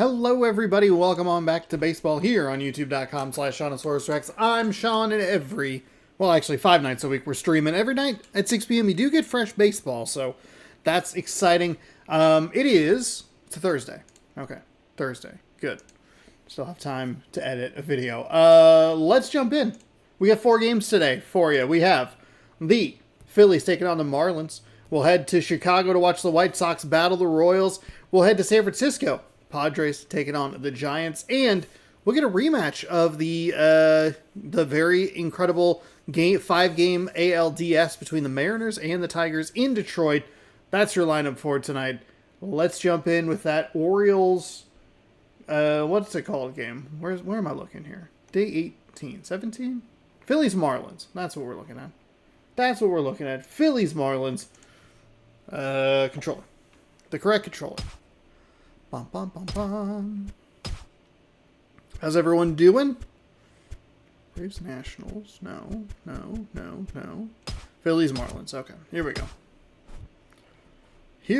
Hello everybody, welcome on back to baseball here on youtube.com/SeanOsaurusRex. I'm Sean, and actually 5 nights a week we're streaming. Every night at 6 p.m. you do get fresh baseball, so that's exciting. It's a Thursday. Okay, Thursday. Good. Still have time to edit a video. Let's jump in. We got 4 games today for you. We have the Phillies taking on the Marlins. We'll head to Chicago to watch the White Sox battle the Royals. We'll head to San Francisco. Padres taking on the Giants, and we'll get a rematch of the very incredible 5-game ALDS between the Mariners and the Tigers in Detroit. That's your lineup for tonight. Let's jump in with that Orioles. What's it called game? Where am I looking here? Day 18, 17? Phillies Marlins. That's what we're looking at. Phillies Marlins. Controller. The correct controller. Bum, bum, bum, bum. How's everyone doing? Braves Nationals. No. Phillies Marlins. Okay, here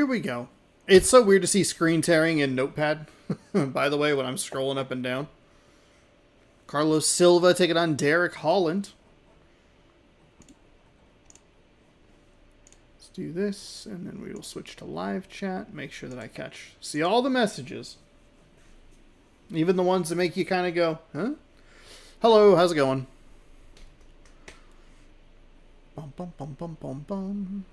we go. It's so weird to see screen tearing in Notepad, by the way, when I'm scrolling up and down. Carlos Silva taking on Derek Holland. Do this, and then we will switch to live chat. Make sure that I see all the messages, even the ones that make you kind of go, huh? Hello, how's it going? Bum, bum, bum, bum, bum, bum.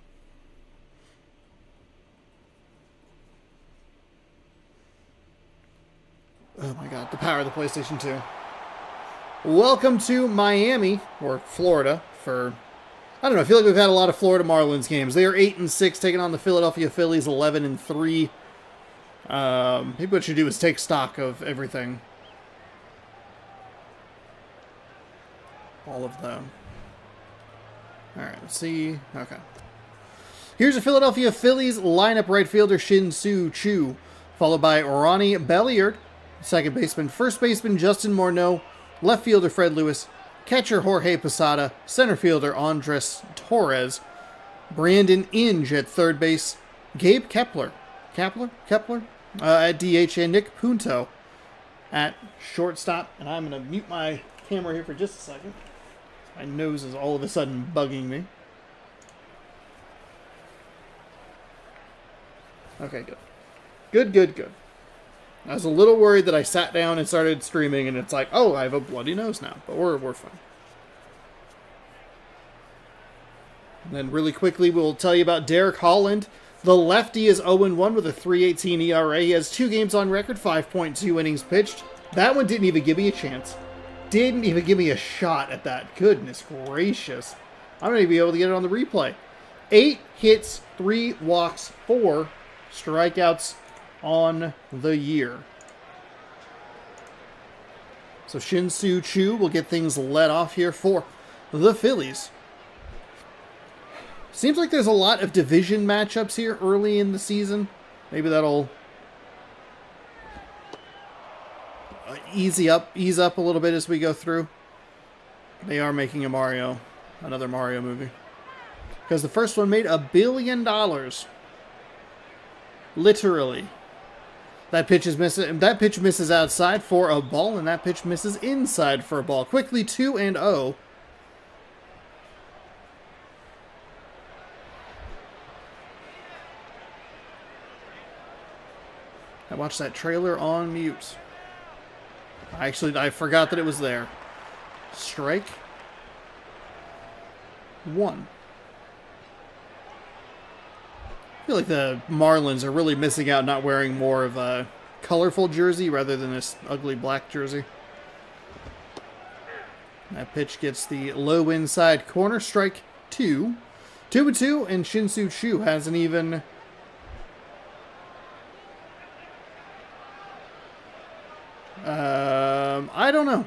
Oh my god, the power of the PlayStation 2. Welcome to Miami, or Florida, for... I don't know, I feel like we've had a lot of Florida Marlins games. They are 8-6, taking on the Philadelphia Phillies, 11-3. Maybe what you should do is take stock of everything. All of them. Alright, let's see. Okay. Here's a Philadelphia Phillies lineup: right fielder Shin-Soo Choo, followed by Ronnie Belliard, second baseman, first baseman Justin Morneau, left fielder Fred Lewis, catcher Jorge Posada, center fielder Andres Torres, Brandon Inge at third base, Gabe Kepler at DH, and Nick Punto at shortstop. And I'm going to mute my camera here for just a second. My nose is all of a sudden bugging me. Okay, good. I was a little worried that I sat down and started streaming and it's like, oh, I have a bloody nose now. But we're fine. And then really quickly, we'll tell you about Derek Holland. The lefty is 0-1 with a 3.18 ERA. He has 2 games on record, 5.2 innings pitched. That one didn't even give me a chance. Didn't even give me a shot at that. Goodness gracious. I'm going to be able to get it on the replay. 8 hits, 3 walks, 4 strikeouts on the year. So Shin-Soo Choo will get things let off here for the Phillies. Seems like there's a lot of division matchups here early in the season. Maybe that'll ease up a little bit as we go through. They are making another Mario movie. Because the first one made $1 billion. Literally. That pitch misses outside for a ball, and that pitch misses inside for a ball. Quickly 2-0. I watched that trailer on mute. I forgot that it was there. Strike 1. I feel like the Marlins are really missing out not wearing more of a colorful jersey rather than this ugly black jersey. That pitch gets the low inside corner. Strike 2. 2-2, and Shin-Soo Choo hasn't even... I don't know.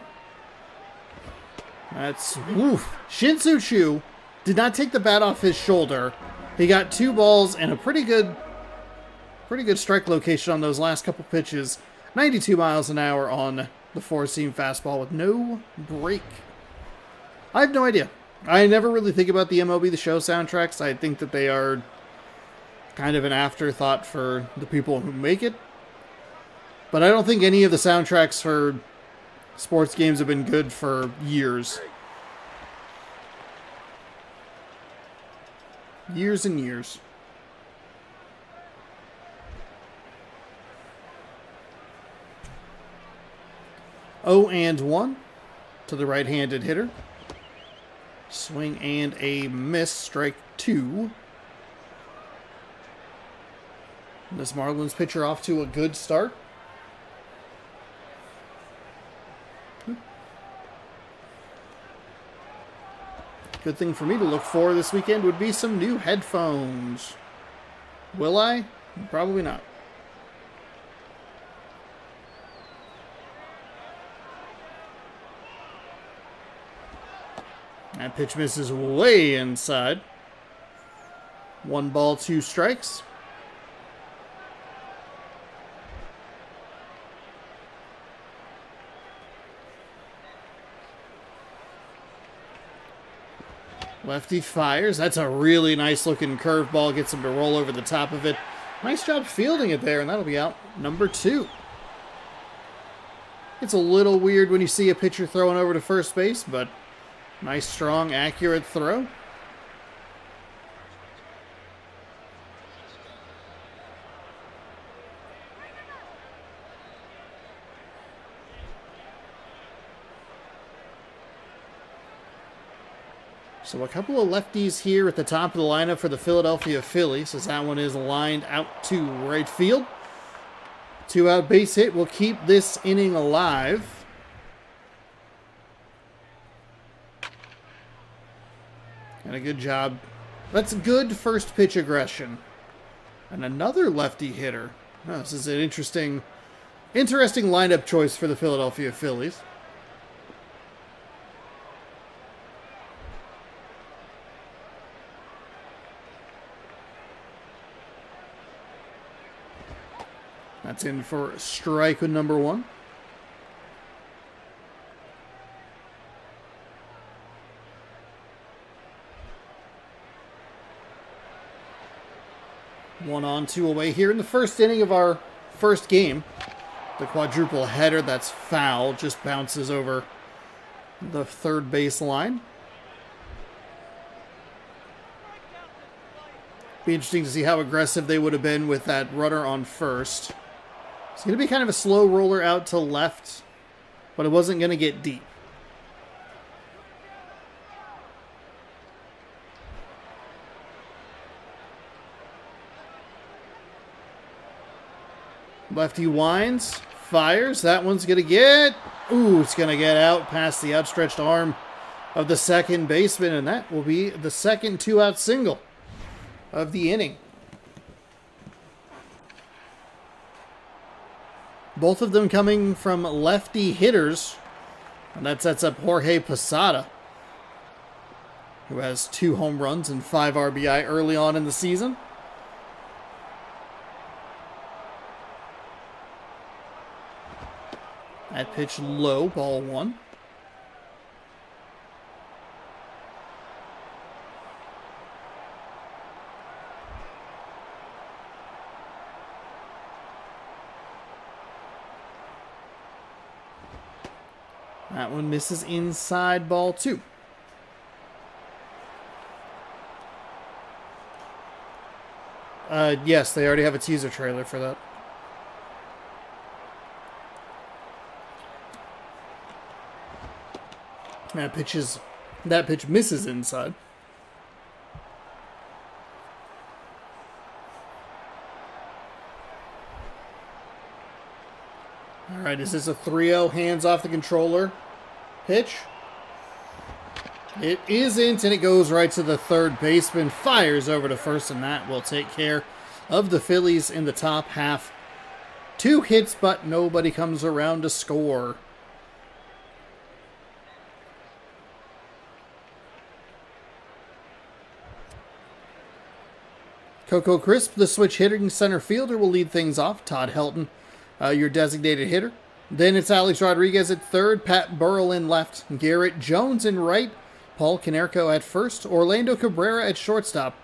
That's... Oof. Shin-Soo Choo did not take the bat off his shoulder. He got 2 balls and a pretty good strike location on those last couple pitches. 92 miles an hour on the 4-seam fastball with no break. I have no idea. I never really think about the MLB The Show soundtracks. I think that they are kind of an afterthought for the people who make it. But I don't think any of the soundtracks for sports games have been good for years. Years and years. 0-1 to the right-handed hitter. Swing and a miss, strike 2. This Marlins pitcher off to a good start. Good thing for me to look for this weekend would be some new headphones. Will I? Probably not. That pitch misses way inside. 1 ball, 2 strikes. Lefty fires. That's a really nice looking curveball. Gets him to roll over the top of it. Nice job fielding it there, and that'll be out number 2. It's a little weird when you see a pitcher throwing over to first base, but nice, strong, accurate throw. So a couple of lefties here at the top of the lineup for the Philadelphia Phillies, as that one is lined out to right field. 2-out base hit will keep this inning alive. And a good job. That's good first pitch aggression. And another lefty hitter. Oh, this is an interesting lineup choice for the Philadelphia Phillies. That's in for strike number 1. One on, 2 away here in the first inning of our first game. The quadruple header, that's foul, just bounces over the third base line. Be interesting to see how aggressive they would have been with that runner on first. It's going to be kind of a slow roller out to left, but it wasn't going to get deep. Lefty winds, fires. That one's going to get... Ooh, it's going to get out past the outstretched arm of the second baseman, and that will be the second 2-out single of the inning. Both of them coming from lefty hitters, and that sets up Jorge Posada, who has 2 home runs and 5 RBI early on in the season. That pitch low, ball 1. That one misses inside, ball 2. Yes, they already have a teaser trailer for that. That pitch misses inside. All right, is this a 3-0 hands off the controller pitch? It isn't, and it goes right to the third baseman, fires over to first, and that will take care of the Phillies in the top half. 2 hits, but nobody comes around to score. Coco Crisp, the switch hitting center fielder, will lead things off. Todd Helton, your designated hitter. Then it's Alex Rodriguez at third, Pat Burrell in left, Garrett Jones in right, Paul Konerko at first, Orlando Cabrera at shortstop,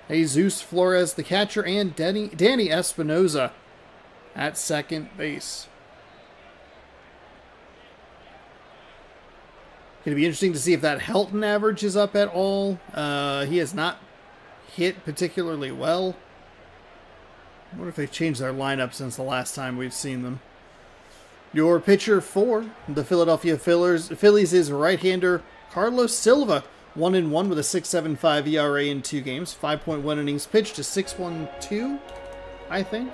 Jesus Flores the catcher, and Danny Espinoza at second base. Going to be interesting to see if that Helton average is up at all. He has not hit particularly well. I wonder if they've changed their lineup since the last time we've seen them. Your pitcher for the Philadelphia Phillies is right-hander Carlos Silva. 1-1 with a 6.75 ERA in 2 games. 5.1 innings pitched to 6.12, I think.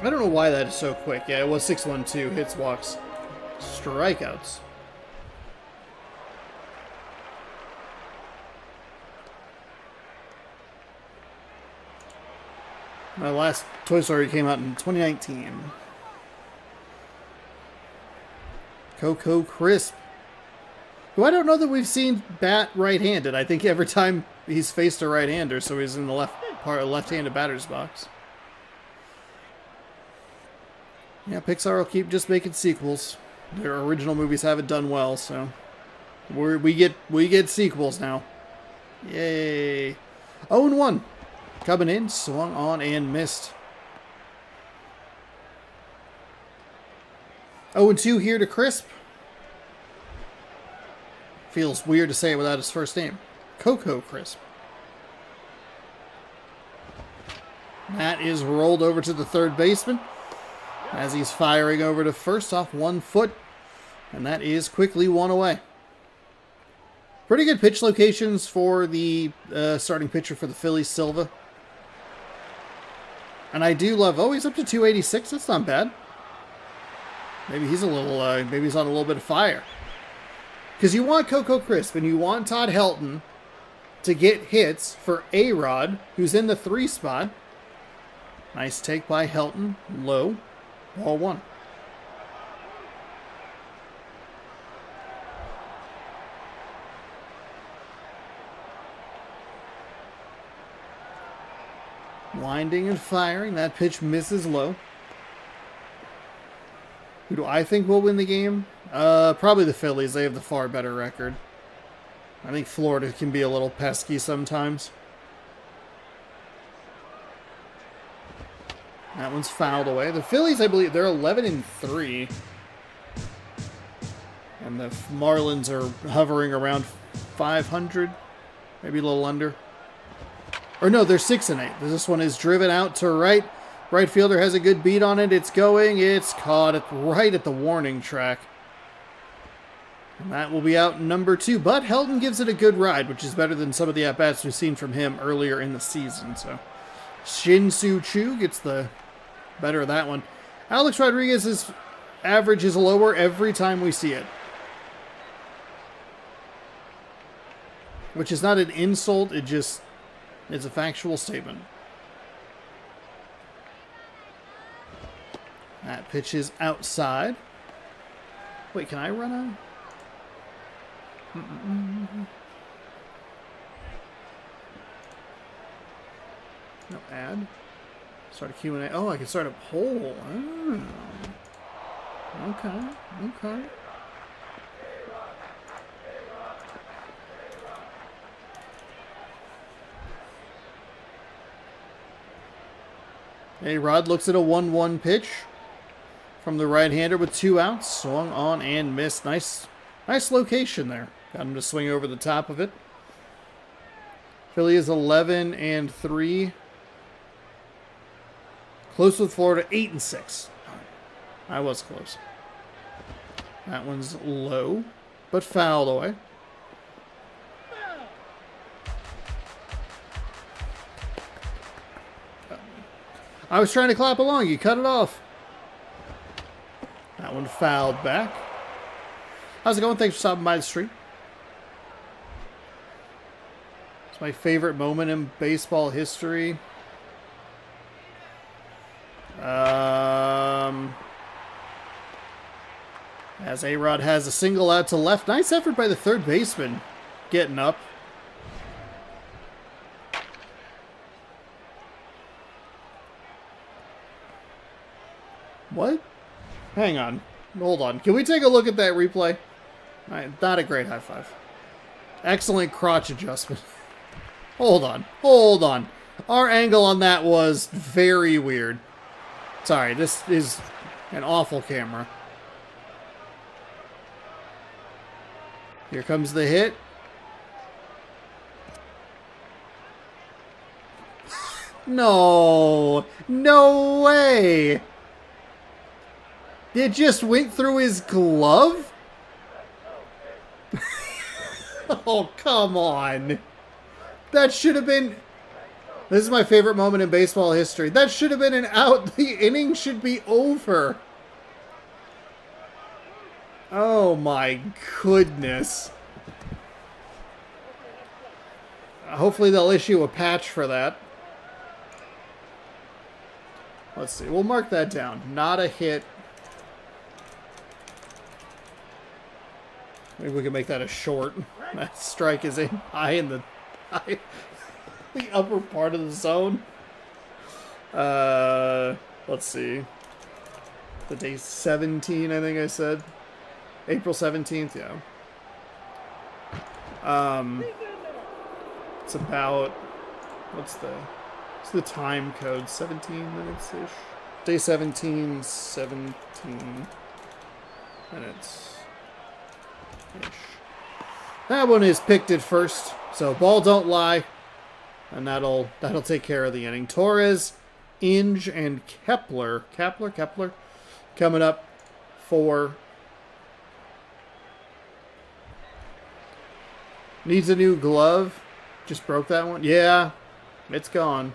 I don't know why that is so quick. Yeah, it was 6.12. Hits, walks, strikeouts. My last Toy Story came out in 2019. Coco Crisp, who I don't know that we've seen bat right-handed. I think every time he's faced a right-hander, so he's in the left-handed batter's box. Yeah, Pixar will keep just making sequels. Their original movies haven't done well, so we get sequels now. Yay! 0-1. Coming in, swung on and missed. 0-2 here to Crisp. Feels weird to say it without his first name. Coco Crisp. That is rolled over to the third baseman as he's firing over to first off 1 foot. And that is quickly 1 away. Pretty good pitch locations for the starting pitcher for the Phillies, Silva. And I do love, he's up to 286. That's not bad. Maybe he's maybe he's on a little bit of fire. Because you want Coco Crisp and you want Todd Helton to get hits for A-Rod, who's in the 3 spot. Nice take by Helton. Low. Ball 1. Winding and firing. That pitch misses low. Who do I think will win the game? Probably the Phillies. They have the far better record. I think Florida can be a little pesky sometimes. That one's fouled away. The Phillies, I believe, they're 11-3. And the Marlins are hovering around 500. Maybe a little under. Or no, they're 6-8. This one is driven out to right. Right fielder has a good beat on it. It's going. It's caught right at the warning track. And that will be out number 2. But Helton gives it a good ride, which is better than some of the at-bats we've seen from him earlier in the season. So Shin-Soo Choo gets the better of that one. Alex Rodriguez's average is lower every time we see it. Which is not an insult. It's a factual statement. That pitch is outside. Wait, can I run on? No ad. Start a Q&A. Oh, I can start a poll. Oh. Okay. A-Rod looks at a 1-1 pitch from the right-hander with 2 outs. Swung on and missed. Nice location there. Got him to swing over the top of it. Philly is 11-3. Close with Florida, 8-6. I was close. That one's low, but fouled away. I was trying to clap along. You cut it off. That one fouled back. How's it going? Thanks for stopping by the stream. It's my favorite moment in baseball history. As A-Rod has a single out to left. Nice effort by the third baseman. Getting up. What? Hang on. Hold on. Can we take a look at that replay? Not a great high five. Excellent crotch adjustment. Hold on. Our angle on that was very weird. Sorry, this is an awful camera. Here comes the hit. No. No way. It just went through his glove? Oh, come on. That should have been... This is my favorite moment in baseball history. That should have been an out. The inning should be over. Oh my goodness. Hopefully they'll issue a patch for that. Let's see. We'll mark that down. Not a hit. Maybe we can make that a short. That strike is in high in the upper part of the zone. Let's see. The day 17, I think I said. April 17th, yeah. It's about... What's the time code? 17 minutes-ish? Day 17, 17 minutes. Ish. That one is picked at first, so ball don't lie, and that'll take care of the inning. Torres, Inge, and Kepler coming up for... Needs a new glove. Just broke that one. Yeah, it's gone.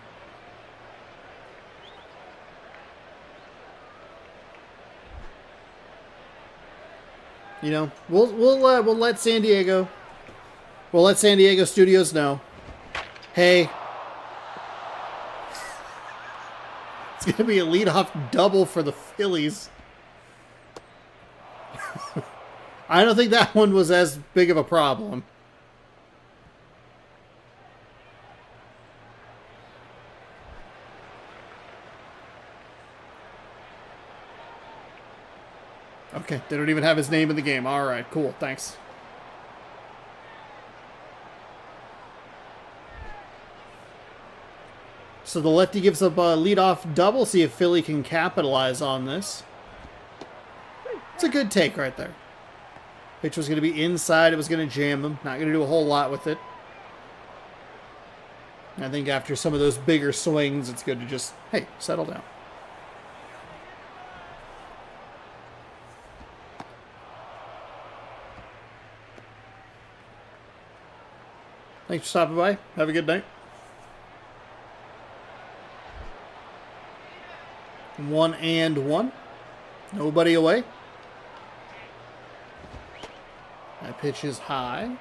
You know, we'll let San Diego. We'll let San Diego Studios know. Hey, it's gonna be a leadoff double for the Phillies. I don't think that one was as big of a problem. Okay, they don't even have his name in the game. All right, cool, thanks. So the lefty gives up a leadoff double. See if Philly can capitalize on this. It's a good take right there. Pitch was going to be inside. It was going to jam him. Not going to do a whole lot with it. I think after some of those bigger swings, it's good to just, hey, settle down. Thanks for stopping by. Have a good night. 1-1. Nobody away. That pitch is high.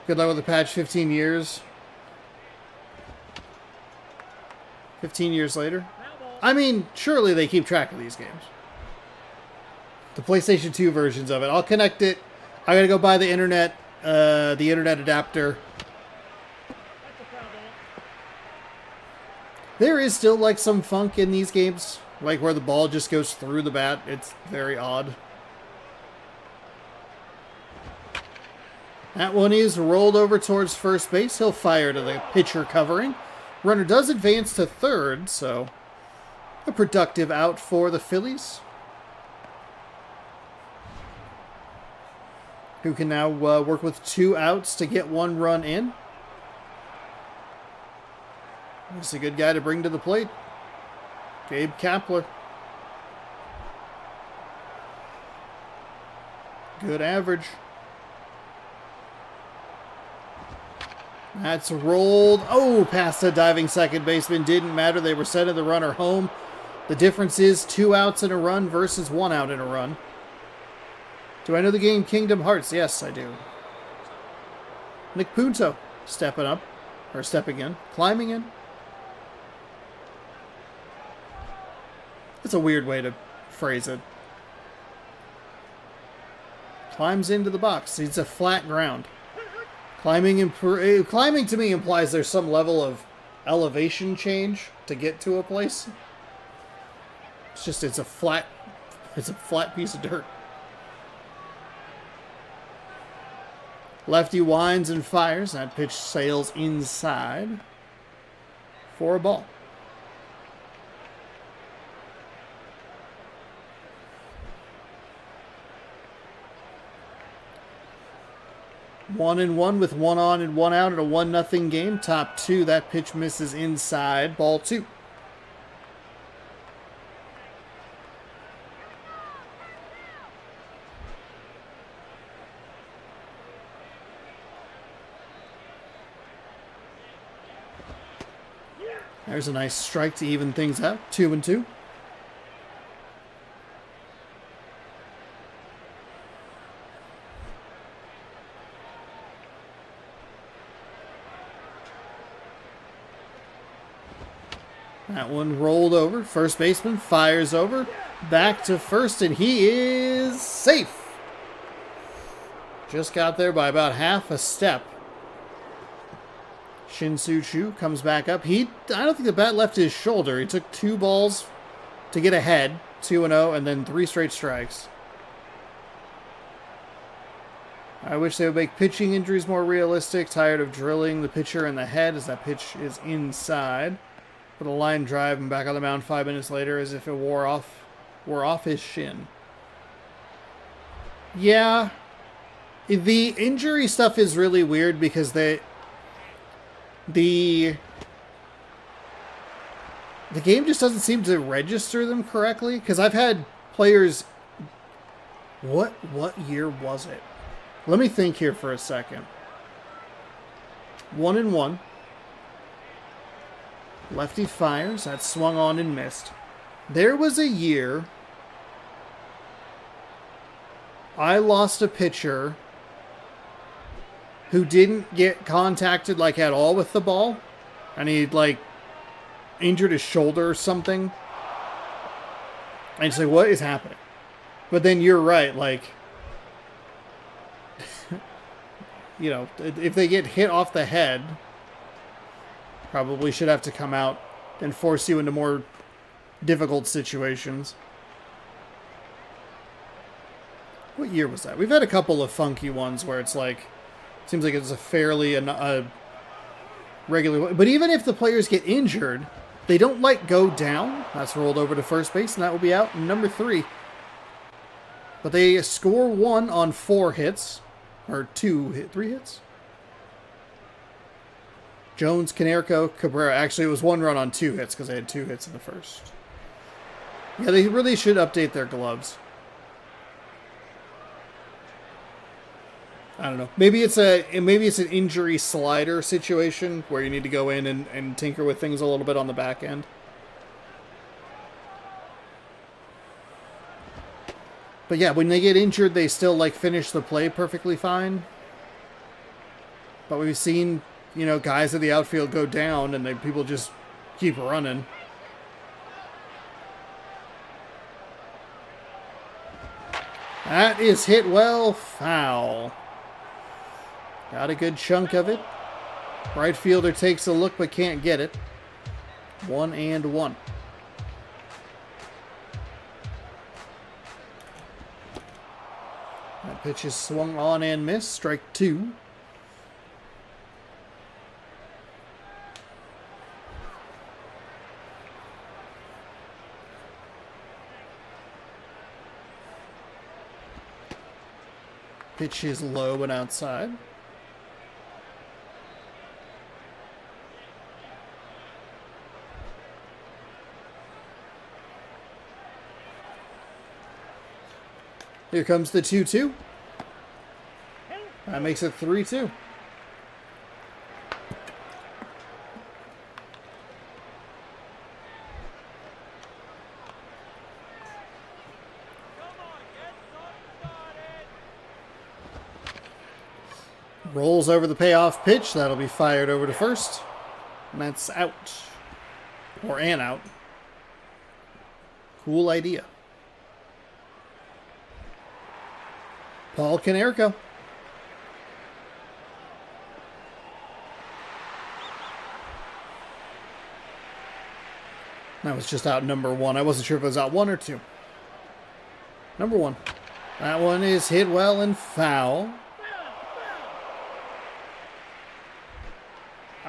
Good luck with the patch. 15 years. 15 years later. I mean, surely they keep track of these games. The PlayStation 2 versions of it. I'll connect it. I gotta go buy the internet adapter. There is still like some funk in these games, like where the ball just goes through the bat. It's very odd. That one is rolled over towards first base. He'll fire to the pitcher covering. Runner does advance to third, so a productive out for the Phillies, who can now work with 2 outs to get 1 run in. He's a good guy to bring to the plate. Gabe Kapler. Good average. That's rolled. Oh, past a diving second baseman. Didn't matter. They were sending the runner home. The difference is 2 outs in a run versus 1 out in a run. Do I know the game Kingdom Hearts? Yes, I do. Nick Punto stepping up. Or stepping in. Climbing in. It's a weird way to phrase it. Climbs into the box. It's a flat ground. Climbing to me implies there's some level of elevation change to get to a place. It's a flat piece of dirt. Lefty winds and fires. That pitch sails inside for a ball. One and one with one on and one out in a 1-0 game. Top two. That pitch misses inside. Ball two. There's a nice strike to even things out. 2-2. That one rolled over. First baseman fires over. Back to first, and he is safe. Just got there by about half a step. Shin-Soo Choo comes back up. I don't think the bat left his shoulder. He took 2 balls to get ahead. 2-0, and then 3 straight strikes. I wish they would make pitching injuries more realistic. Tired of drilling the pitcher in the head as that pitch is inside. With a line drive and back on the mound 5 minutes later as if it wore off his shin. Yeah. The injury stuff is really weird because the game just doesn't seem to register them correctly. Because I've had players... What year was it? Let me think here for a second. 1-1. Lefty fires. That swung on and missed. There was a year I lost a pitcher who didn't get contacted like at all with the ball, and he like injured his shoulder or something. And it's like, what is happening? But then you're right, like, you know, if they get hit off the head, probably should have to come out and force you into more difficult situations. What year was that? We've had a couple of funky ones where it's like, seems like it's a fairly regular. But even if the players get injured, they don't like go down. That's rolled over to first base, and that will be out in number 3. But they score 1 on 4 hits, or 3 hits. Jones, Canerco, Cabrera. Actually, it was 1 run on 2 hits because they had 2 hits in the first. Yeah, they really should update their gloves. I don't know. Maybe it's an injury slider situation where you need to go in and tinker with things a little bit on the back end. But yeah, when they get injured, they still like finish the play perfectly fine. But we've seen, you know, guys in the outfield go down and people just keep running. That is hit well, foul. Got a good chunk of it. Right fielder takes a look but can't get it. 1-1. That pitch is swung on and missed. Strike 2. Pitch is low and outside. Here comes the 2-2. That makes it 3-2. Rolls over the payoff pitch. That'll be fired over to first. And that's out. Or an out. Cool idea. Paul Canerco. That was just out number 1. I wasn't sure if it was out 1 or 2. Number 1. That one is hit well and foul.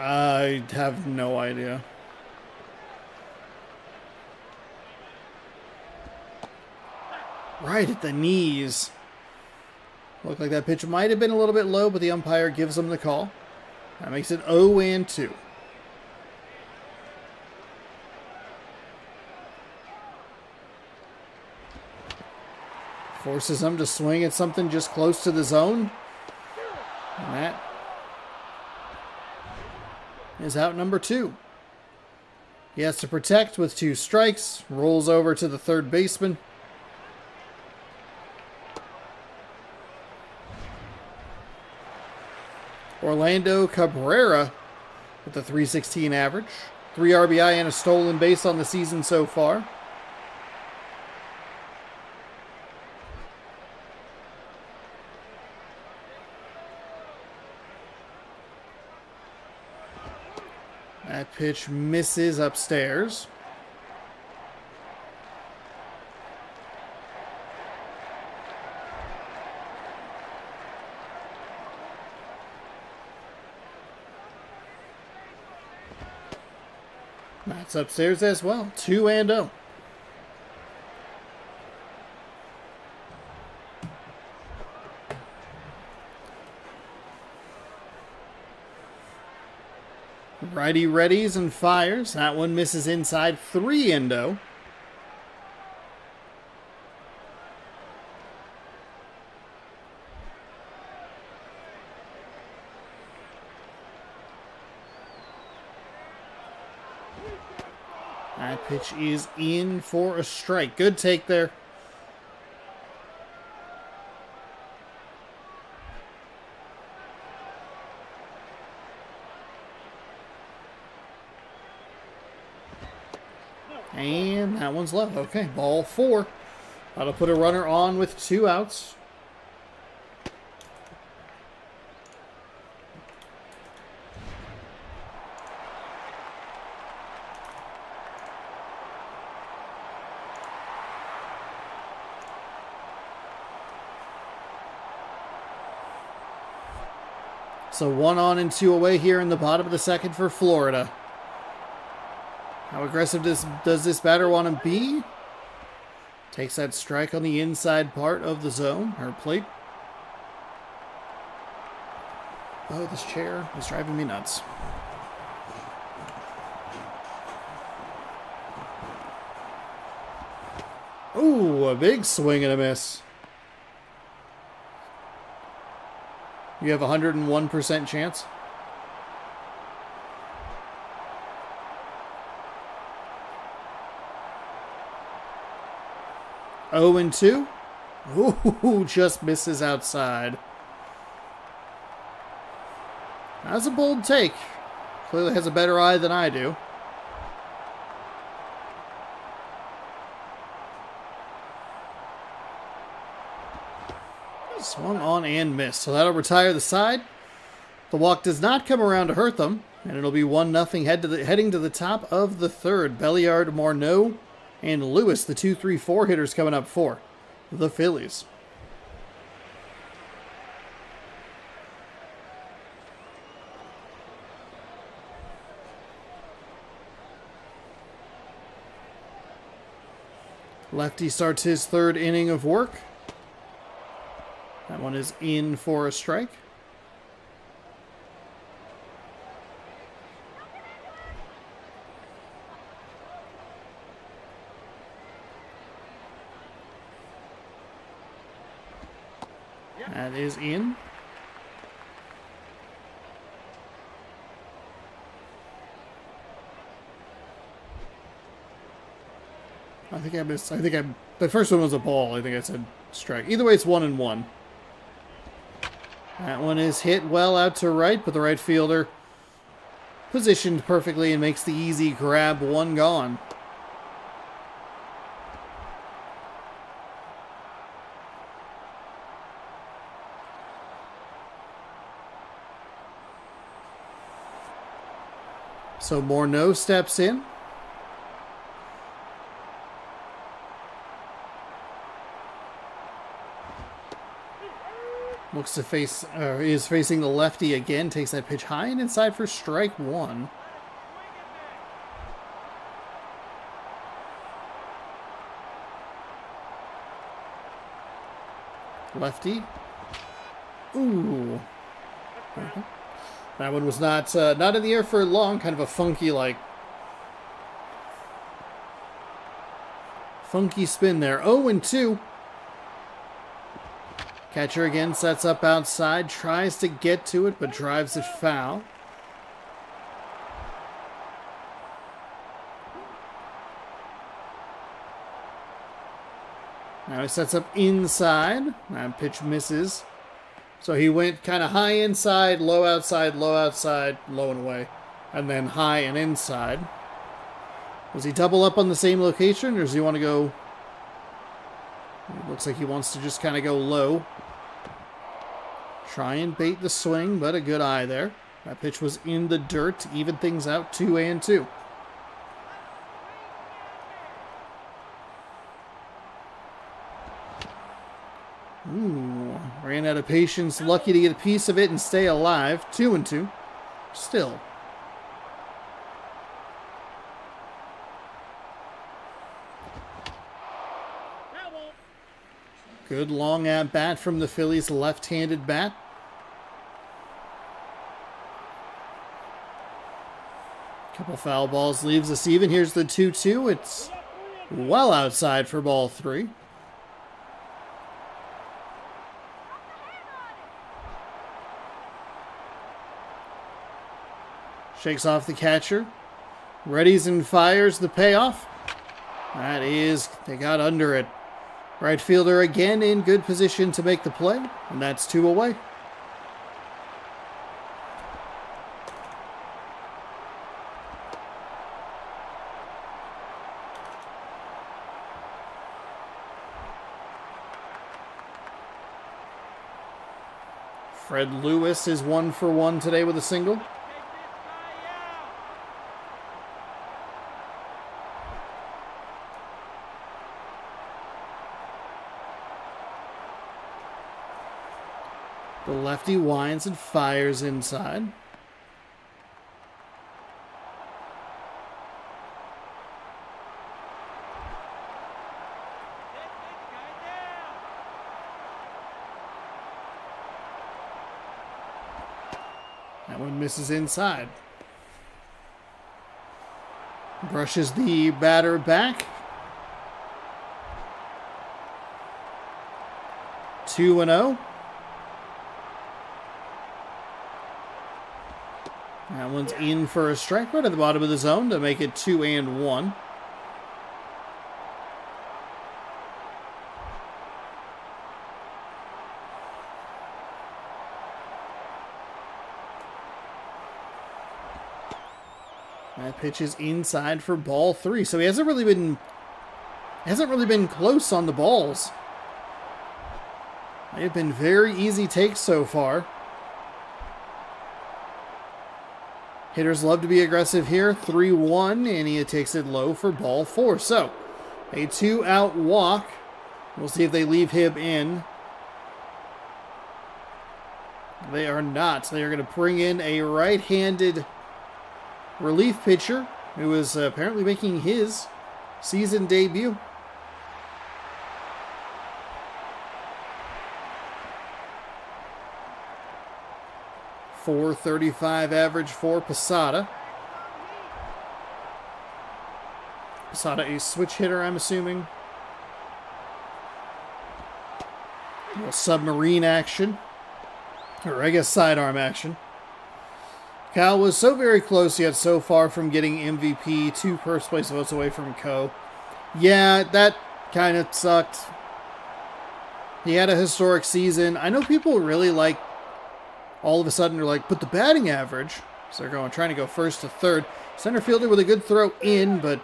I have no idea. Right at the knees. Looked like that pitch might have been a little bit low, but the umpire gives him the call. That makes it 0-2. Forces him to swing at something just close to the zone. And that is out number 2. He has to protect with 2 strikes. Rolls over to the third baseman. Orlando Cabrera with a .316 average. 3 RBI and a stolen base on the season so far. That pitch misses upstairs. That's upstairs as well. 2-0. Righty readies and fires. That one misses inside. 3-0. That pitch is in for a strike. Good take there. And that one's low. Okay, ball 4. That'll put a runner on with 2 outs. So 1 on and 2 away here in the bottom of the second for Florida. How aggressive does this batter want to be? Takes that strike on the inside part of the zone, or plate. Oh, this chair is driving me nuts. Ooh, a big swing and a miss. You have a 101% chance. Oh and 2. Ooh, just misses outside. That's a bold take. Clearly has a better eye than I do. Swung on and missed. So that'll retire the side. The walk does not come around to hurt them. And it'll be 1-0 heading to the top of the third. Belliard, Morneau, and Lewis, the 2-3-4 hitters coming up for the Phillies. Lefty starts his third inning of work. That one is in for a strike. That is in. I think I missed. The first one was a ball. I think I said strike. Either way, it's 1-1. That one is hit well out to right, but the right fielder positioned perfectly and makes the easy grab. 1 gone. So Morneau steps in. Looks to face, is facing the lefty again. Takes that pitch high and inside for strike one. Lefty. Ooh. That one was not in the air for long. Kind of a funky spin there. 0-2. Catcher again sets up outside, tries to get to it, but drives it foul. Now he sets up inside. That pitch misses. So he went kind of high inside, low outside, low and away. And then high and inside. Does he double up on the same location, or does he want to go... It looks like he wants to just kind of go low. Try and bait the swing, but a good eye there. That pitch was in the dirt to even things out, 2-2. Ooh, ran out of patience, lucky to get a piece of it and stay alive. 2-2. Still. Good long at bat from the Phillies left-handed bat. Couple foul balls leaves us even. Here's the 2-2. It's well outside for ball 3. Shakes off the catcher. Readies and fires the payoff. That is, they got under it. Right fielder again in good position to make the play, and that's 2 away. Fred Lewis is 1 for 1 today with a single. The lefty winds and fires inside. That one misses inside. Brushes the batter back. 2-0. That one's in for a strike right at the bottom of the zone to make it 2-1. That pitch is inside for ball 3. So he hasn't really been close on the balls. They've been very easy takes so far. Hitters love to be aggressive here. 3-1, and he takes it low for ball 4. So, a 2-out walk. We'll see if they leave him in. They are not. They are going to bring in a right-handed relief pitcher who is apparently making his season debut. .435 average for Posada. Posada a switch hitter, I'm assuming. A little submarine action. Or I guess sidearm action. Cal was so very close yet so far from getting MVP, 2 first place votes away from Co. Yeah, that kind of sucked. He had a historic season. I know people really like all of a sudden they're like, but the batting average. So they're trying to go first to third. Center fielder with a good throw in, but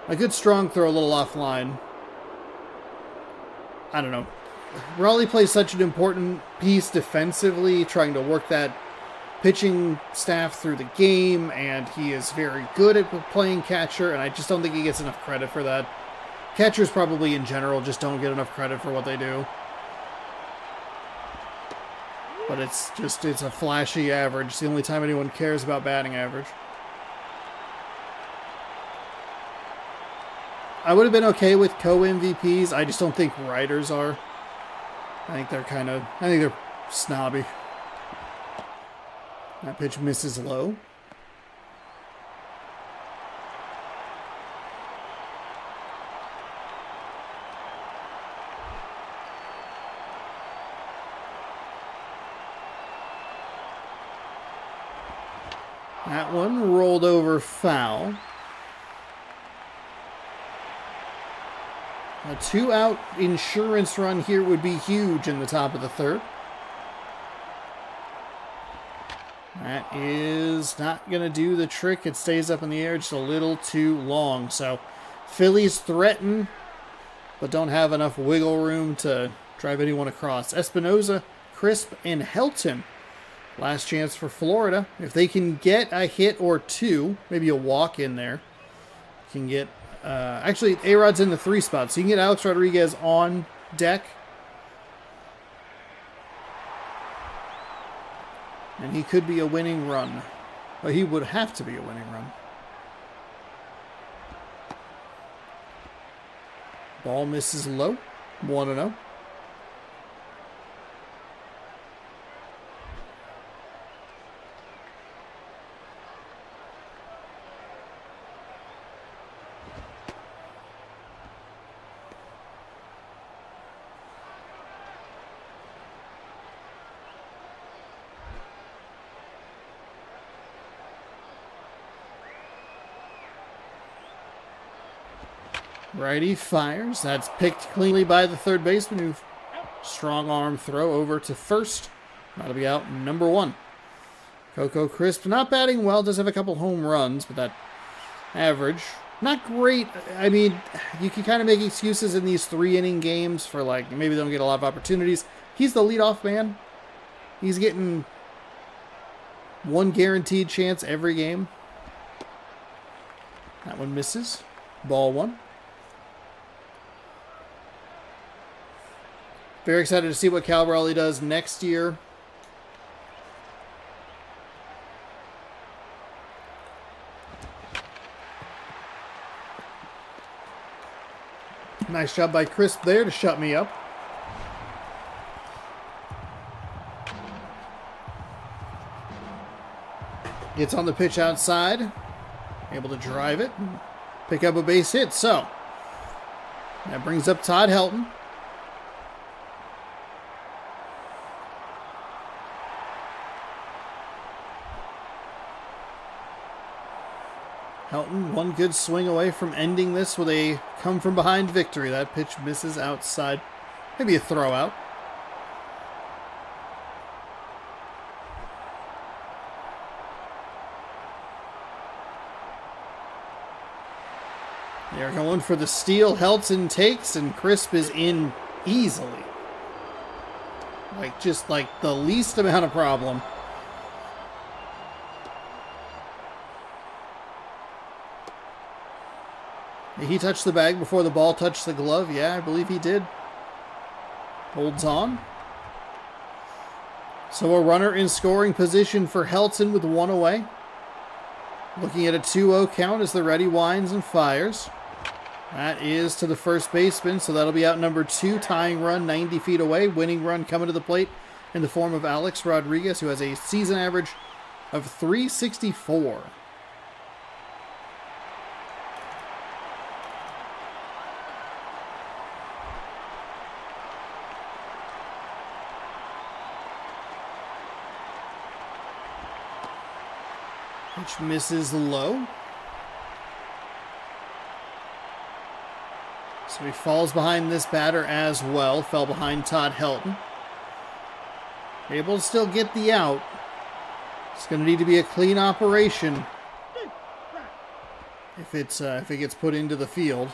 a good strong throw a little offline. I don't know. Raleigh plays such an important piece defensively, trying to work that pitching staff through the game, and he is very good at playing catcher, and I just don't think he gets enough credit for that. Catchers probably in general just don't get enough credit for what they do. But it's a flashy average. It's the only time anyone cares about batting average. I would have been okay with co-MVPs. I just don't think writers are. I think they're snobby. That pitch misses low. That one rolled over foul. A 2-out insurance run here would be huge in the top of the third. That is not going to do the trick. It stays up in the air just a little too long. So Phillies threaten, but don't have enough wiggle room to drive anyone across. Espinosa, Crisp, and Helton. Last chance for Florida. If they can get a hit or two, maybe a walk in there, can get... actually, A-Rod's in the 3 spot, so you can get Alex Rodriguez on deck. And he could be a winning run. Well, he would have to be a winning run. Ball misses low. 1-0. Righty fires. That's picked cleanly by the third baseman, who strong arm throw over to first. That'll be out number 1. Coco Crisp not batting well. Does have a couple home runs, but that average not great. I mean, you can kind of make excuses in these 3-inning games for like maybe they don't get a lot of opportunities. He's the leadoff man. He's getting one guaranteed chance every game. That one misses. Ball 1. Very excited to see what Cal Raleigh does next year. Nice job by Crisp there to shut me up. Gets on the pitch outside. Able to drive it. Pick up a base hit. So, that brings up Todd Helton. Helton, one good swing away from ending this with a come-from-behind victory. That pitch misses outside. Maybe a throw out. They're going for the steal. Helton takes, and Crisp is in easily. Just like the least amount of problem. He touched the bag before the ball touched the glove. Yeah, I believe he did. Holds on. So a runner in scoring position for Helton with 1 away. Looking at a 2-0 count as the ready winds and fires. That is to the first baseman, so that'll be out number 2. Tying run 90 feet away. Winning run coming to the plate in the form of Alex Rodriguez, who has a season average of .364. Which misses low. So he falls behind this batter as well. Fell behind Todd Helton. Able to still get the out. It's going to need to be a clean operation if it gets put into the field.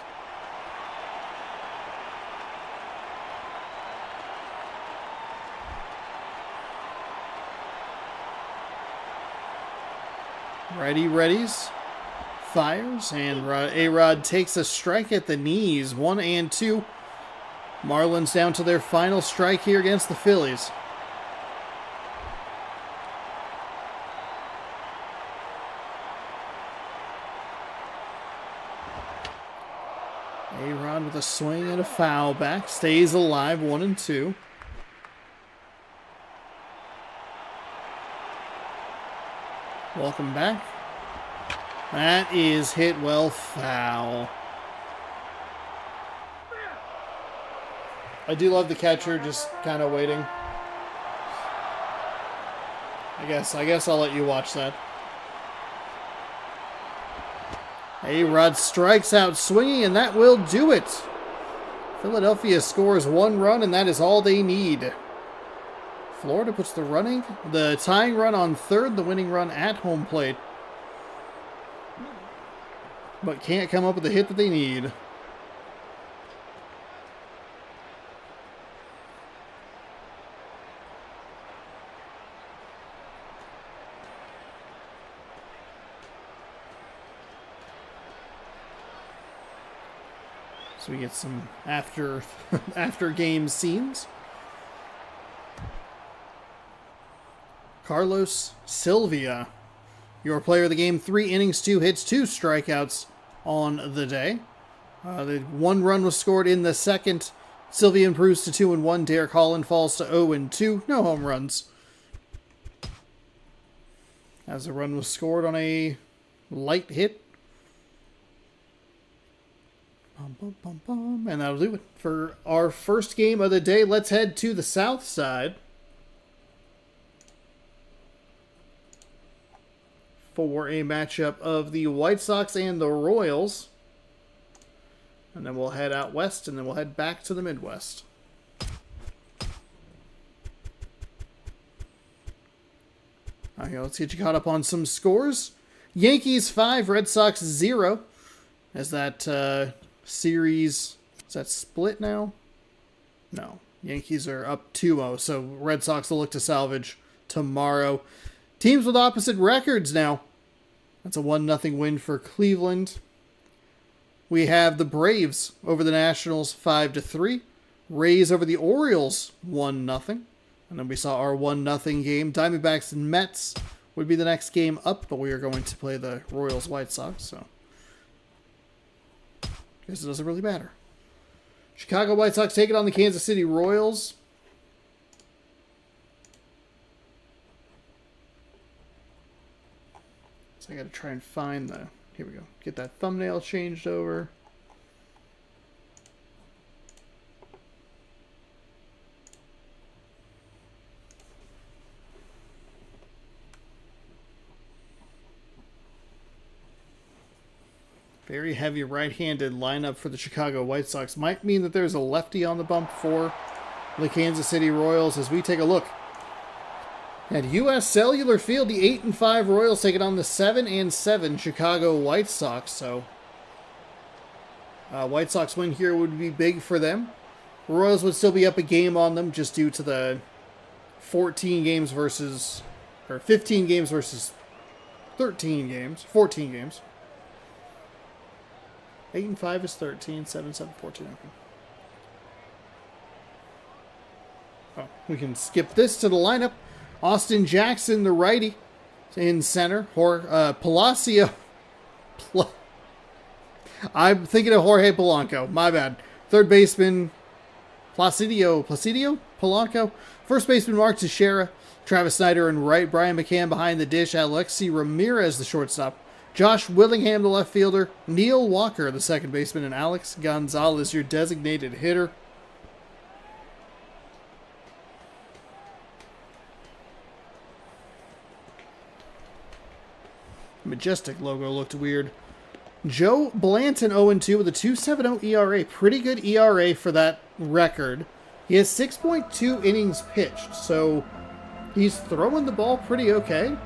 Righty readies, fires, and A-Rod takes a strike at the knees. 1 and 2. Marlins down to their final strike here against the Phillies. A-Rod with a swing and a foul back. Stays alive, 1-2. Welcome back. That is hit well foul. I do love the catcher just kind of waiting. I guess I'll let you watch that. A-Rod strikes out swinging, and that will do it. Philadelphia scores 1 run, and that is all they need. Florida puts the tying run on third, the winning run at home plate. But can't come up with the hit that they need. So we get some after game scenes. Carlos Sylvia, your player of the game, 3 innings, 2 hits, 2 strikeouts on the day. The 1 run was scored in the second. Sylvia improves to 2-1. Derek Holland falls to 0-2. No home runs. As the run was scored on a light hit. And that'll do it for our first game of the day. Let's head to the south side for a matchup of the White Sox and the Royals. And then we'll head out west, and then we'll head back to the Midwest. Okay, let's get you caught up on some scores. Yankees 5, Red Sox 0. As that series, is that split now? No. Yankees are up 2-0, so Red Sox will look to salvage tomorrow. Teams with opposite records now. That's a 1-0 win for Cleveland. We have the Braves over the Nationals 5-3. Rays over the Orioles 1-0. And then we saw our 1-0 game. Diamondbacks and Mets would be the next game up, but we are going to play the Royals White Sox, so I guess it doesn't really matter. Chicago White Sox take it on the Kansas City Royals. So I got to try and find the... Here we go. Get that thumbnail changed over. Very heavy right-handed lineup for the Chicago White Sox. Might mean that there's a lefty on the bump for the Kansas City Royals as we take a look at U.S. Cellular Field. The 8-5 Royals take it on the 7-7 Chicago White Sox. So, White Sox win here would be big for them. Royals would still be up a game on them just due to the 15 games versus 13 games, 14 games. 8-5 is 13, 7-7, 14. Okay. Oh, we can skip this to the lineup. Austin Jackson, the righty, in center. Palacio. I'm thinking of Jorge Polanco. My bad. Third baseman, Placidio Polanco. First baseman, Mark Teixeira. Travis Snyder in right. Brian McCann behind the dish. Alexi Ramirez, the shortstop. Josh Willingham, the left fielder. Neil Walker, the second baseman. And Alex Gonzalez, your designated hitter. Majestic logo looked weird. Joe Blanton 0-2 with a 2.70 ERA. Pretty good ERA for that record. He has 6.2 innings pitched, so he's throwing the ball pretty okay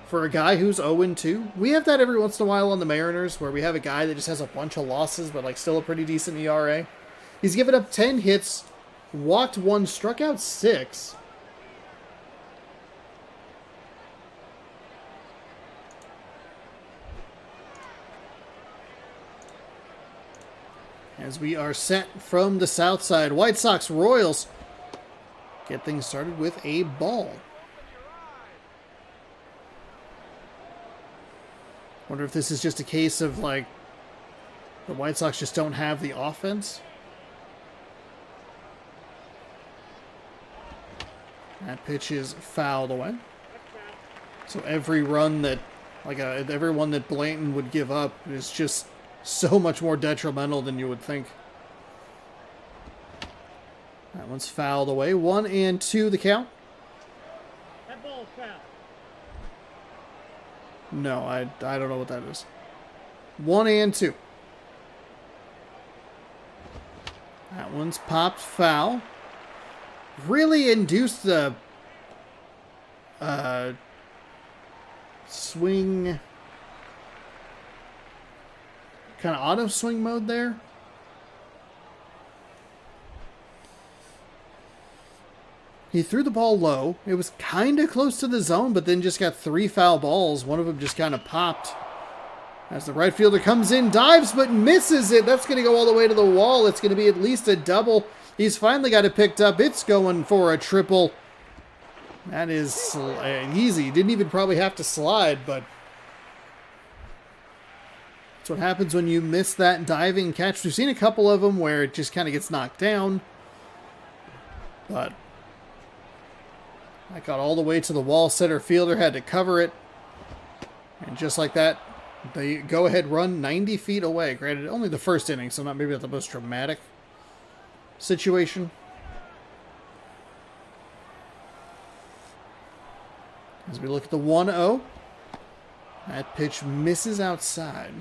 for a guy who's 0-2. We have that every once in a while on the Mariners, where we have a guy that just has a bunch of losses, but like still a pretty decent ERA. He's given up 10 hits, walked 1, struck out 6. As we are set from the south side, White Sox Royals get things started with a ball. Wonder if this is just a case of like The White Sox just don't have the offense. That pitch is fouled away. So every run that, every one that Blanton would give up is just so much more detrimental than you would think. That one's fouled away. 1-2 the count. That ball's foul. No, I don't know what that is. 1-2. That one's popped foul. Really induced the swing, kind of auto swing mode there. He threw the ball low. It was kind of close to the zone, but then just got 3 foul balls. One of them just kind of popped. As the right fielder comes in, dives, but misses it. That's going to go all the way to the wall. It's going to be at least a double. He's finally got it picked up. It's going for a triple. That is easy. Didn't even probably have to slide, but that's what happens when you miss that diving catch. We've seen a couple of them where it just kind of gets knocked down, but I got all the way to the wall. Center fielder had to cover it, and just like that, the go-ahead run 90 feet away. Granted, only the first inning, so maybe not the most dramatic situation. As we look at the 1-0, that pitch misses outside.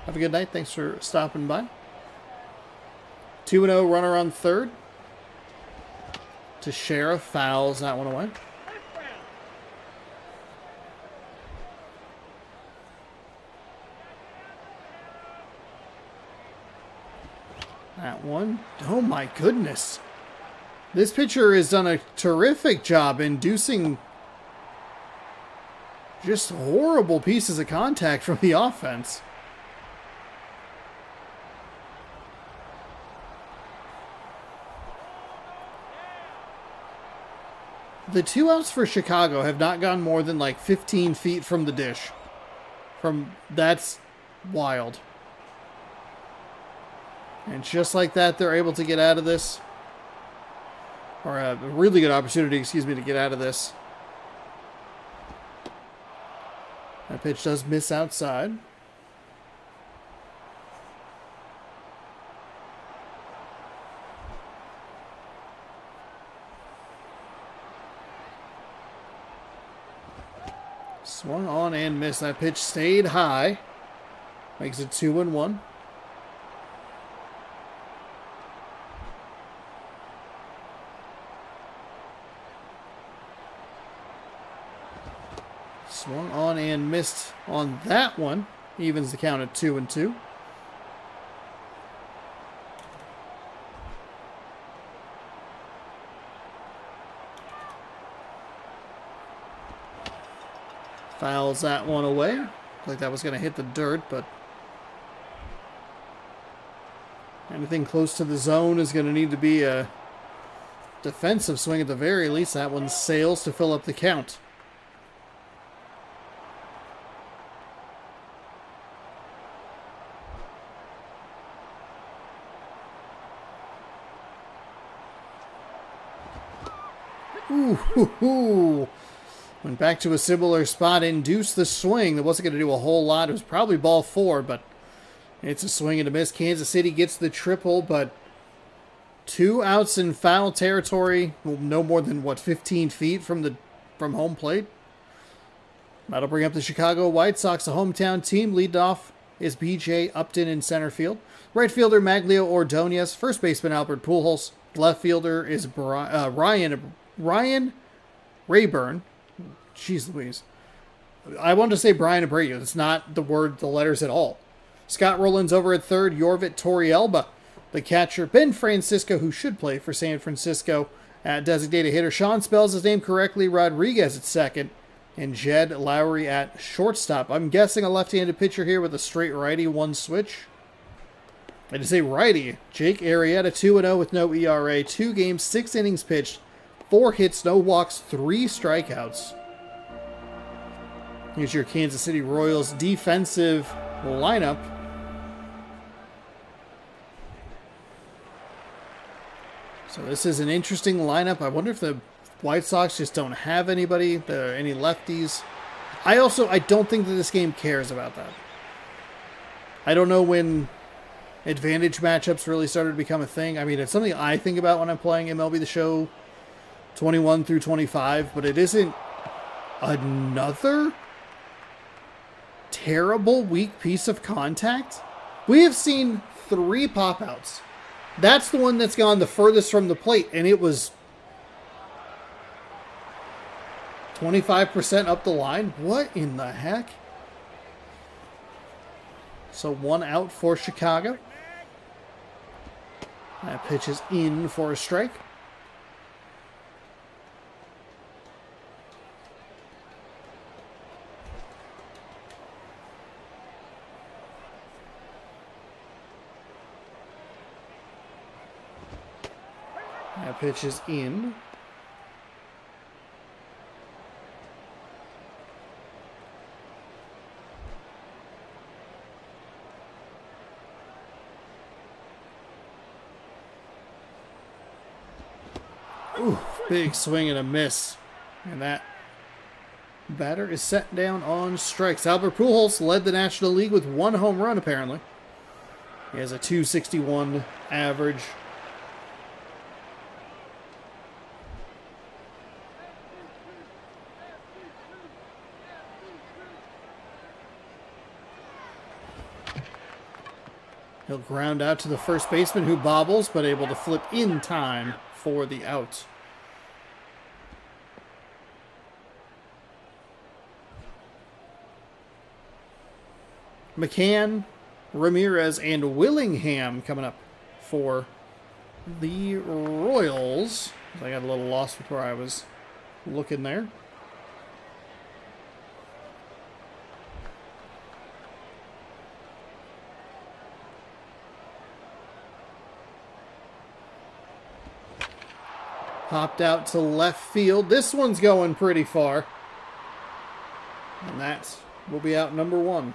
Have a good night. Thanks for stopping by. 2-0, runner on third. Teixeira fouls that one away. That one. Oh my goodness. This pitcher has done a terrific job inducing just horrible pieces of contact from the offense. The 2 outs for Chicago have not gone more than like 15 feet from the dish. That's wild. And just like that, they're able to get out of this. Or a really good opportunity, to get out of this. That pitch does miss outside. Swung on and missed. That pitch stayed high. Makes it 2-1. Swung on and missed on that one. Evens the count at 2-2. Fouls that one away. Looked like that was going to hit the dirt, but anything close to the zone is going to need to be a defensive swing at the very least. That one sails to fill up the count. Ooh. Went back to a similar spot, induced the swing. That wasn't going to do a whole lot. It was probably ball 4, but it's a swing and a miss. Kansas City gets the triple, but 2 outs in foul territory, no more than 15 feet from home plate. That'll bring up the Chicago White Sox, a hometown team. Lead off is B.J. Upton in center field. Right fielder Maglio Ordonez. First baseman Albert Pujols. Left fielder is Ryan Rayburn. Jeez Louise. I wanted to say Brian Abreu. It's not the letters at all. Scott Rowland's over at third. Yorvit Torrealba, the catcher. Ben Francisco, who should play for San Francisco, at designated hitter. Sean spells his name correctly. Rodriguez at second. And Jed Lowry at shortstop. I'm guessing a left-handed pitcher here with a straight righty, one switch. I just say righty. Jake Arrieta, 2-0 with no ERA. 2 games, 6 innings pitched. 4 hits, no walks, 3 strikeouts. Here's your Kansas City Royals defensive lineup. So this is an interesting lineup. I wonder if the White Sox just don't have anybody, any lefties. I don't think that this game cares about that. I don't know when advantage matchups really started to become a thing. I mean, it's something I think about when I'm playing MLB The Show 21 through 25, but it isn't another terrible, weak piece of contact. We have seen 3 pop-outs. That's the one that's gone the furthest from the plate, and it was 25% up the line. What in the heck? So 1 out for Chicago. That pitch is in for a strike. That pitch is in. Ooh, big swing and a miss. And that batter is set down on strikes. Albert Pujols led the National League with 1 home run, apparently. He has a .261 average. He'll ground out to the first baseman, who bobbles, but able to flip in time for the out. McCann, Ramirez, and Willingham coming up for the Royals. I got a little lost with where I was looking there. Popped out to left field. This one's going pretty far. And that will be out number 1.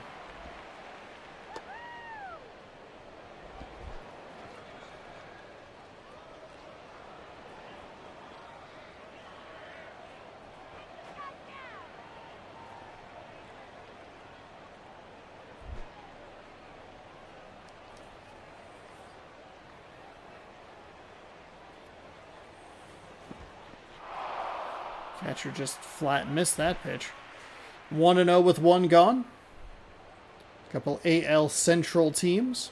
Catcher just flat missed that pitch. 1-0 with 1 gone. A couple AL Central teams.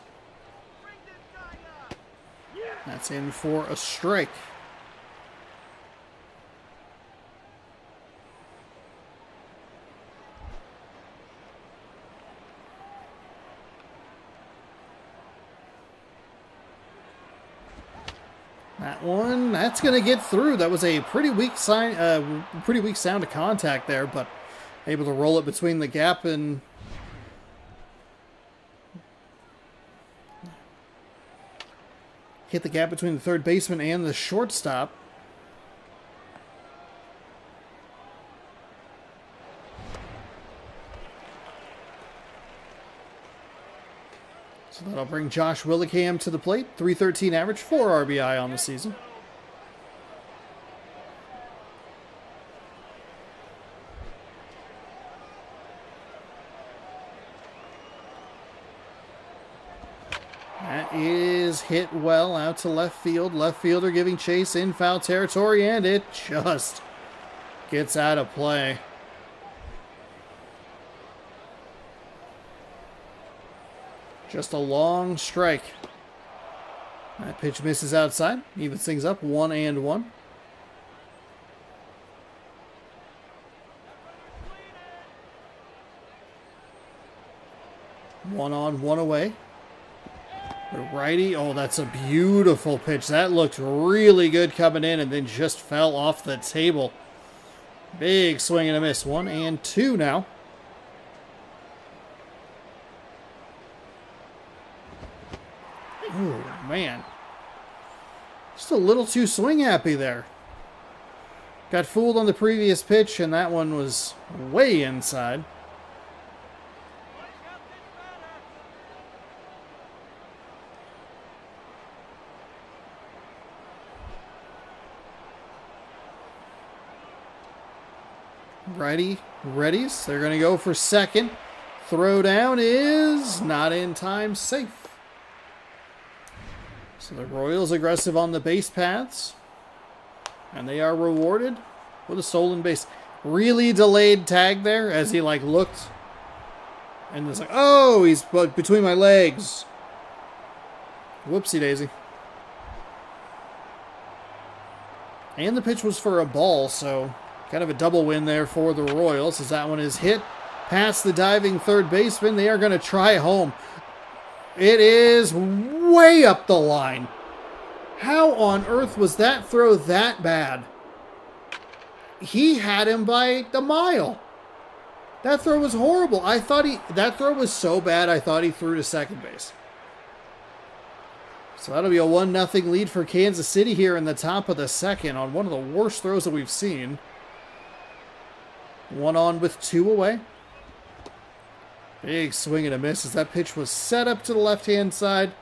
That's in for a strike. That one, that's going to get through. That was a pretty weak sound of contact there, but able to roll it between the gap and hit the gap between the third baseman and the shortstop. So that'll bring Josh Willingham to the plate. .313 average, 4 RBI on the season. That is hit well out to left field. Left fielder giving chase in foul territory, and it just gets out of play. Just a long strike. That pitch misses outside. Evens things up, 1-1. One on, one away. The righty, oh, that's a beautiful pitch. That looked really good coming in and then just fell off the table. Big swing and a miss. 1-2 now. Oh, man. Just a little too swing happy there. Got fooled on the previous pitch, and that one was way inside. Readies. They're going to go for second. Throw down is not in time. Safe. So the Royals aggressive on the base paths. And they are rewarded with a stolen base. Really delayed tag there as he looked. And it's like, oh, he's between my legs. Whoopsie daisy. And the pitch was for a ball, so kind of a double win there for the Royals as that one is hit past the diving third baseman. They are going to try home. It is way up the line. How on earth was that throw that bad? He had him by the mile. That throw was horrible. That throw was so bad I thought he threw to second base. So that'll be a 1-0 lead for Kansas City here in the top of the second on one of the worst throws that we've seen. 1 on with 2 away. Big swing and a miss as that pitch was set up to the left-hand side.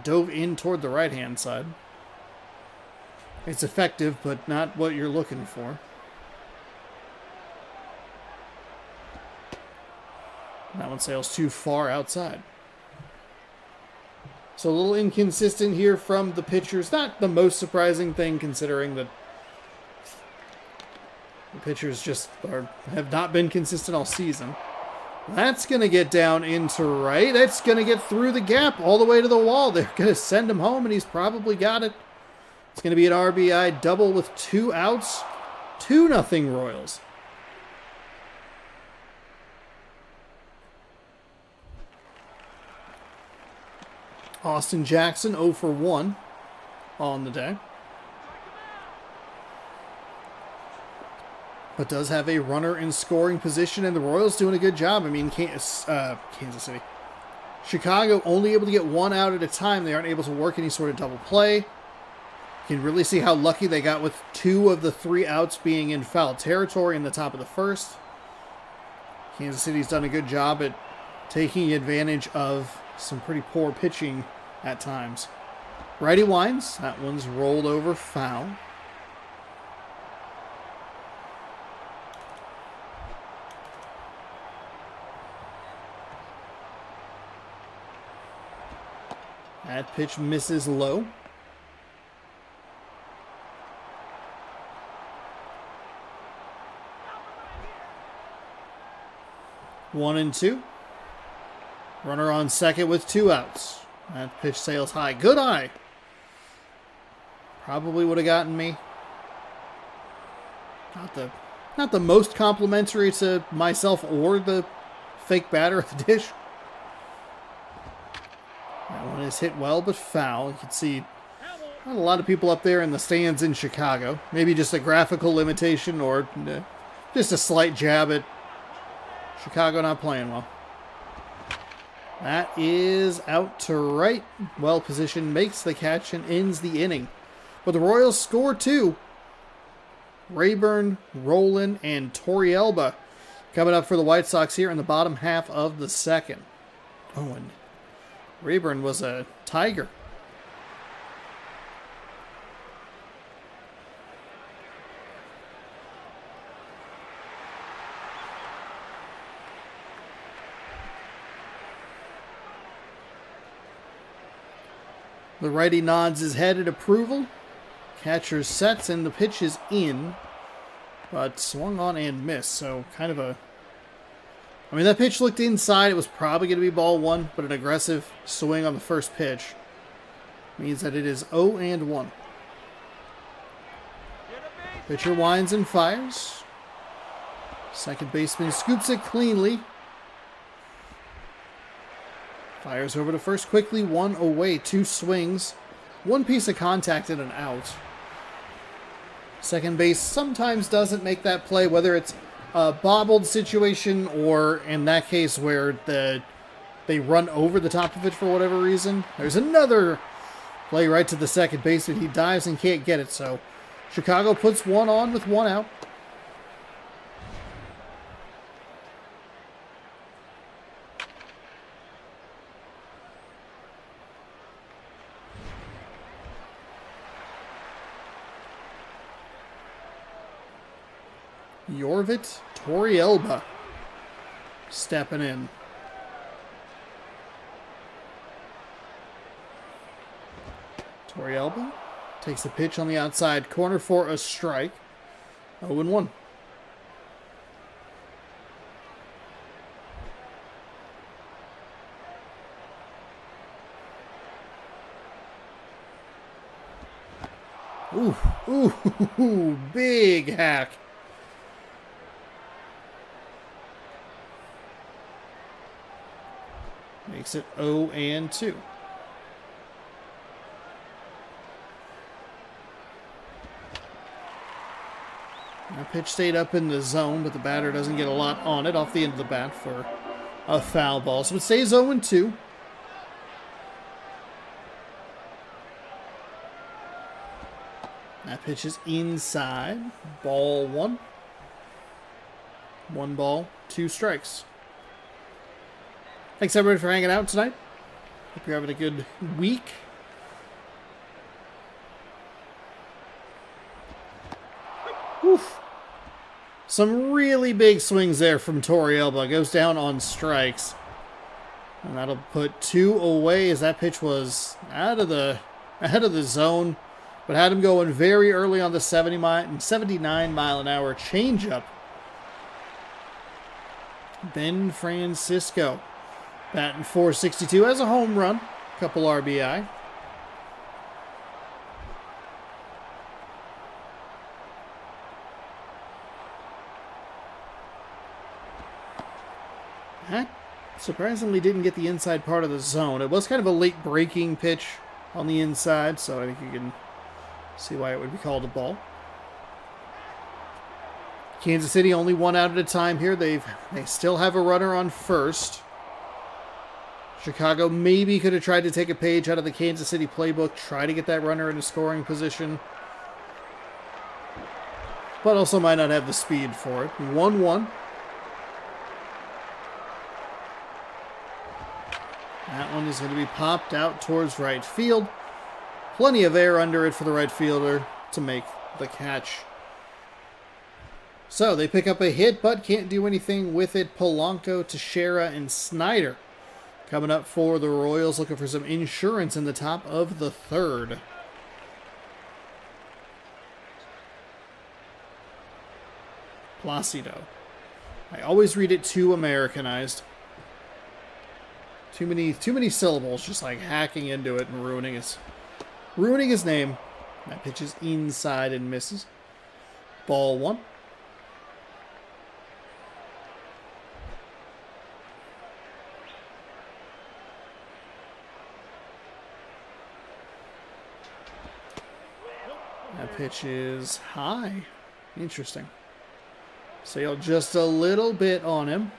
Dove in toward the right-hand side. It's effective, but not what you're looking for. That one sails too far outside. So a little inconsistent here from the pitchers. Not the most surprising thing considering that the pitchers just have not been consistent all season. That's going to get down into right. That's going to get through the gap all the way to the wall. They're going to send him home, and he's probably got it. It's going to be an RBI double with 2 outs. 2-0 Royals. Austin Jackson 0 for 1 on the day. But does have a runner in scoring position, and the Royals doing a good job. I mean, Kansas City. Chicago only able to get 1 out at a time. They aren't able to work any sort of double play. You can really see how lucky they got with 2 of the 3 outs being in foul territory in the top of the first. Kansas City's done a good job at taking advantage of some pretty poor pitching at times. Righty winds. That one's rolled over foul. That pitch misses low. One and 2. Runner on second with 2 outs. That pitch sails high. Good eye. Probably would have gotten me. Not the most complimentary to myself or the fake batter at the dish. That one is hit well, but foul. You can see not a lot of people up there in the stands in Chicago. Maybe just a graphical limitation or just a slight jab at Chicago not playing well. That is out to right. Well positioned, makes the catch and ends the inning. But the Royals score 2. Rayburn, Rowland, and Torrealba coming up for the White Sox here in the bottom half of the second. Oh, and Rayburn was a Tiger. The righty nods his head at approval. Catcher sets and the pitch is in, but swung on and missed. So kind of that pitch looked inside. It was probably going to be ball 1, but an aggressive swing on the first pitch means that it is 0 and 1. Pitcher winds and fires. Second baseman scoops it cleanly. Fires over to first quickly, 1 away, 2 swings, 1 piece of contact and an out. Second base sometimes doesn't make that play, whether it's a bobbled situation or in that case where they run over the top of it for whatever reason. There's another play right to the second baseman. He dives and can't get it, so Chicago puts 1 on with 1 out. Yorvit Torrealba stepping in. Torrealba takes the pitch on the outside corner for a strike. 0-1. Ooh, big hack. Makes it 0-2. That pitch stayed up in the zone, but the batter doesn't get a lot on it off the end of the bat for a foul ball. So it stays 0-2. That pitch is inside. Ball 1. 1 ball, 2 strikes. Thanks everybody for hanging out tonight. Hope you're having a good week. Oof. Some really big swings there from Torrealba. Goes down on strikes. And that'll put 2 away as that pitch was out of the zone. But had him going very early on the 79 mile an hour changeup. Ben Francisco batting .462 as a home run. Couple RBI. That surprisingly didn't get the inside part of the zone. It was kind of a late breaking pitch on the inside, so I think you can see why it would be called a ball. Kansas City only 1 out at a time here. They still have a runner on first. Chicago maybe could have tried to take a page out of the Kansas City playbook, try to get that runner in a scoring position, but also might not have the speed for it. 1-1. That one is going to be popped out towards right field. Plenty of air under it for the right fielder to make the catch. So they pick up a hit, but can't do anything with it. Polanco, Teixeira, and Snyder coming up for the Royals, looking for some insurance in the top of the 3rd. Placido. I always read it too Americanized. Too many syllables, just like hacking into it and ruining his name. That pitch is inside and misses. Ball 1. That pitch is high. Interesting. Sailed just a little bit on him.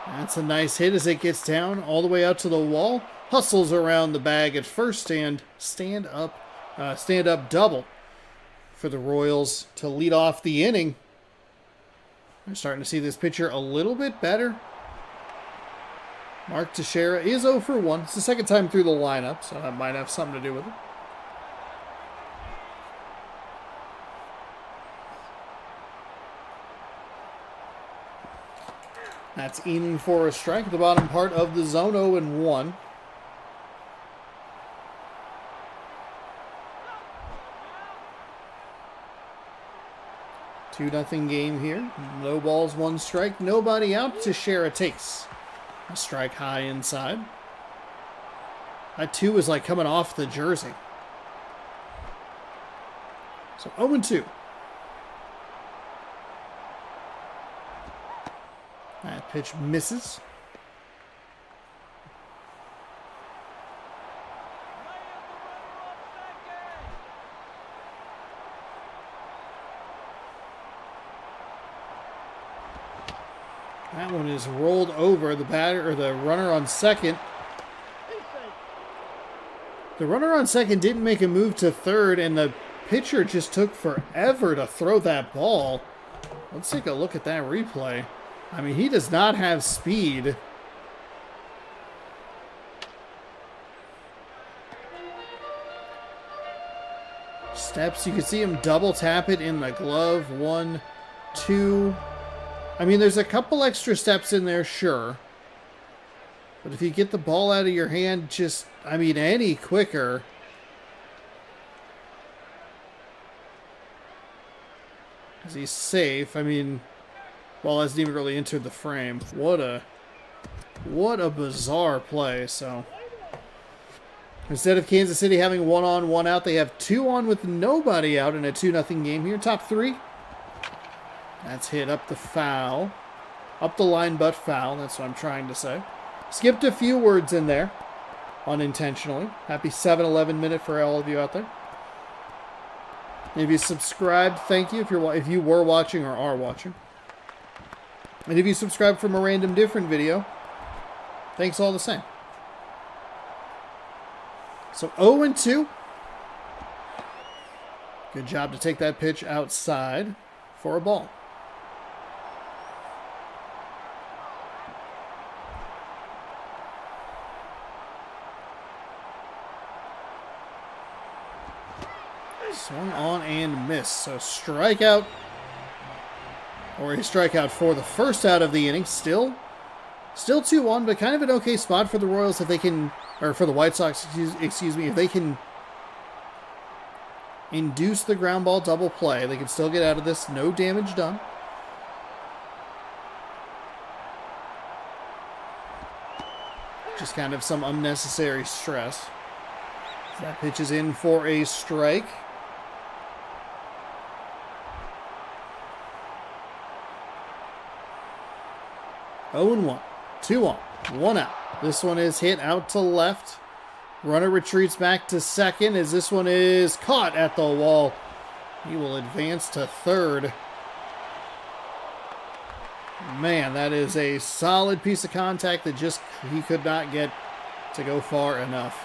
That's a nice hit as it gets down all the way out to the wall. Hustles around the bag at first and stand up double for the Royals to lead off the inning. We're starting to see this pitcher a little bit better. Mark Teixeira is 0 for 1. It's the second time through the lineup, so that might have something to do with it. That's in for a strike at the bottom part of the zone, 0-1. Two-0 game here. No balls, 1 strike. Nobody out. Teixeira takes a strike high inside. That 2 is like coming off the jersey. So 0-2. That pitch misses. That one is rolled over. The batter or the runner on second. The runner on second didn't make a move to third, and the pitcher just took forever to throw that ball. Let's take a look at that replay. I mean, he does not have speed. Steps, you can see him double tap it in the glove. 1, 2. I mean, there's a couple extra steps in there, sure. But if you get the ball out of your hand just, I mean, any quicker. Is he safe? I mean, ball hasn't even really entered the frame. What a bizarre play. So instead of Kansas City having 1 on, 1 out, they have 2 on with nobody out in a 2-0 game here. Top 3. That's hit up the foul. Up the line, but foul. That's what I'm trying to say. Skipped a few words in there. Unintentionally. Happy 7-11 minute for all of you out there. If you subscribed, thank you. If you were watching or are watching. And if you subscribed from a random different video, thanks all the same. So 0-2. Good job to take that pitch outside for a ball. Swung on and missed. So strikeout. Or a strikeout for the first out of the inning. Still 2-1, but kind of an okay spot for the Royals if they can, or for the White Sox, excuse me, if they can induce the ground ball double play. They can still get out of this. No damage done. Just kind of some unnecessary stress. That pitch is in for a strike. Oh and 1. 2 on. 1 out. This one is hit out to left. Runner retreats back to second as this one is caught at the wall. He will advance to third. Man, that is a solid piece of contact that just he could not get to go far enough.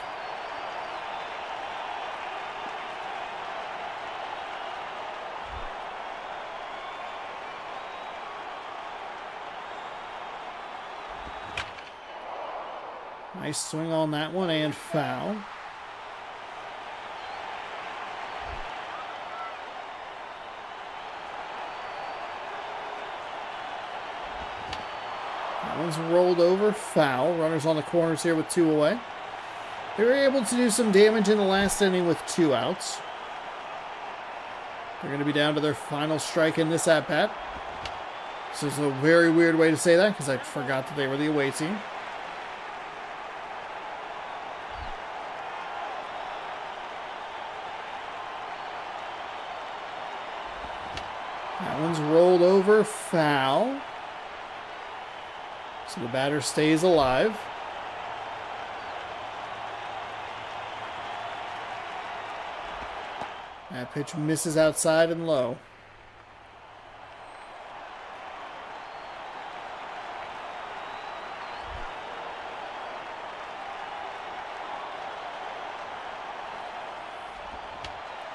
Nice swing on that one and foul. That one's rolled over, foul. Runners on the corners here with 2 away. They were able to do some damage in the last inning with 2 outs. They're going to be down to their final strike in this at-bat. This is a very weird way to say that because I forgot that they were the away team. That one's rolled over, foul. So the batter stays alive. That pitch misses outside and low.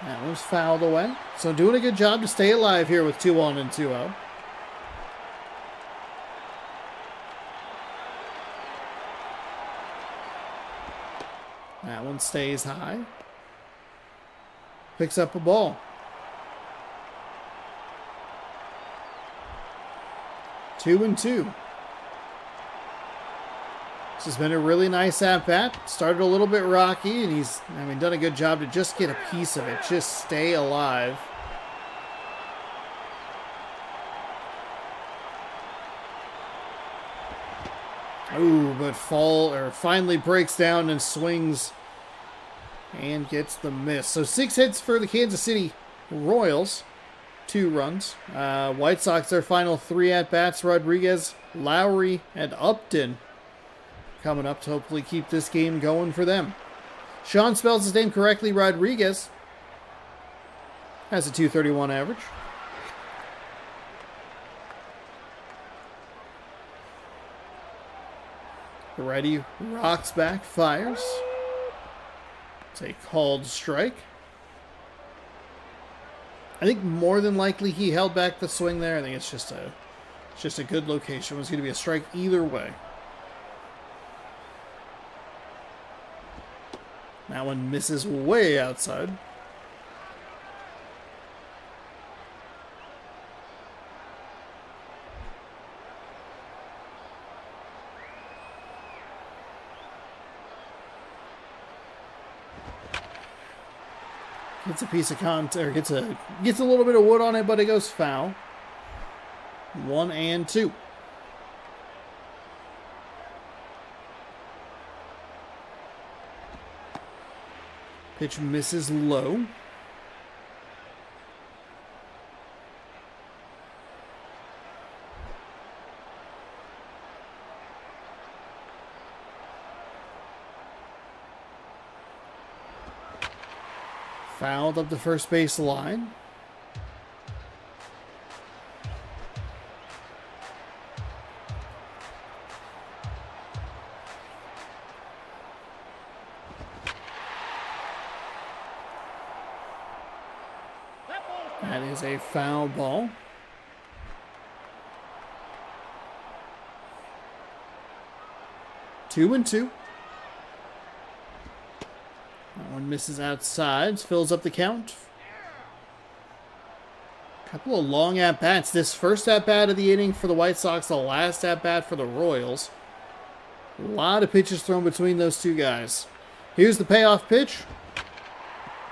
That one's fouled away. So doing a good job to stay alive here with 2 on and 2 out. That one stays high. Picks up a ball. 2-2. This has been a really nice at-bat. Started a little bit rocky, and he's, done a good job to just get a piece of it. Just stay alive. Ooh, but finally breaks down and swings and gets the miss. So 6 hits for the Kansas City Royals. 2 runs. White Sox, their final 3 at-bats. Rodriguez, Lowry, and Upton coming up to hopefully keep this game going for them. Sean spells his name correctly. Rodriguez has a .231 average. The righty rocks back, fires. It's a called strike. I think more than likely he held back the swing there. I think it's just a good location. It was going to be a strike either way. That one misses way outside. Gets a piece of contact, or gets a little bit of wood on it, but it goes foul. 1-2. Pitch misses low. Fouled up the first base line. That is a foul ball. Two and two. That one misses outside, fills up the count. Couple of long at-bats. This first at-bat of the inning for the White Sox, the last at-bat for the Royals. A lot of pitches thrown between those two guys. Here's the payoff pitch.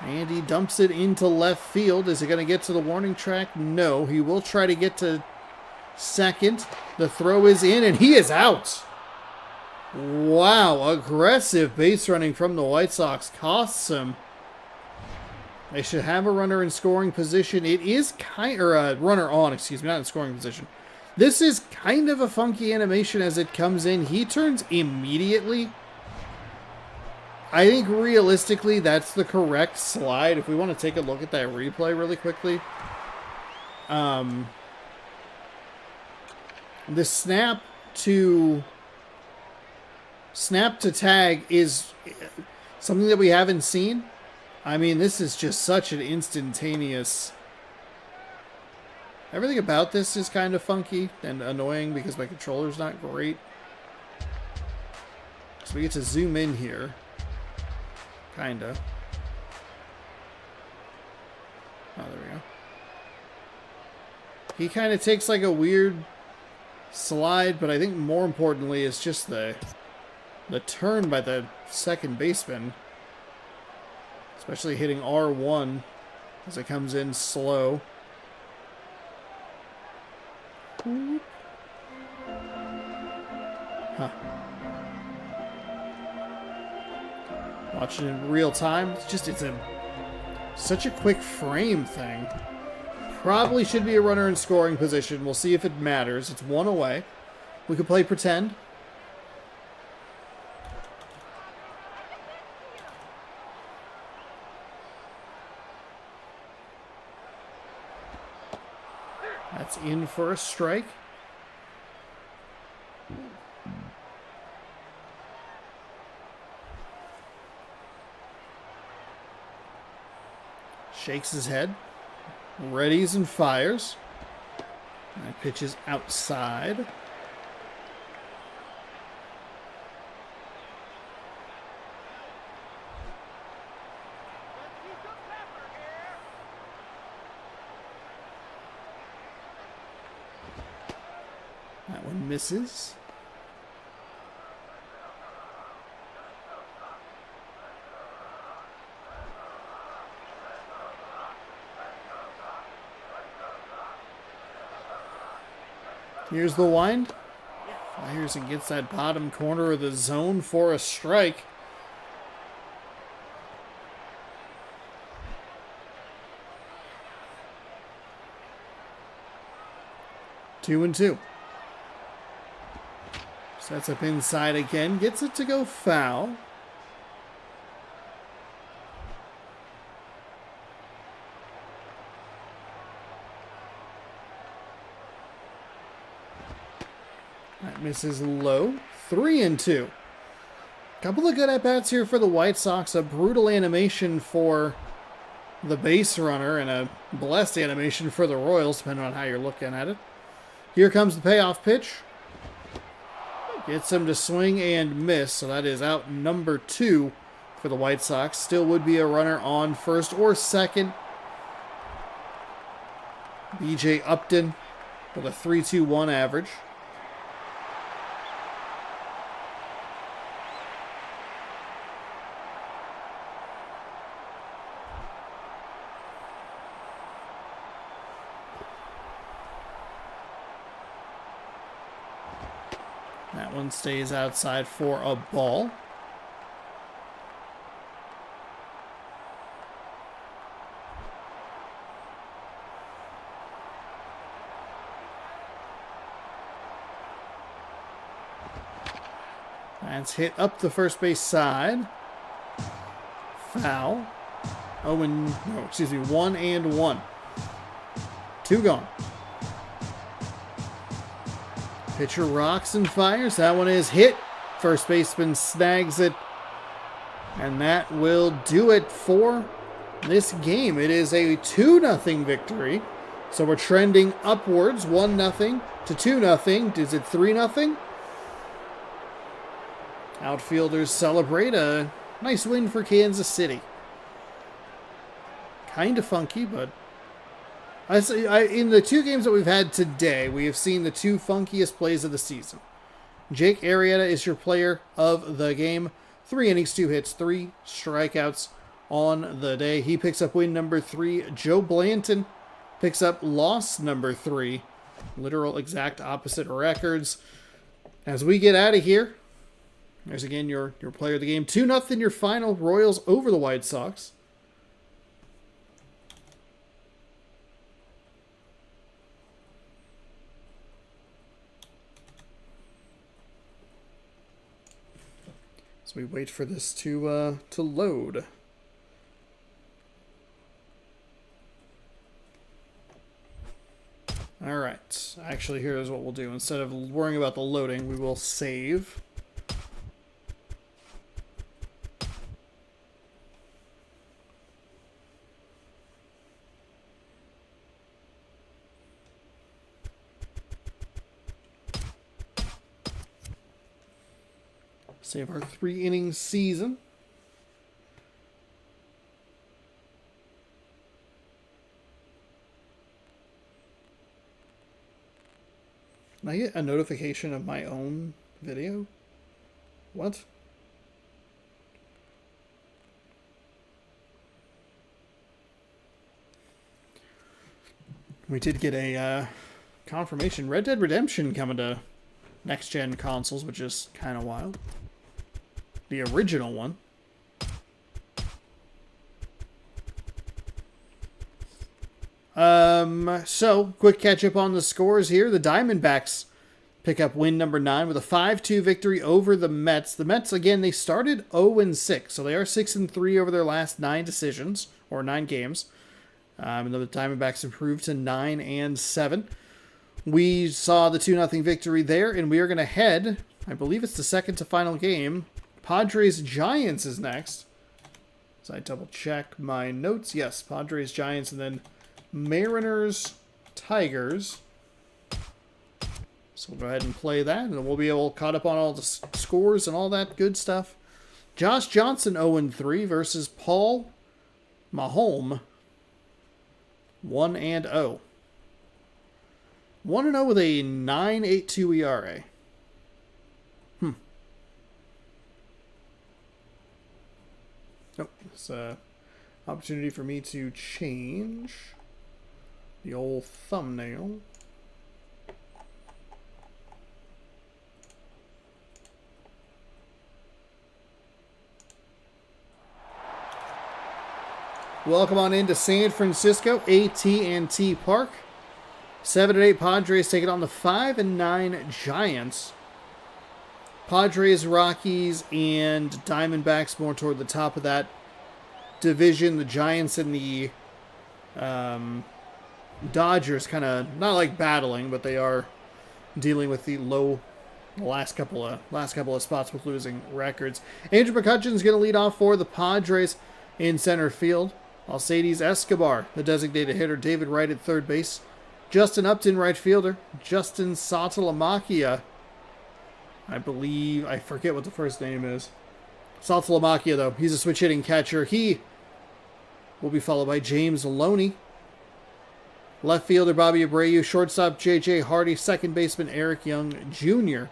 And he dumps it into left field. Is it going to get to the warning track? No. He will try to get to second. The throw is in, and he is out. Wow, aggressive base running from the White Sox costs them. They should have a runner in scoring position. It is or a runner on, excuse me, not in scoring position. This is kind of a funky animation as it comes in. He turns immediately. I think realistically that's the correct slide. If we want to take a look at that replay really quickly. The snap to tag is something that we haven't seen. I mean, this is just such an instantaneous... Everything about this is kind of funky and annoying because my controller's not great. So we get to zoom in here. Kinda. Oh, there we go. He kind of takes like a weird slide, but I think more importantly is just the turn by the second baseman. Especially hitting R1 as it comes in slow. Huh. Watching it in real time, it's such a quick frame thing. Probably should be a runner in scoring position. We'll see if it matters. It's one away. We could play pretend. That's in for a strike. Shakes his head. Readies and fires. That pitches outside. That one misses. Here's the wind. Fires and gets that bottom corner of the zone for a strike. Two and two. Sets up inside again. Gets it to go foul. That misses low. 3 and 2. Couple of good at-bats here for the White Sox. A brutal animation for the base runner and a blessed animation for the Royals, depending on how you're looking at it. Here comes the payoff pitch. Gets him to swing and miss, so that is out number 2 for the White Sox. Still would be a runner on first or second. B.J. Upton with a 3.21 average. That one stays outside for a ball. That's hit up the first base side. Foul. 1 and 1. 2 gone. Pitcher rocks and fires. That one is hit. First baseman snags it. And that will do it for this game. It is a 2-0 victory. So we're trending upwards. 1-0 to 2-0. Is it 3-0? Outfielders celebrate a nice win for Kansas City. Kind of funky, but in the 2 games that we've had today, we have seen the 2 funkiest plays of the season. Jake Arrieta is your player of the game. 3 innings, 2 hits, 3 strikeouts on the day. He picks up win number 3. Joe Blanton picks up loss number 3. Literal exact opposite records. As we get out of here, there's again your player of the game. 2-0 your final. Royals over the White Sox. So we wait for this to load. All right. Actually, here's what we'll do. Instead of worrying about the loading, we will save. Save our 3-inning season. Can I get a notification of my own video? What? We did get a confirmation. Red Dead Redemption coming to next-gen consoles, which is kind of wild. The original one. So, quick catch-up on the scores here. The Diamondbacks pick up win number 9 with a 5-2 victory over the Mets. The Mets, again, they started 0-6, so they are 6-3 over their last 9 decisions, or 9 games. And the Diamondbacks improved to 9-7. We saw the 2-0 victory there, and we are going to head, I believe it's the second to final game. Padres Giants is next. So I double check my notes. Yes, Padres Giants, and then Mariners Tigers. So we'll go ahead and play that, and we'll be able caught up on all the scores and all that good stuff. Josh Johnson 0-3 versus Paul Maholm 1-0. 1-0 with a 9.82 ERA. Oh, it's an opportunity for me to change the old thumbnail. Welcome on into San Francisco, AT&T Park. 7-8 Padres taking on the 5-9 Giants. Padres, Rockies, and Diamondbacks more toward the top of that division. The Giants and the Dodgers kind of not like battling, but they are dealing with the last couple of spots with losing records. Andrew McCutcheon's going to lead off for the Padres in center field. Alcides Escobar, the designated hitter. David Wright at third base. Justin Upton, right fielder. Justin Saltalamacchia, I forget what the first name is. Saltalamacchia, though. He's a switch hitting catcher. He will be followed by James Loney. Left fielder Bobby Abreu. Shortstop J.J. Hardy. Second baseman Eric Young Jr.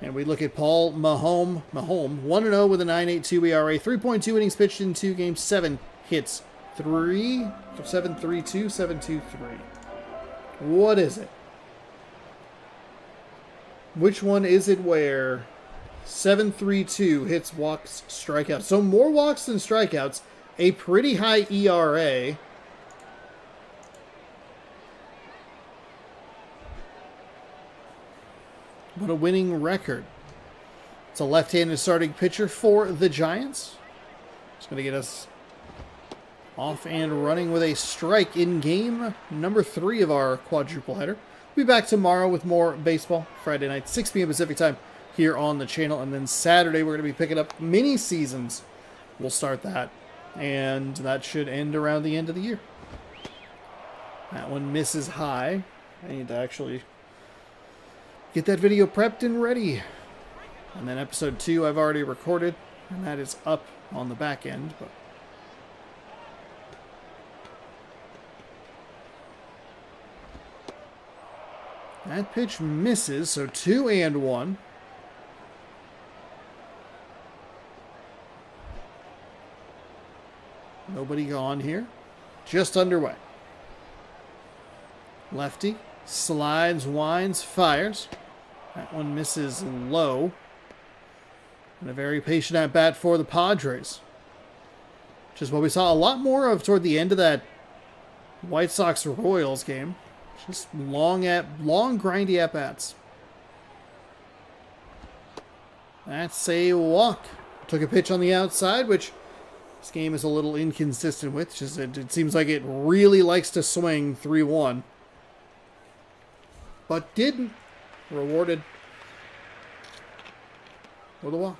And we look at Paul Maholm 1-0 with a 9.82 ERA. 3.2 innings pitched in 2 games. 7 hits. 7.32, 7.23. What is it? Which one is it where 7.32 hits, walks, strikeouts? So more walks than strikeouts. A pretty high ERA. But a winning record. It's a left-handed starting pitcher for the Giants. It's going to get us off and running with a strike in game number 3 of our quadruple header. We'll be back tomorrow with more baseball. Friday night, 6 p.m. Pacific time here on the channel. And then Saturday, we're going to be picking up mini seasons. We'll start that. And that should end around the end of the year. That one misses high. I need to actually get that video prepped and ready. And then episode 2 I've already recorded. And that is up on the back end. But that pitch misses, so 2-1. Nobody gone here. Just underway. Lefty slides, winds, fires. That one misses low. And a very patient at bat for the Padres. Which is what we saw a lot more of toward the end of that White Sox Royals game. Just long, grindy at-bats. That's a walk. Took a pitch on the outside, which this game is a little inconsistent with. Just it seems like it really likes to swing 3-1. But didn't. Rewarded with a walk.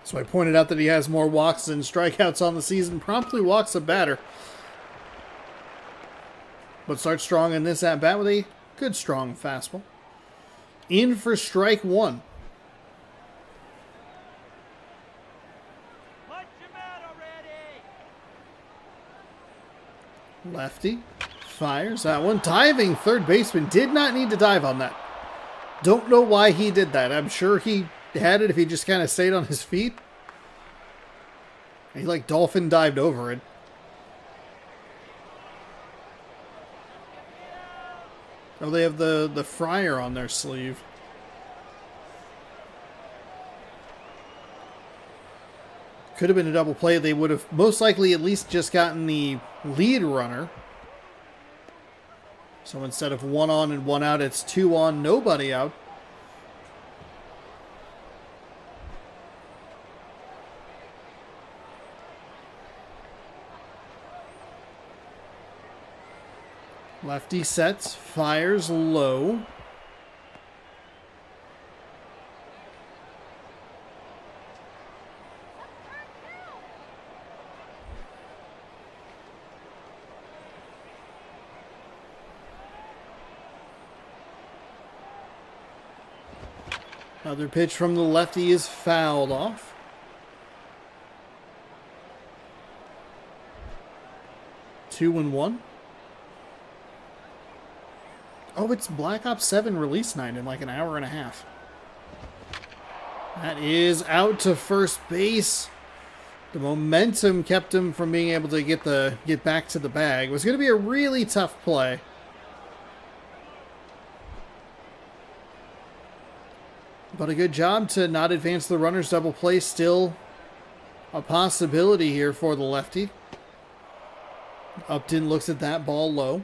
So I pointed out that he has more walks than strikeouts on the season. Promptly walks a batter. But starts strong in this at-bat with a good, strong fastball. In for strike 1. Lefty fires that one. Diving third baseman. Did not need to dive on that. Don't know why he did that. I'm sure he had it if he just kind of stayed on his feet. He like dolphin dived over it. Oh, they have the fryer on their sleeve. Could have been a double play. They would have most likely at least just gotten the lead runner. So instead of 1 on and 1 out, it's 2 on, nobody out. Lefty sets, fires low. Another pitch from the lefty is fouled off. Two and 1. Oh, it's Black Ops 7 release night in like an hour and a half. That is out to first base. The momentum kept him from being able to get back to the bag. It was going to be a really tough play. But a good job to not advance the runner's double play. Still a possibility here for the lefty. Upton looks at that ball low.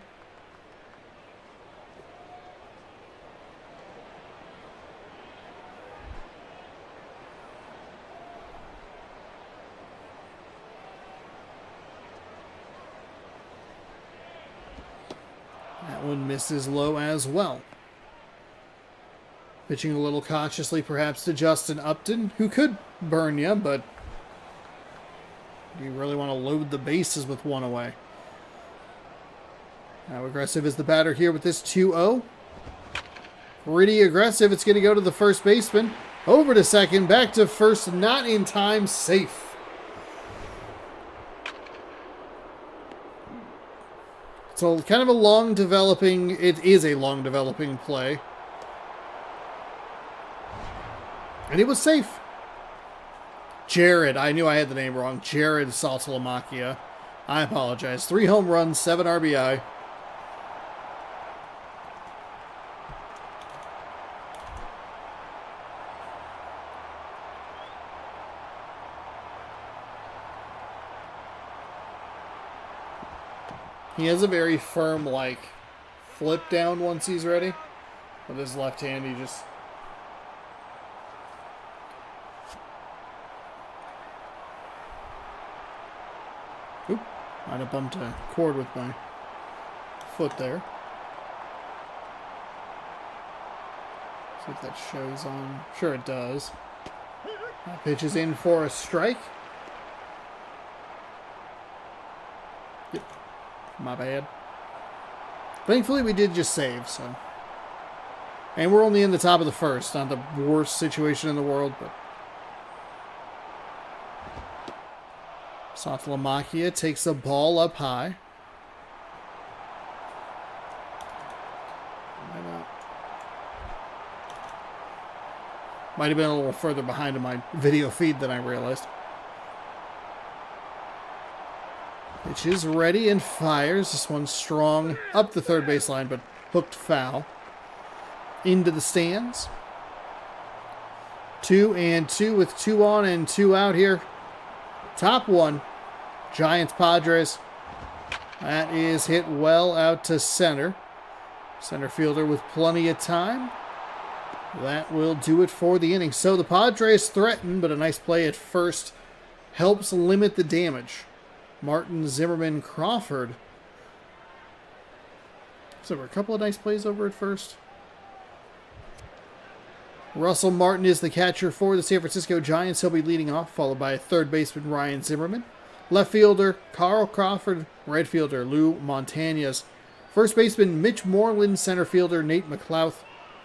That one misses low as well. Pitching a little cautiously perhaps to Justin Upton, who could burn you, but do you really want to load the bases with 1 away? How aggressive is the batter here with this 2-0? Pretty aggressive. It's going to go to the first baseman. Over to second, back to first, not in time, safe. So kind of a long developing, it is a long developing play. And it was safe. Jared. I knew I had the name wrong. Jared Saltalamacchia. I apologize. 3 home runs, 7 RBI. He has a very firm, like, flip down once he's ready. With his left hand, he just... Oop. Might have bumped a cord with my foot there. See if that shows on. Sure it does. That pitch is in for a strike. Yep. My bad. Thankfully, we did just save, so. And we're only in the top of the first. Not the worst situation in the world, but. Saltalamacchia takes the ball up high. Might have been a little further behind in my video feed than I realized. Pitch is ready and fires. This one's strong up the third baseline, but hooked foul. Into the stands. 2-2 with 2 on and 2 out here. Top 1. Giants Padres. That is hit well out to center. Center fielder with plenty of time. That will do it for the inning. So the Padres threaten, but a nice play at first helps limit the damage. Martin, Zimmerman, Crawford. So there were a couple of nice plays over at first. Russell Martin is the catcher for the San Francisco Giants. He'll be leading off, followed by third baseman Ryan Zimmerman. Left fielder Carl Crawford. Right fielder Lou Montañez. First baseman Mitch Moreland. Center fielder Nate McLouth.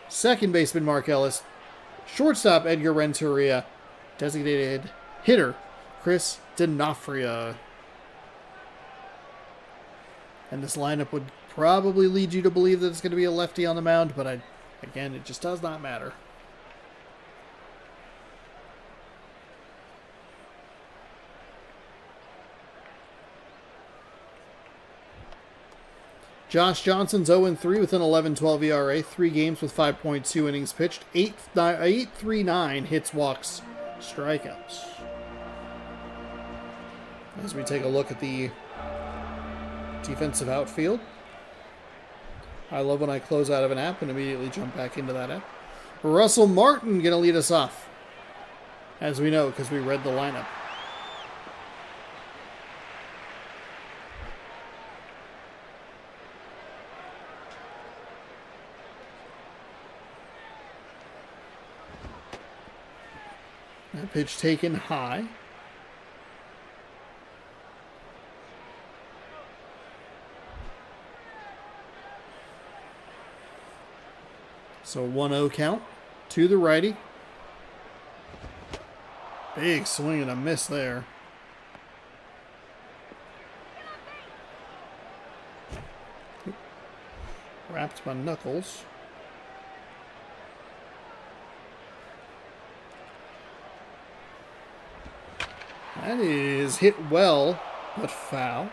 Second baseman Mark Ellis. Shortstop Edgar Renteria. Designated hitter Chris D'Onofrio. And this lineup would probably lead you to believe that it's going to be a lefty on the mound, but again, it just does not matter. Josh Johnson's 0-3 with an 11-12 ERA, 3 games with 5.2 innings pitched, 8.39 hits, walks, strikeouts. As we take a look at the defensive outfield. I love when I close out of an app and immediately jump back into that app. Russell Martin going to lead us off. As we know, because we read the lineup. That pitch taken high. So 1-0 count to the righty. Big swing and a miss there. Wrapped by Knuckles. That is hit well, but foul.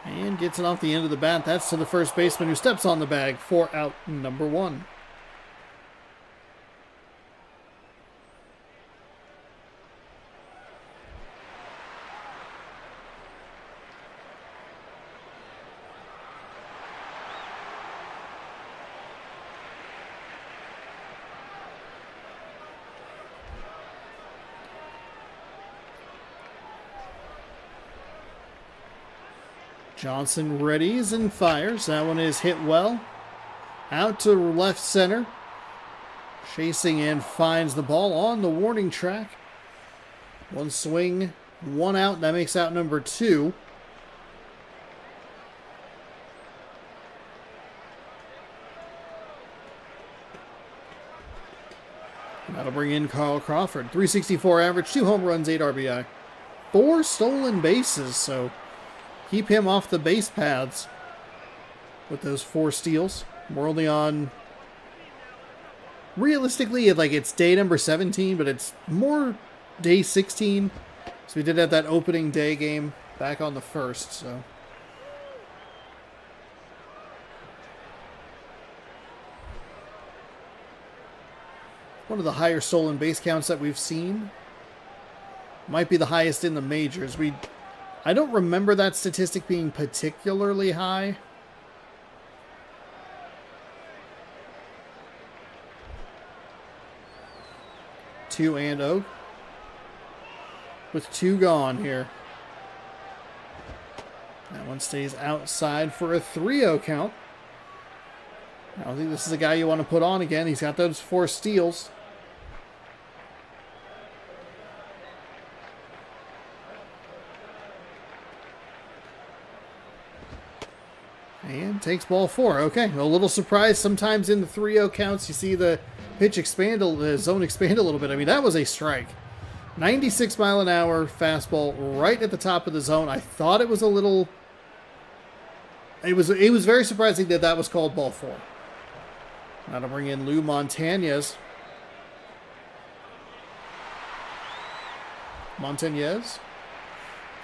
And gets it off the end of the bat. That's to the first baseman who steps on the bag for out number 1. Johnson readies and fires. That one is hit well. Out to left center. Chasing and finds the ball on the warning track. 1 swing, 1 out. That makes out number 2. That'll bring in Carl Crawford. 364 average, 2 home runs, 8 RBI. 4 stolen bases, so keep him off the base paths with those 4 steals. We're only on, realistically, like it's day number 17, but it's more day 16. So we did have that opening day game back on the 1st, so. One of the higher stolen base counts that we've seen. Might be the highest in the majors. I don't remember that statistic being particularly high. Two and oh. With 2 gone here. That one stays outside for a 3-0 count. I don't think this is a guy you want to put on again. He's got those 4 steals. And takes ball 4. Okay, a little surprise. Sometimes in the 3-0 counts, you see the pitch expand, the zone expand a little bit. I mean, that was a strike. 96 mile an hour fastball right at the top of the zone. I thought it was a little. It was very surprising that that was called ball 4. Now to bring in Lou Montañez. Montañez.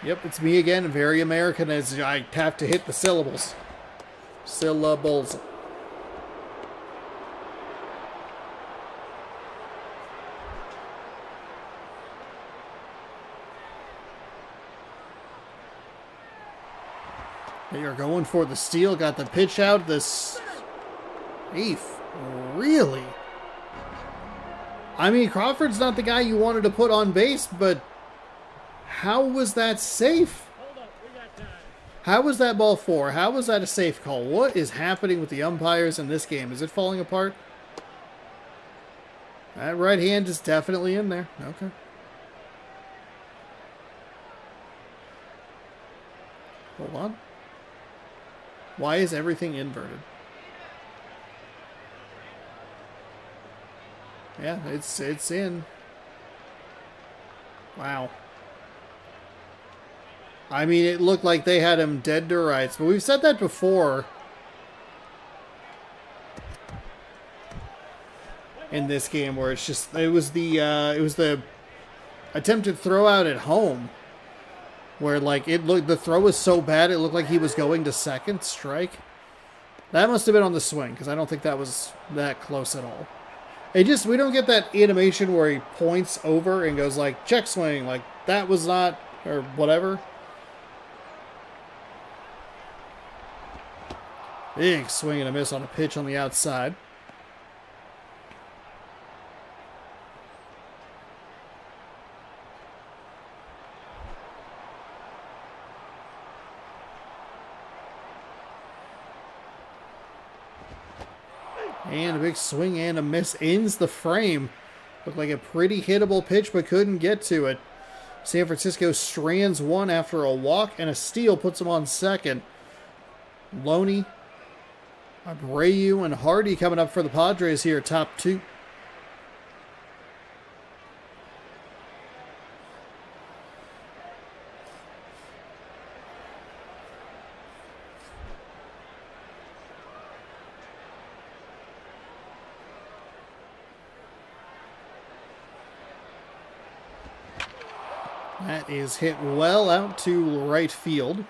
Yep, it's me again. Very American as I have to hit the syllables. Syllables. They are going for the steal. Got the pitch out. This safe. Really? I mean, Crawford's not the guy you wanted to put on base, but how was that safe? How was that ball 4? How was that a safe call? What is happening with the umpires in this game? Is it falling apart? That right hand is definitely in there. Okay. Hold on. Why is everything inverted? Yeah, it's in. Wow. I mean, it looked like they had him dead to rights, but we've said that before in this game, where it's just it was the attempted throw out at home, where like the throw was so bad it looked like he was going to second. Strike. That must have been on the swing, because I don't think that was that close at all. We don't get that animation where he points over and goes like check swing, like that was not, or whatever. Big swing and a miss on a pitch on the outside. And a big swing and a miss ends the frame. Looked like a pretty hittable pitch, but couldn't get to it. San Francisco strands one after a walk, and a steal puts him on second. Loney, Abreu, and Hardy coming up for the Padres here, top 2. That is hit well out to right field.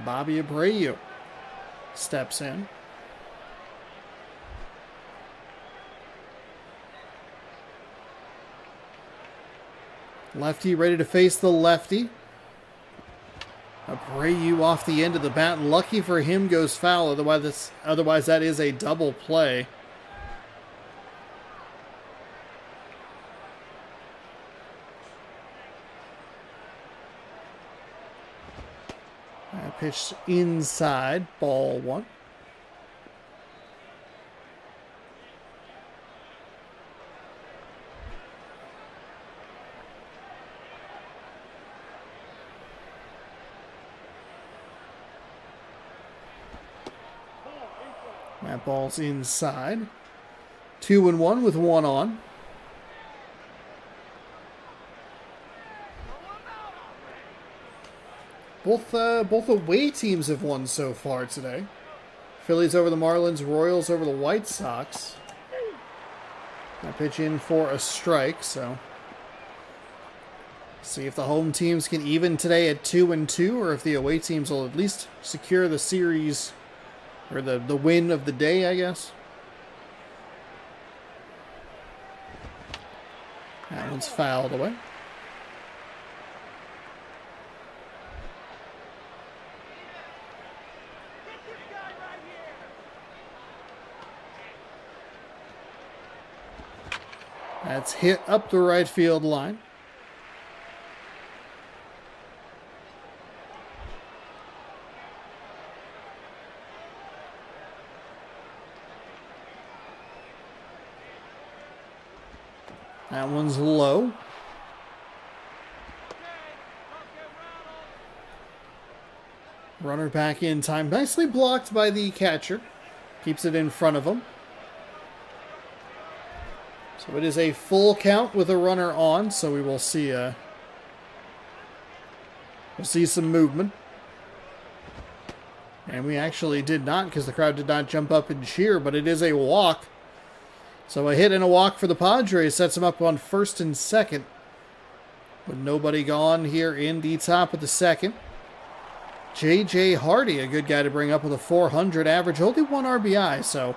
Bobby Abreu steps in. Lefty ready to face the lefty. Abreu off the end of the bat. Lucky for him goes foul. Otherwise that is a double play. Pitched inside, ball 1. That ball's inside. 2-1 with one on. Both away teams have won so far today. Phillies over the Marlins, Royals over the White Sox. I pitch in for a strike, so see if the home teams can even today at 2-2, or if the away teams will at least secure the series, or the win of the day, I guess. That one's fouled away. That's hit up the right field line. That one's low. Runner back in time. Nicely blocked by the catcher. Keeps it in front of him. So it is a full count with a runner on, so we will see some movement. And we actually did not, because the crowd did not jump up and cheer, but it is a walk. So a hit and a walk for the Padres sets them up on first and second, with nobody gone here in the top of the second. J.J. Hardy, a good guy to bring up with a 400 average, only 1 RBI, so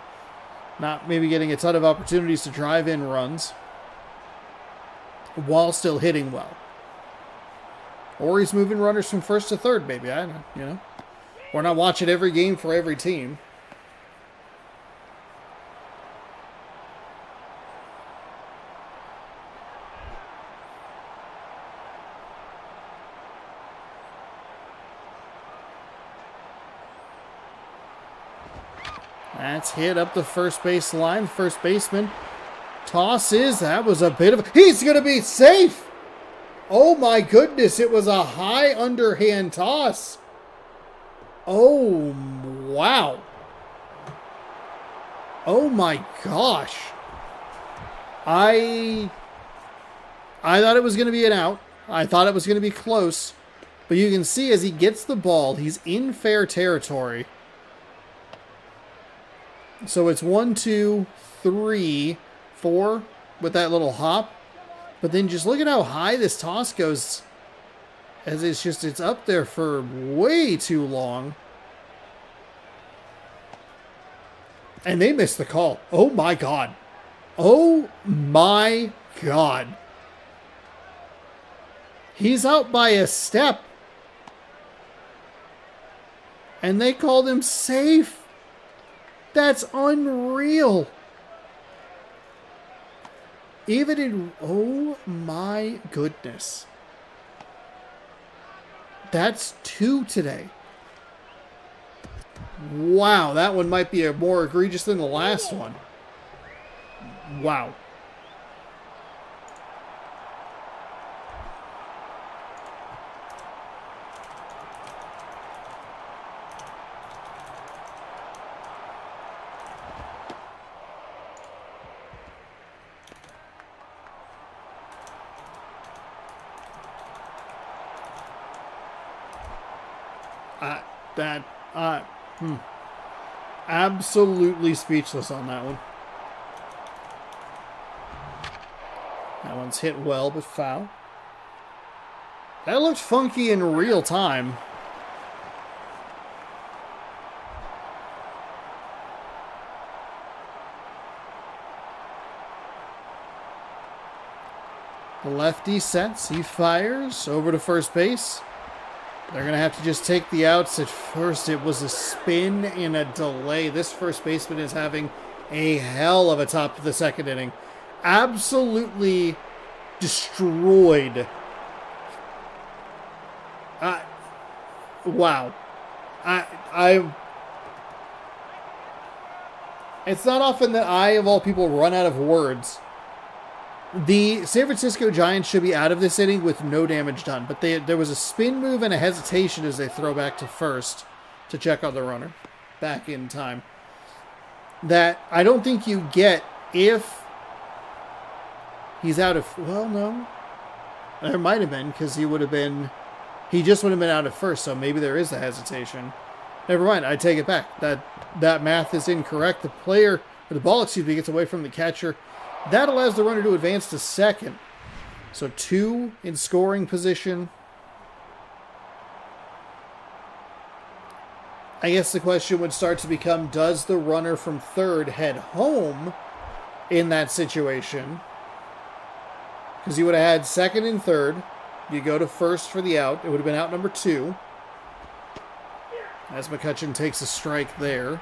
not maybe getting a ton of opportunities to drive in runs while still hitting well. Or he's moving runners from first to third, maybe. I don't know, you know. We're not watching every game for every team. That's hit up the first base line. First baseman tosses. That was a bit of... He's going to be safe! Oh my goodness, it was a high underhand toss. Oh, wow. Oh my gosh. I thought it was going to be an out. I thought it was going to be close. But you can see as he gets the ball, he's in fair territory. So it's 1, 2, 3, 4 with that little hop. But then just look at how high this toss goes. As it's up there for way too long. And they missed the call. Oh my God. Oh my God. He's out by a step. And they called him safe. That's unreal. Even in... Oh my goodness. That's 2 today. Wow, that one might be more egregious than the last one. Wow. Absolutely speechless on that one. That one's hit well, but foul. That looked funky in real time. The lefty sets, he fires over to first base. They're going to have to just take the outs. At first, it was a spin and a delay. This first baseman is having a hell of a top of the second inning. Absolutely destroyed. Wow. It's not often that I, of all people, run out of words. The San Francisco Giants should be out of this inning with no damage done. But there was a spin move and a hesitation as they throw back to first to check on the runner. Back in time. that I don't think you get if he's out of... Well, no. There might have been, because he just would have been out at first, so maybe there is a hesitation. Never mind, I take it back. That math is incorrect. The ball, gets away from the catcher. That allows the runner to advance to second. So 2 in scoring position. I guess the question would start to become, does the runner from third head home in that situation? Because you would have had second and third. You go to first for the out. It would have been out number 2. As McCutchen takes a strike there.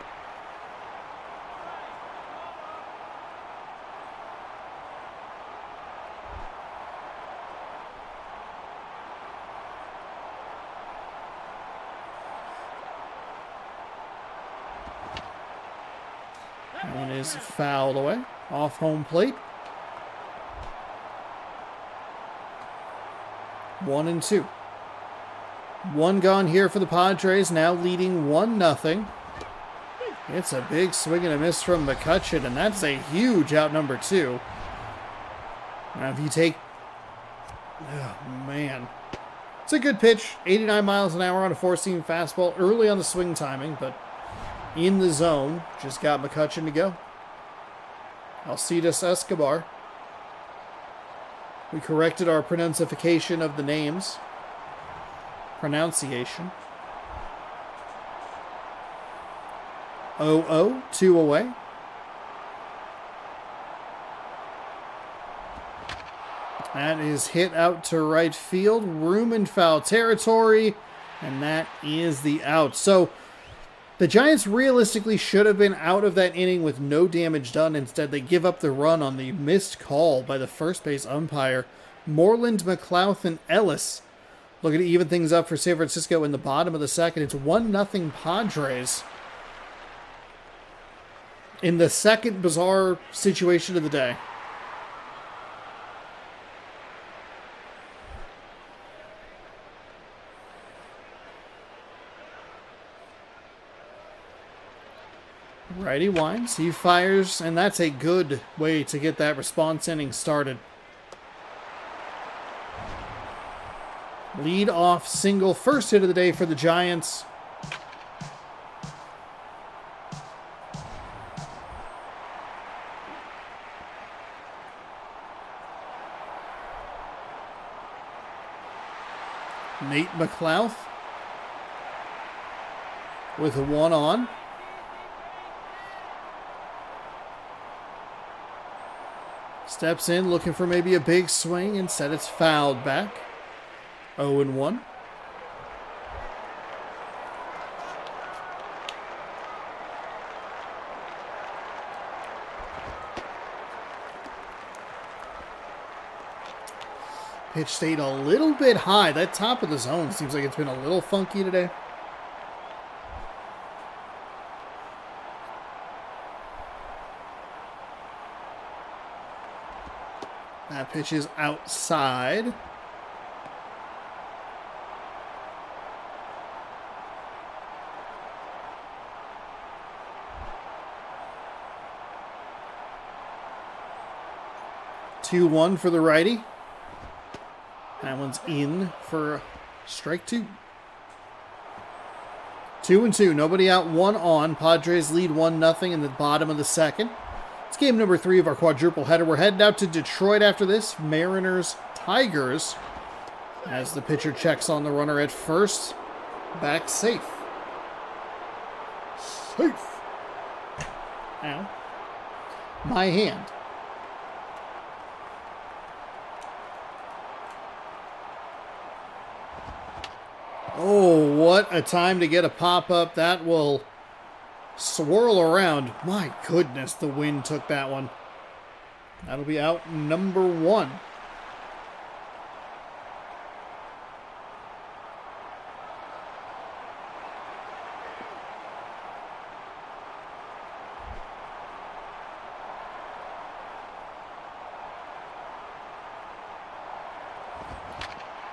That one is fouled away. Off home plate. 1-2. 1 gone here for the Padres, now leading 1-0. It's a big swing and a miss from McCutchen, and that's a huge out number 2. Now if you take... Oh, man. It's a good pitch. 89 miles an hour on a 4-seam fastball. Early on the swing timing, but in the zone. Just got McCutchen to go. Alcides Escobar. We corrected our pronunciation of the names. Pronunciation. 0-0, 2 away. That is hit out to right field. Room in foul territory. And that is the out. So the Giants realistically should have been out of that inning with no damage done. Instead, they give up the run on the missed call by the first base umpire. Moreland, McLeod, Ellis looking to even things up for San Francisco in the bottom of the second. It's 1-0 Padres. In the second bizarre situation of the day. Righty winds, he fires, and that's a good way to get that response inning started. Lead off single, first hit of the day for the Giants. Nate McLeod with a 1 on. Steps in, looking for maybe a big swing. Instead, it's fouled back. 0-1. Pitch stayed a little bit high. That top of the zone seems like it's been a little funky today. That pitch is outside. Two one for the righty. That one's in for strike 2. 2-2. Nobody out, 1 on. Padres lead 1-0 in the bottom of the second. It's game number 3 of our quadruple header. We're heading out to Detroit after this. Mariners, Tigers. As the pitcher checks on the runner at first. Back safe. Safe. Ow. My hand. Oh, what a time to get a pop-up. That will swirl around. My goodness, the wind took that one. That'll be out number 1.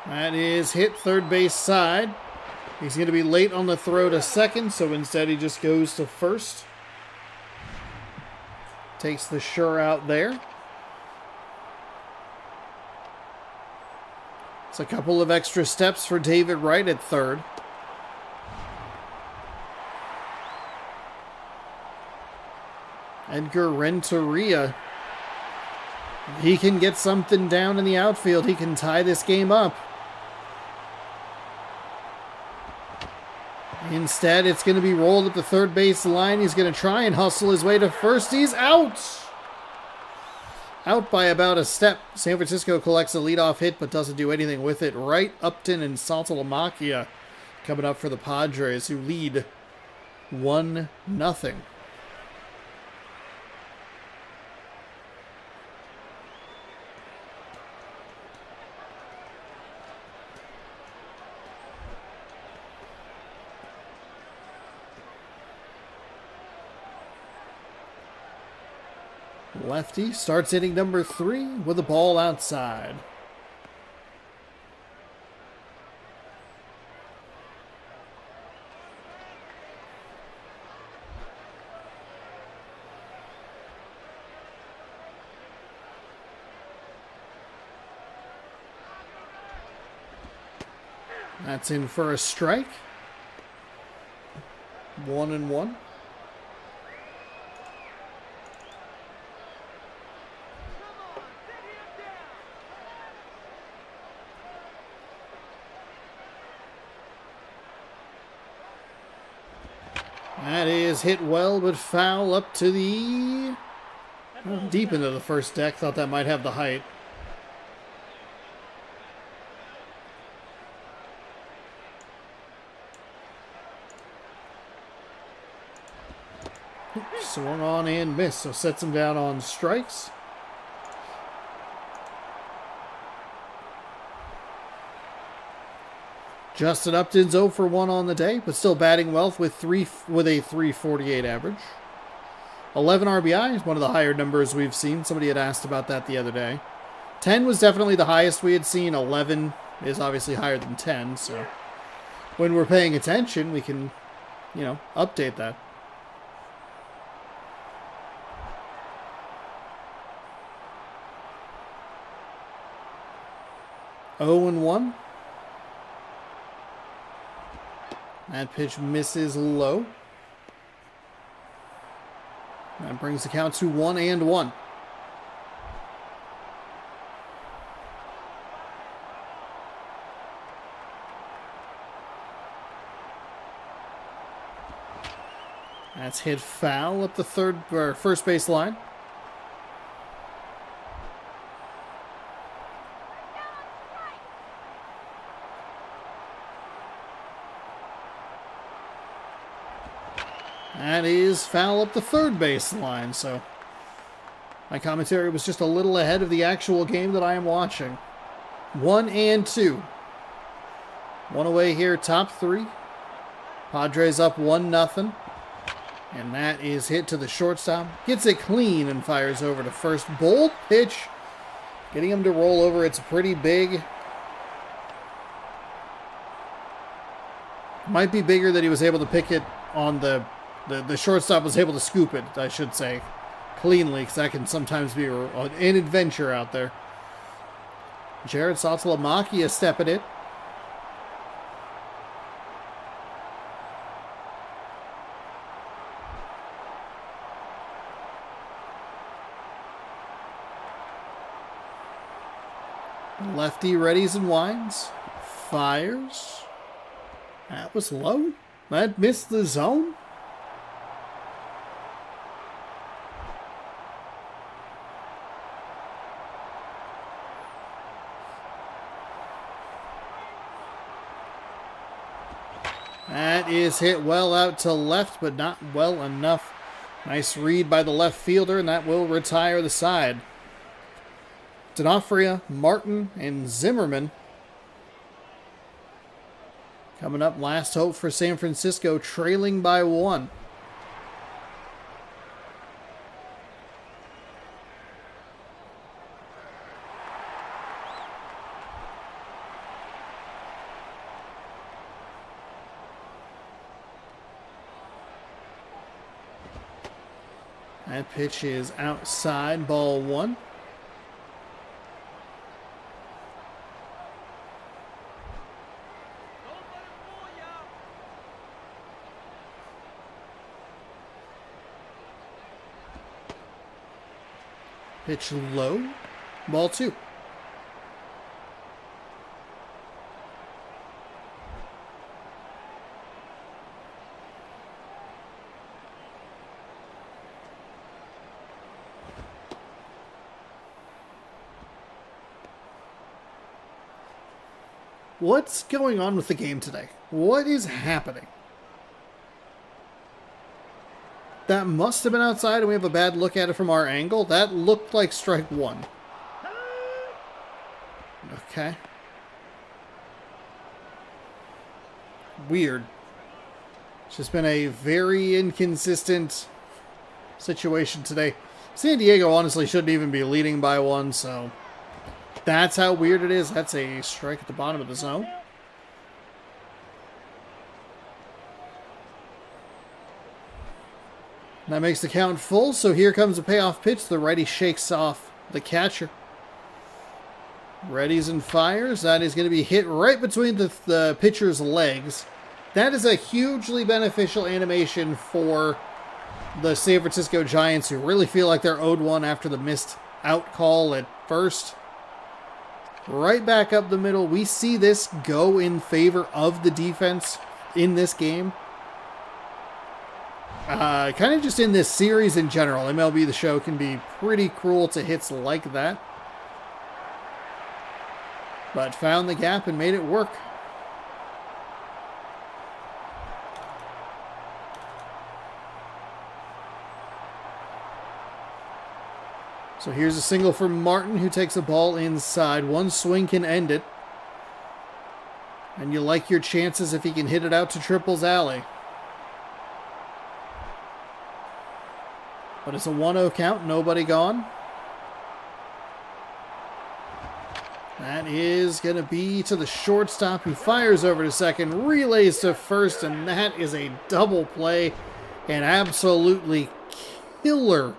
That is hit third base side. He's going to be late on the throw to second, so instead he just goes to first. takes the sure out there. It's a couple of extra steps for David Wright at third. Edgar Renteria. He can get something down in the outfield. He can tie this game up. Instead, it's going to be rolled at the third base line. He's going to try and hustle his way to first. He's out! Out by about a step. San Francisco collects a leadoff hit, but doesn't do anything with it. Wright, Upton, and Saltalamacchia coming up for the Padres, who lead 1-0. Lefty starts inning number 3 with a ball outside. That's in for a strike. 1-1. That is hit well, but foul up to the... deep into the first deck. Thought that might have the height. Swung on and missed, so sets him down on strikes. Justin Upton's 0 for 1 on the day, but still batting well with a 348 average. 11 RBI, one of the higher numbers we've seen. Somebody had asked about that the other day. 10 was definitely the highest we had seen. 11 is obviously higher than 10, so when we're paying attention, we can, update that. Oh and 1. That pitch misses low. That brings the count to 1-1. That's hit foul up the first base line. That is foul up the third base line, so my commentary was just a little ahead of the actual game that I am watching. 1-2. One away here, top 3. Padres up 1-0. And that is hit to the shortstop. Gets it clean and fires over to first. Bold pitch. Getting him to roll over. It's pretty big. Might be bigger that he was able to pick it on the shortstop was able to scoop it, I should say, cleanly, because that can sometimes be an adventure out there. Jared Saltalamacchia stepping it. Lefty readies and winds. Fires. That was low. That missed the zone. That is hit well out to left, but not well enough. Nice read by the left fielder, and that will retire the side. D'Onofrio, Martin, and Zimmerman. Coming up, last hope for San Francisco, trailing by 1. That pitch is outside, ball one. Pitch low, ball two. What's going on with the game today? What is happening? That must have been outside and we have a bad look at it from our angle. That looked like strike one. Okay. Weird. It's just been a very inconsistent situation today. San Diego honestly shouldn't even be leading by one, so that's how weird it is. That's a strike at the bottom of the zone. That makes the count full, so here comes a payoff pitch. The righty shakes off the catcher. Readies and fires. That is going to be hit right between the pitcher's legs. That is a hugely beneficial animation for the San Francisco Giants, who really feel like they're owed one after the missed out call at first. Right back up the middle. We see this go in favor of the defense in this game. Kind of just in this series in general. MLB The Show can be pretty cruel to hits like that. But found the gap and made it work. So here's a single from Martin, who takes a ball inside. One swing can end it. And you like your chances if he can hit it out to Triple's alley. But it's a 1-0 count, nobody gone. That is going to be to the shortstop, who fires over to second, relays to first, and that is a double play. An absolutely killer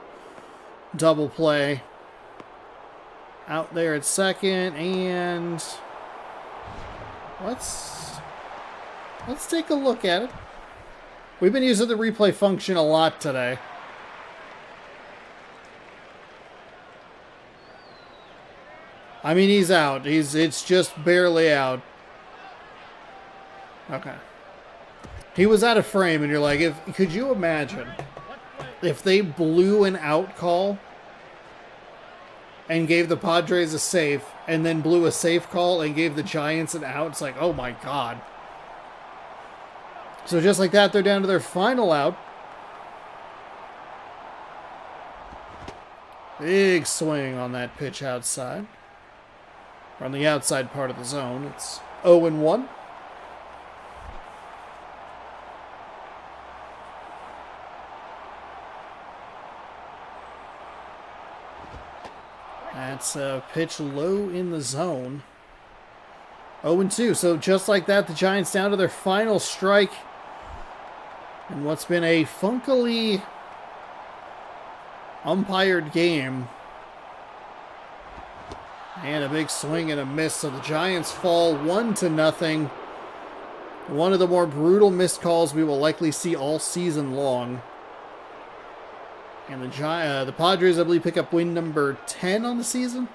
double play. Out there at second, and let's take a look at it. We've been using the replay function a lot today. I mean, he's out. It's just barely out. Okay. He was out of frame, and you're like, could you imagine if they blew an out call and gave the Padres a safe, and then blew a safe call and gave the Giants an out? It's like, oh my God. So just like that, they're down to their final out. Big swing on that pitch outside. On the outside part of the zone. It's 0-1. That's a pitch low in the zone. 0-2. So just like that, the Giants down to their final strike. And what's been a funkily umpired game. And a big swing and a miss. So the Giants fall 1-0. One of the more brutal missed calls we will likely see all season long. And the Padres, I believe, pick up win number 10 on the season.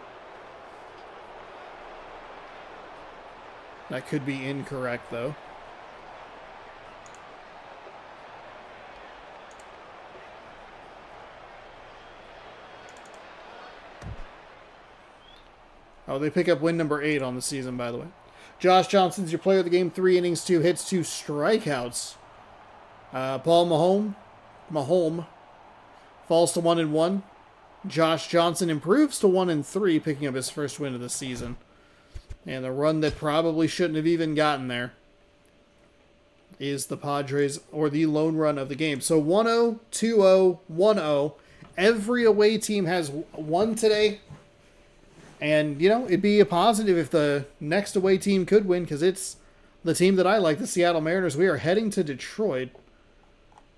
That could be incorrect, though. Oh, they pick up win number 8 on the season, by the way. Josh Johnson's your player of the game. 3 innings, 2 hits, 2 strikeouts. Paul Maholm falls to 1-1. Josh Johnson improves to 1-3, picking up his first win of the season. And the run that probably shouldn't have even gotten there is the Padres, or the lone run of the game. So 1-0, 2-0, 1-0. Every away team has won today. And, you know, it'd be a positive if the next away team could win, because it's the team that I like, the Seattle Mariners. We are heading to Detroit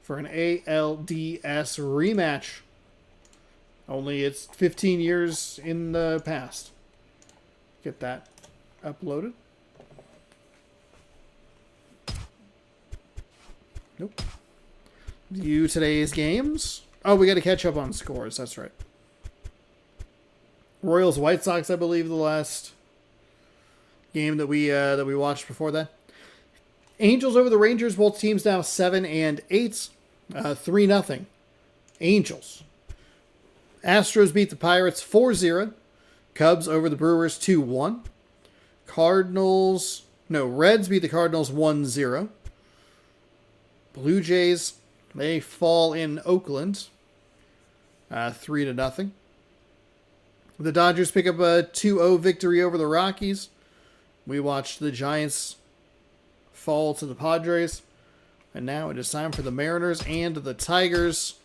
for an ALDS rematch Only it's 15 years in the past. Get that uploaded. Nope. View today's games. Oh, we got to catch up on scores. That's right. Royals, White Sox, I believe, the last game that we watched before that. Angels over the Rangers. Both teams now 7 and 8. 3-0. Angels. Astros beat the Pirates 4-0. Cubs over the Brewers 2-1. Reds beat the Cardinals 1-0. Blue Jays, they fall in Oakland 3-0. The Dodgers pick up a 2-0 victory over the Rockies. We watched the Giants fall to the Padres. And now it is time for the Mariners and the Tigers,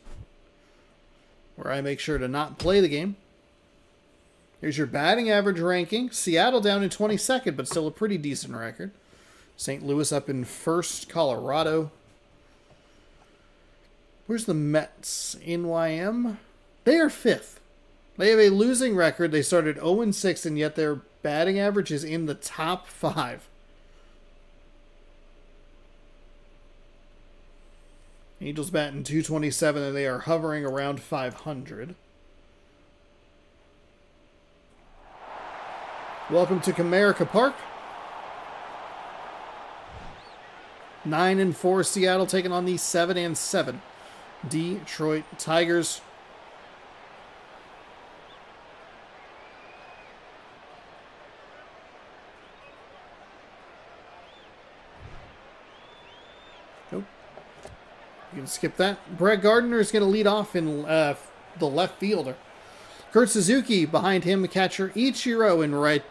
where I make sure to not play the game. Here's your batting average ranking. Seattle down in 22nd, but still a pretty decent record. St. Louis up in 1st. Colorado. Where's the Mets? NYM. They are 5th. They have a losing record. They started 0-6, and yet their batting average is in the top 5. Angels batting .227, and they are hovering around 500. Welcome to Comerica Park. 9-4 Seattle taking on the 7-7 Detroit Tigers. Nope. You can skip that. Brett Gardner is going to lead off in the left fielder. Kurt Suzuki behind him, catcher Ichiro in right.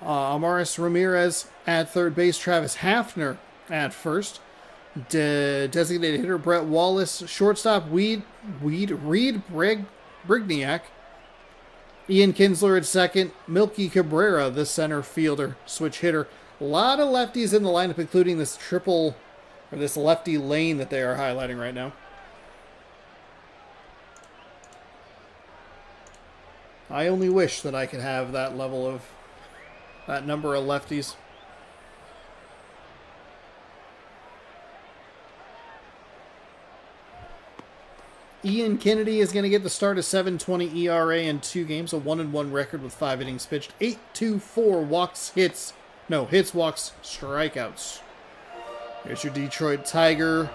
Amaris Ramirez at third base. Travis Hafner at first. Designated hitter Brett Wallace. Shortstop Reed Brigniak. Ian Kinsler at second. Milky Cabrera, the center fielder, switch hitter. A lot of lefties in the lineup, including this this lefty lane that they are highlighting right now. I only wish that I could have that number of lefties. Ian Kennedy is going to get the start, a 7.20 ERA in 2 games, a 1-1 record with 5 innings pitched, 8.24 hits, walks, strikeouts. Here's your Detroit Tiger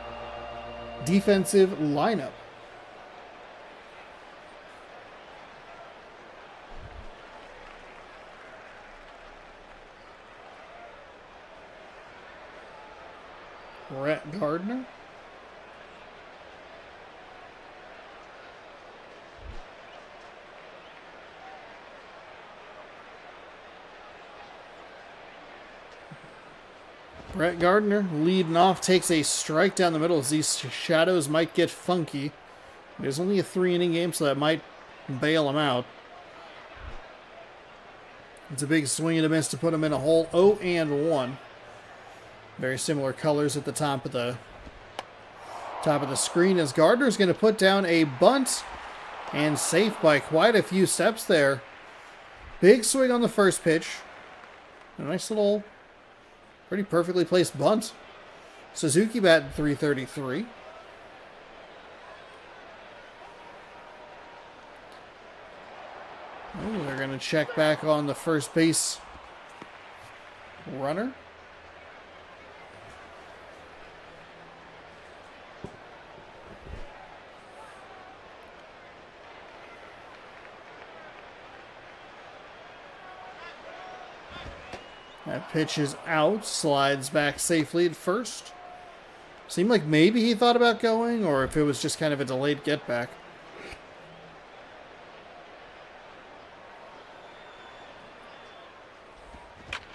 defensive lineup. Brett Gardner. Brett Gardner leading off, takes a strike down the middle as these shadows might get funky. There's only a 3-inning game, so that might bail him out. It's a big swing and a miss to put him in a hole. 0-1. Very similar colors at the top of the screen as Gardner's going to put down a bunt and safe by quite a few steps there. Big swing on the first pitch. A nice little, pretty perfectly placed bunt. Suzuki batting .333. Oh, they're going to check back on the first base runner. That pitch is out, slides back safely at first. Seemed like maybe he thought about going, or if it was just kind of a delayed get back.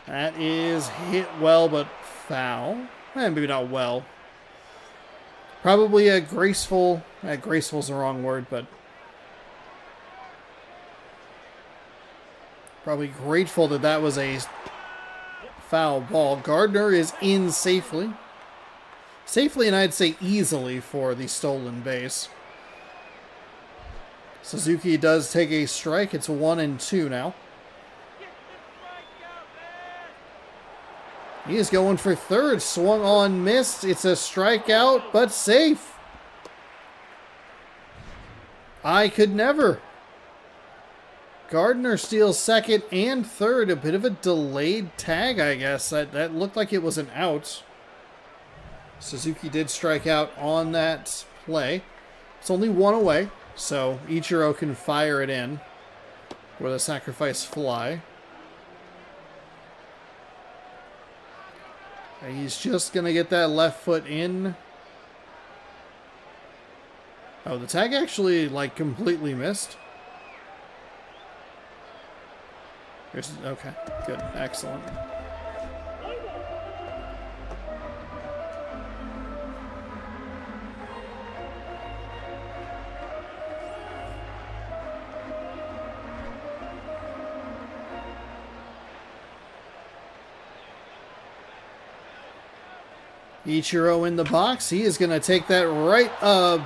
That is hit well, but foul. Maybe not well. Probably a graceful. Graceful's the wrong word, but probably grateful that that was a foul ball. Gardner is in safely. Safely, and I'd say easily for the stolen base. Suzuki does take a strike. It's 1-2 now. He is going for third. Swung on, missed. It's a strikeout, but safe. I could never. Gardner steals second and third. A bit of a delayed tag, I guess. That looked like it was an out. Suzuki did strike out on that play. It's only one away, so Ichiro can fire it in with a sacrifice fly. And he's just going to get that left foot in. Oh, the tag actually, like, completely missed. Okay, good, excellent. Ichiro in the box. He is going to take that right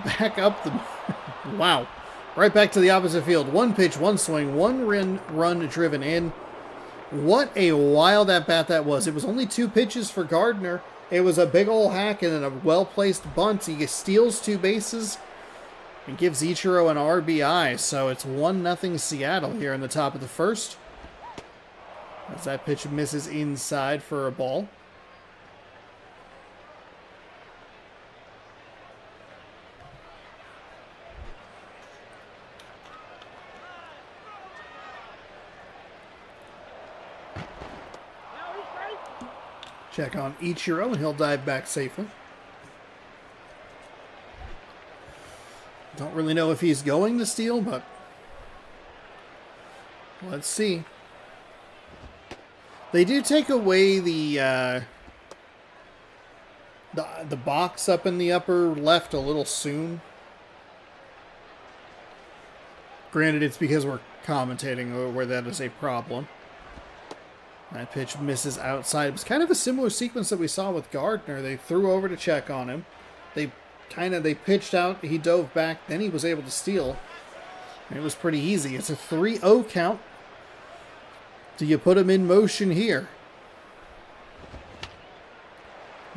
back up the... Wow. Right back to the opposite field. One pitch, one swing, one run driven in. What a wild at-bat that was. It was only 2 pitches for Gardner. It was a big ol' hack and then a well-placed bunt. He steals 2 bases and gives Ichiro an RBI. So it's 1-0 Seattle here in the top of the first. As that pitch misses inside for a ball. Check on Ichiro, and he'll dive back safely. Don't really know if he's going to steal, but let's see. They do take away the box up in the upper left a little soon. Granted, it's because we're commentating where that is a problem. That pitch misses outside. It was kind of a similar sequence that we saw with Gardner. They threw over to check on him. They pitched out. He dove back. Then he was able to steal. It was pretty easy. It's a 3-0 count. Do you put him in motion here?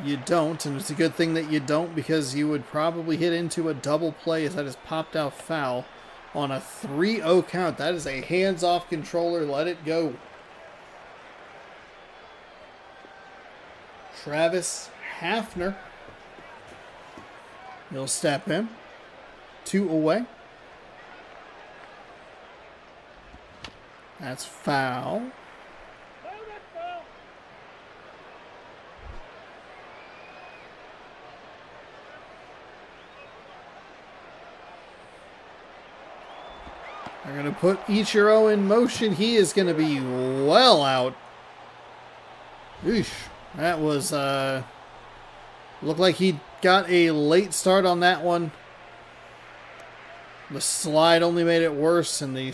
You don't, and it's a good thing that you don't because you would probably hit into a double play as that is popped out foul on a 3-0 count. That is a hands-off controller. Let it go. Travis Hafner. He'll step in. 2 away. That's foul. They're going to put Ichiro in motion. He is going to be well out. Eesh. That was, looked like he got a late start on that one. The slide only made it worse, and they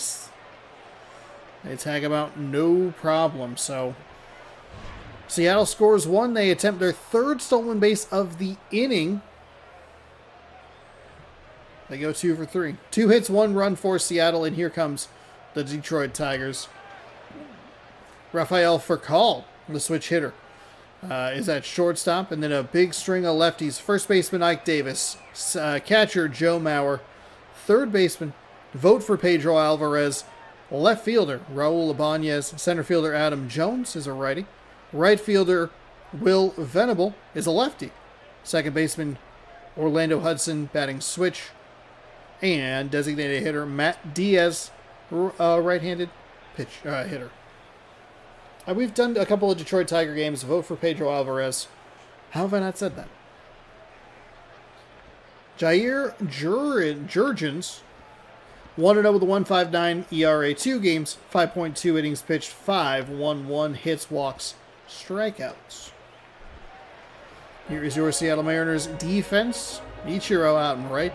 tag him out no problem. So, Seattle scores 1. They attempt their 3rd stolen base of the inning. They go 2 for 3. 2 hits, 1 run for Seattle, and here comes the Detroit Tigers. Rafael Furcal, the switch hitter. Is at shortstop, and then a big string of lefties. First baseman Ike Davis, catcher Joe Mauer, third baseman, vote for Pedro Alvarez, left fielder Raul Ibanez, center fielder Adam Jones is a righty, right fielder Will Venable is a lefty, second baseman Orlando Hudson batting switch, and designated hitter Matt Diaz, right-handed hitter. We've done a couple of Detroit Tiger games. Vote for Pedro Alvarez. How have I not said that? Jair Jurgens, 1-0 with a 1.59 ERA. 2 games, 5.2 innings pitched, 5.11 hits, walks, strikeouts. Here is your Seattle Mariners defense. Ichiro out and right.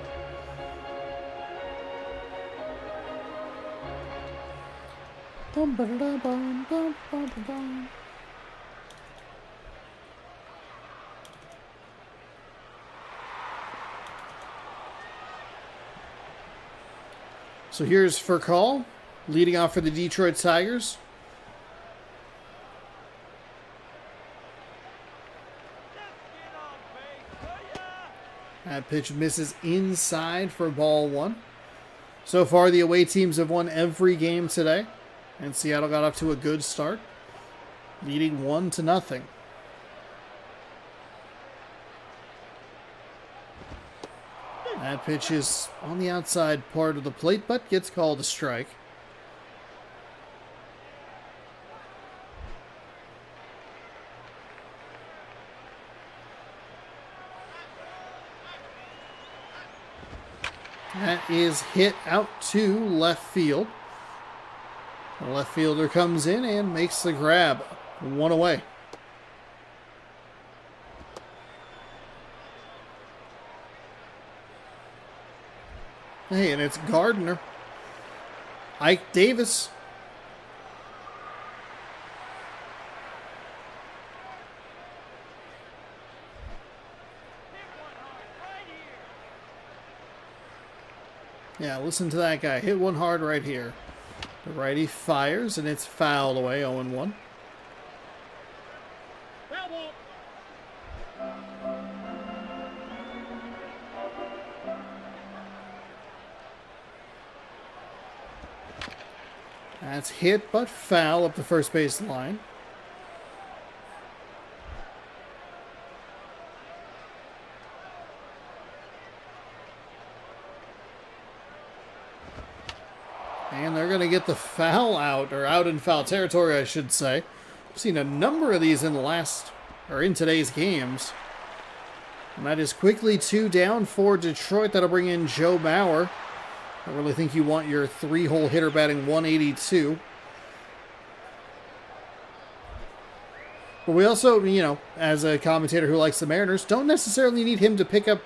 So here's Furcal, leading off for the Detroit Tigers. That pitch misses inside for ball one. So far, the away teams have won every game today, and Seattle got off to a good start, leading 1-0. That pitch is on the outside part of the plate, but gets called a strike. That is hit out to left field. The left fielder comes in and makes the grab. One away. Hey, and it's Gardner. Ike Davis. Yeah, listen to that guy. Hit one hard right here. The righty fires, and it's fouled away, 0-1. Foul ball. That's hit, but foul up the first base line. And they're going to get the foul out, or out in foul territory, I should say. I've seen a number of these in in today's games. And that is quickly 2 down for Detroit. That'll bring in Joe Mauer. I really think you want your 3-hole hitter batting 182. But we also, as a commentator who likes the Mariners, don't necessarily need him to pick up,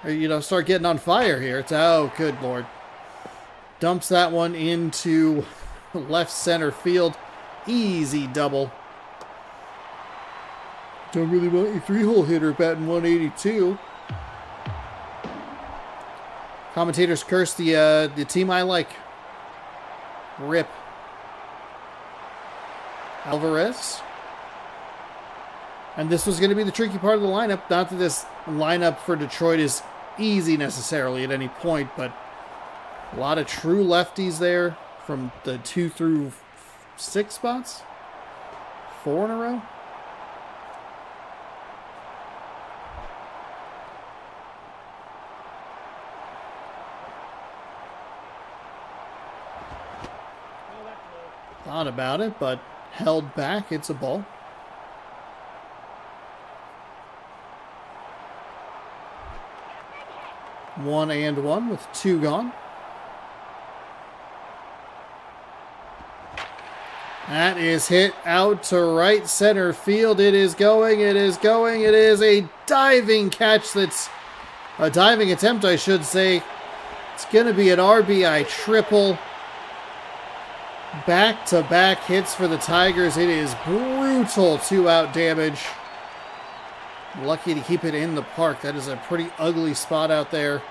or, start getting on fire here. It's, oh, good Lord. Dumps that one into left center field. Easy double. Don't really want your 3-hole hitter batting 182. Commentators curse the team I like. Rip. Alvarez. And this was going to be the tricky part of the lineup. Not that this lineup for Detroit is easy necessarily at any point, but a lot of true lefties there from the 2 through 6 spots. 4 in a row. Thought about it, but held back. It's a ball. One and one with 2 gone. That is hit out to right center field. It is going. It is going. It is a diving catch. That's a diving attempt, I should say. It's going to be an RBI triple. Back-to-back hits for the Tigers. It is brutal 2-out damage. Lucky to keep it in the park. That is a pretty ugly spot out there.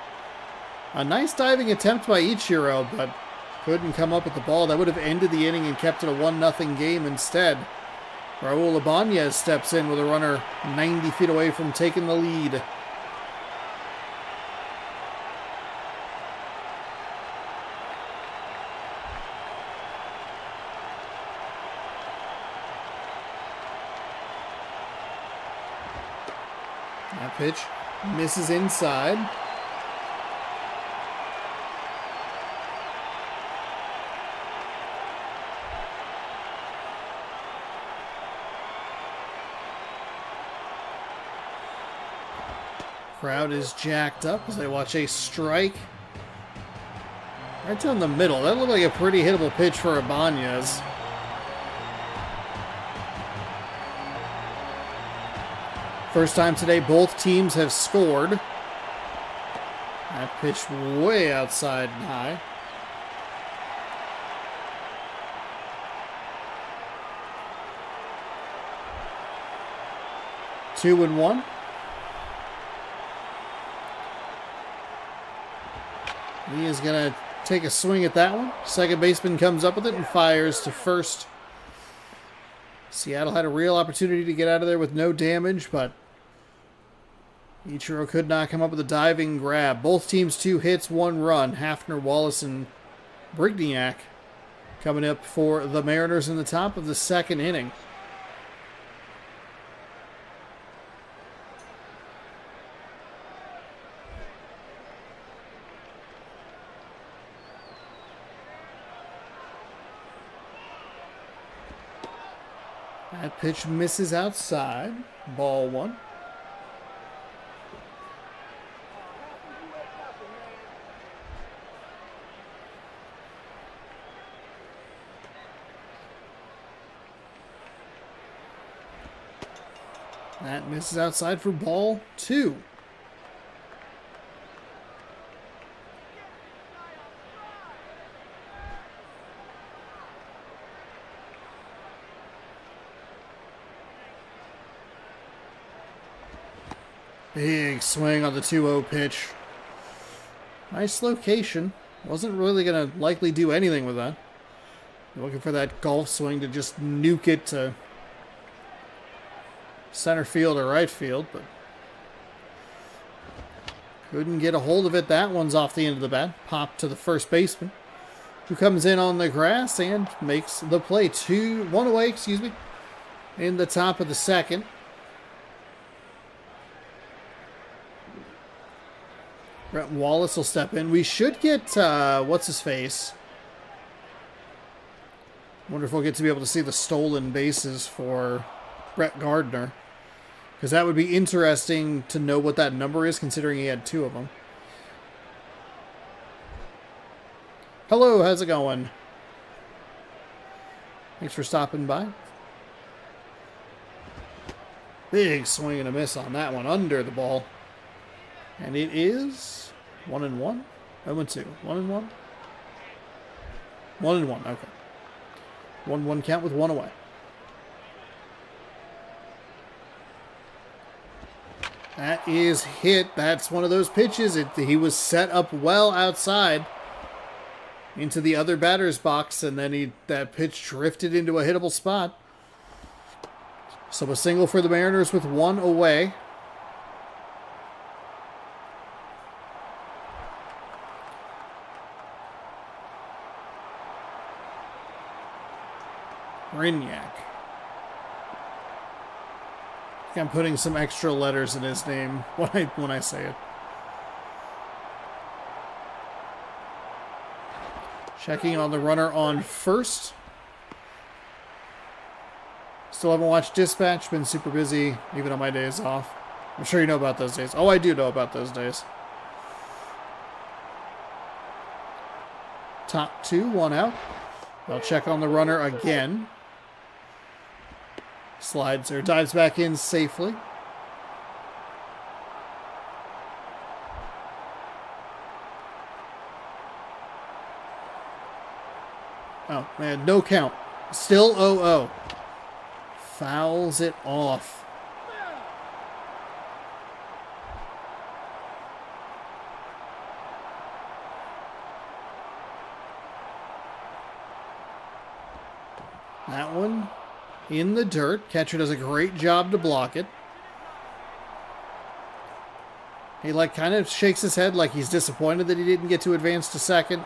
A nice diving attempt by Ichiro, but couldn't come up with the ball. That would have ended the inning and kept it a 1-0 game instead. Raul Ibanez steps in with a runner 90 feet away from taking the lead. That pitch misses inside. Crowd is jacked up as they watch a strike right down the middle. That looked like a pretty hittable pitch for Ibanez. First time today both teams have scored. That pitch way outside and high. Two and one. He is going to take a swing at that one. Second baseman comes up with it and fires to first. Seattle had a real opportunity to get out of there with no damage, but Ichiro could not come up with a diving grab. Both teams 2 hits, 1 run. Hafner, Wallace, and Brigniak coming up for the Mariners in the top of the second inning. That pitch misses outside. Ball 1. That misses outside for ball 2. Big swing on the 2-0 pitch. Nice location. Wasn't really going to likely do anything with that. Looking for that golf swing to just nuke it to center field or right field, but couldn't get a hold of it. That one's off the end of the bat. Popped to the first baseman, who comes in on the grass and makes the play. 1 away, in the top of the second. Brett Wallace will step in. We should get, what's-his-face. Wonder if we'll get to be able to see the stolen bases for Brett Gardner. Because that would be interesting to know what that number is, considering he had 2 of them. Hello, how's it going? Thanks for stopping by. Big swing and a miss on that one, under the ball. And it is 1-1. 0-2. 1-1. 1-1. Okay. 1-1 count with 1 away. That is hit. That's one of those pitches. He was set up well outside into the other batter's box, and then that pitch drifted into a hittable spot. So a single for the Mariners with 1 away. Brignac. I'm putting some extra letters in his name when I say it. Checking on the runner on first. Still haven't watched Dispatch. Been super busy, even on my days off. I'm sure you know about those days. Oh, I do know about those days. Top 2, 1 out. I'll check on the runner again. Slides or dives back in safely. Oh, man, no count. Still 0-0. Fouls it off. That one in the dirt. Catcher does a great job to block it. He kind of shakes his head like he's disappointed that he didn't get to advance to second.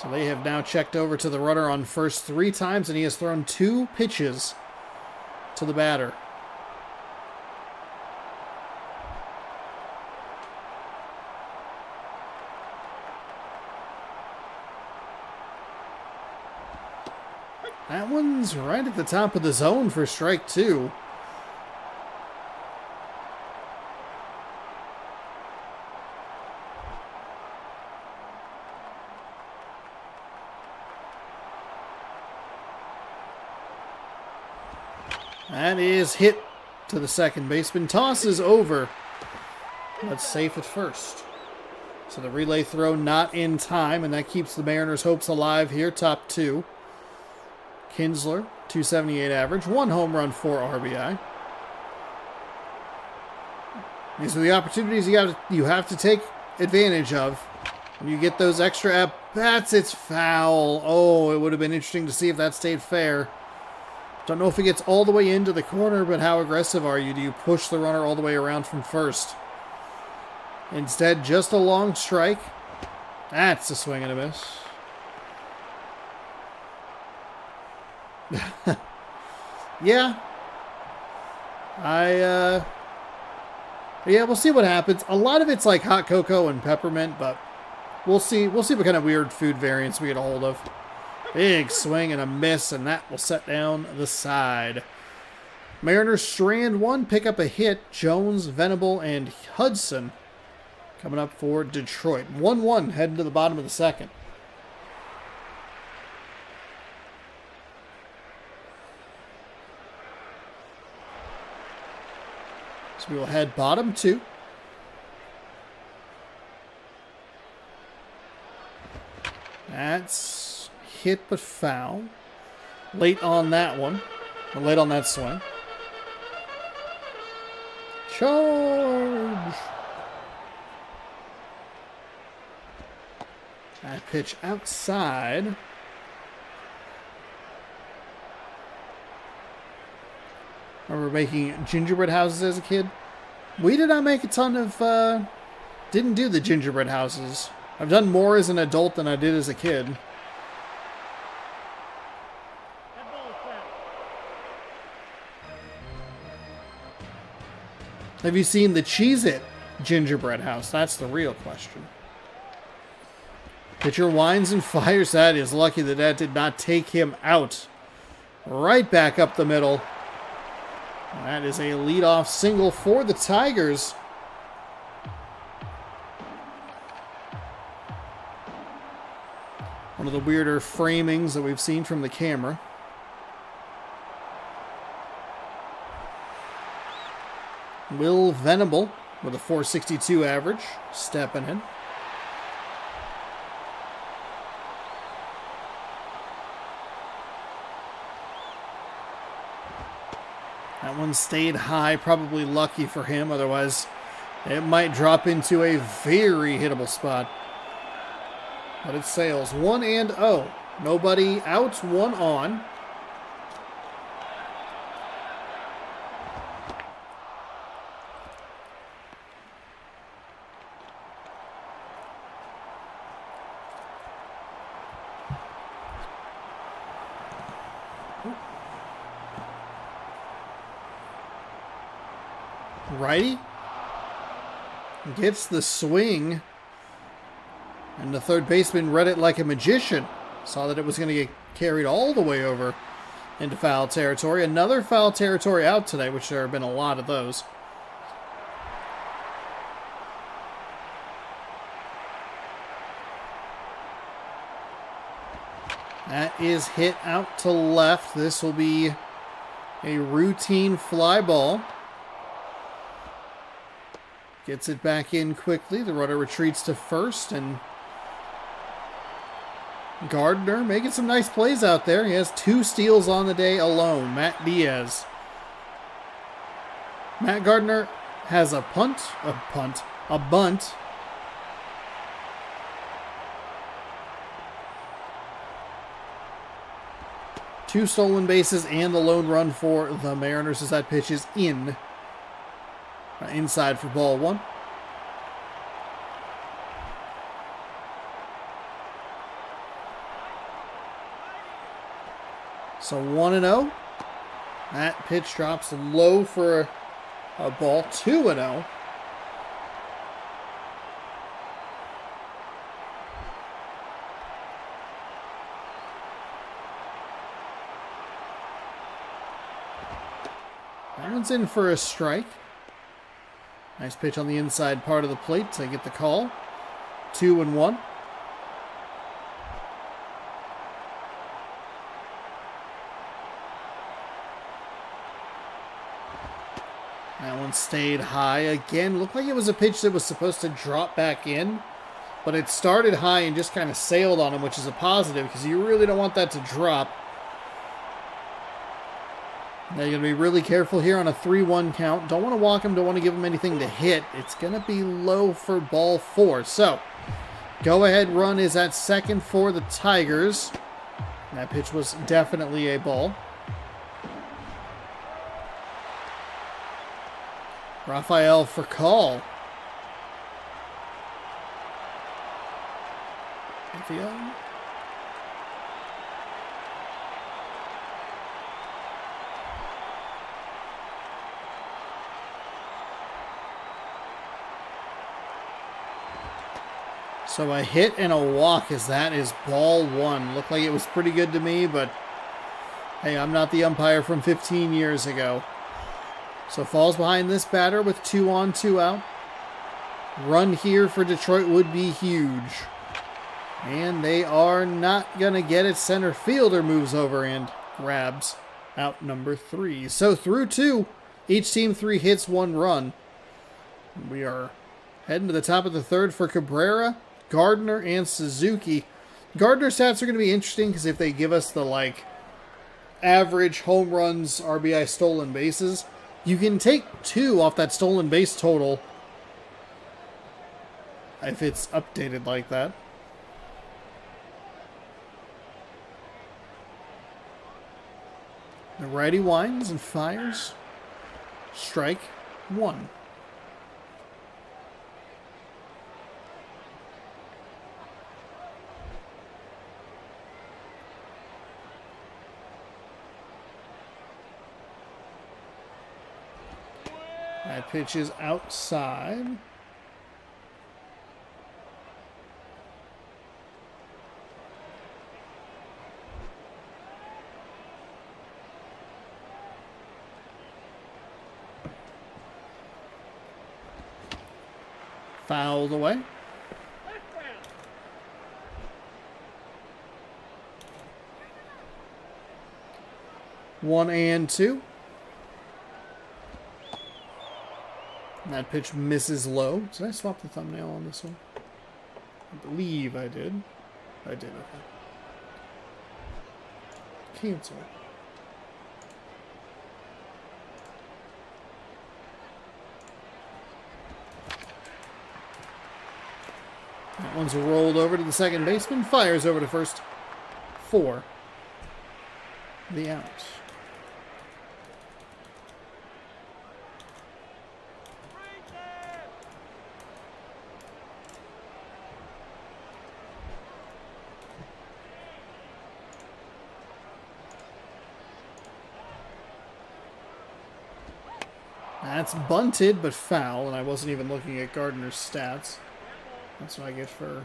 So they have now checked over to the runner on first 3 times, and he has thrown 2 pitches to the batter. That one's right at the top of the zone for strike 2. That is hit to the second baseman. Tosses over. That's safe at first. So the relay throw not in time, and that keeps the Mariners' hopes alive here. Top 2. Kinsler, 278 average, 1 home run, 4 RBI. These are the opportunities you have to take advantage of. When you get those extra at-bats, it's foul. Oh, it would have been interesting to see if that stayed fair. Don't know if it gets all the way into the corner, but how aggressive are you? Do you push the runner all the way around from first? Instead, just a long strike. That's a swing and a miss. Yeah. Yeah, we'll see what happens. A lot of it's like hot cocoa and peppermint, but we'll see. We'll see what kind of weird food variants we get a hold of. Big swing and a miss, and that will set down the side. Mariners strand one, pick up a hit. Jones, Venable, and Hudson coming up for Detroit. 1-1 heading to the bottom of the second. So we will head bottom 2. That's hit but foul. Late on that one. Or late on that swing. Charge! That pitch outside. Remember making gingerbread houses as a kid? We did not make a ton of, didn't do the gingerbread houses. I've done more as an adult than I did as a kid. That ball is foul. Have you seen the Cheez-It gingerbread house? That's the real question. Pitcher winds and fires. That is lucky that did not take him out. Right back up the middle. That is a leadoff single for the Tigers. One of the weirder framings that we've seen from the camera. Will Venable with a .462 average, stepping in. That one stayed high, probably lucky for him. Otherwise, it might drop into a very hittable spot. But it sails. 1-0. Nobody out, 1 on. Righty gets the swing, and the third baseman read it like a magician. Saw that it was going to get carried all the way over into foul territory. Another foul territory out today, which there have been a lot of those. That is hit out to left. This will be a routine fly ball. Gets it back in quickly. The runner retreats to first, and Gardner making some nice plays out there. He has 2 steals on the day alone. Matt Diaz. Matt Gardner has a bunt. 2 stolen bases and the lone run for the Mariners as that pitch is in. Inside for ball 1. So 1-0. That pitch drops low for a ball. 2-0. That one's in for a strike. Nice pitch on the inside part of the plate to get the call. 2-1. That one stayed high again. Looked like it was a pitch that was supposed to drop back in, but it started high and just kind of sailed on him, which is a positive because you really don't want that to drop. Now you're going to be really careful here on a 3-1 count. Don't want to walk him, don't want to give him anything to hit. It's going to be low for ball 4. So, go-ahead run is at second for the Tigers. That pitch was definitely a ball. Rafael for call. Rafael. So a hit and a walk, as that is ball 1. Looked like it was pretty good to me, but hey, I'm not the umpire from 15 years ago. So falls behind this batter with 2 on, 2 out. Run here for Detroit would be huge. And they are not going to get it. Center fielder moves over and grabs out number 3. So through 2, each team 3 hits, 1 run. We are heading to the top of the 3rd for Cabrera, Gardner, and Suzuki. Gardner stats are going to be interesting because if they give us the average home runs, RBI, stolen bases, you can take 2 off that stolen base total if it's updated like that. The righty winds and fires. Strike 1. That pitch is outside. Fouled away. 1 and 2. That pitch misses low. Did I swap the thumbnail on this one? I believe I did. I did, okay. Cancel. That one's rolled over to the second baseman. Fires over to first for the out. That's bunted, but foul, and I wasn't even looking at Gardner's stats. That's what I get for...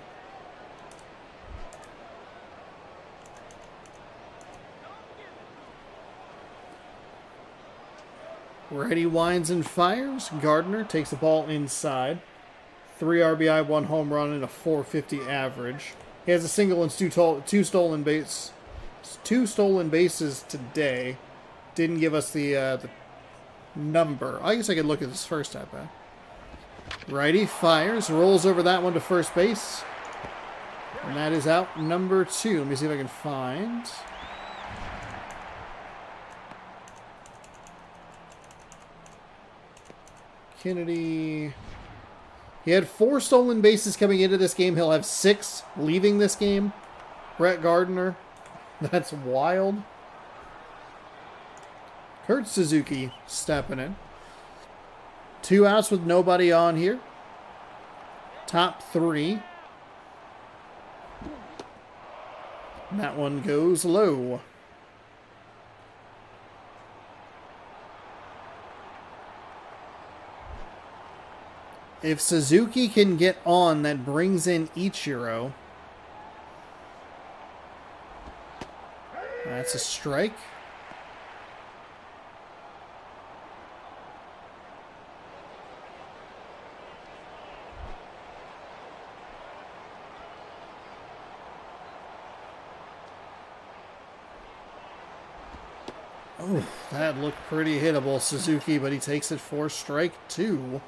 Ready, winds, and fires. Gardner takes the ball inside. 3 RBI, 1 home run, and a .450 average. He has a single and two stolen bases today. Didn't give us the number. I guess I could look at this first at bat. Righty fires, rolls over that one to first base. And that is out number 2. Let me see if I can find. Kennedy. He had 4 stolen bases coming into this game. He'll have 6 leaving this game. Brett Gardner. That's wild. Kurt Suzuki stepping in. 2 outs with nobody on here. Top 3. That one goes low. If Suzuki can get on, that brings in Ichiro. That's a strike. Oh, that looked pretty hittable, Suzuki, but he takes it for strike 2.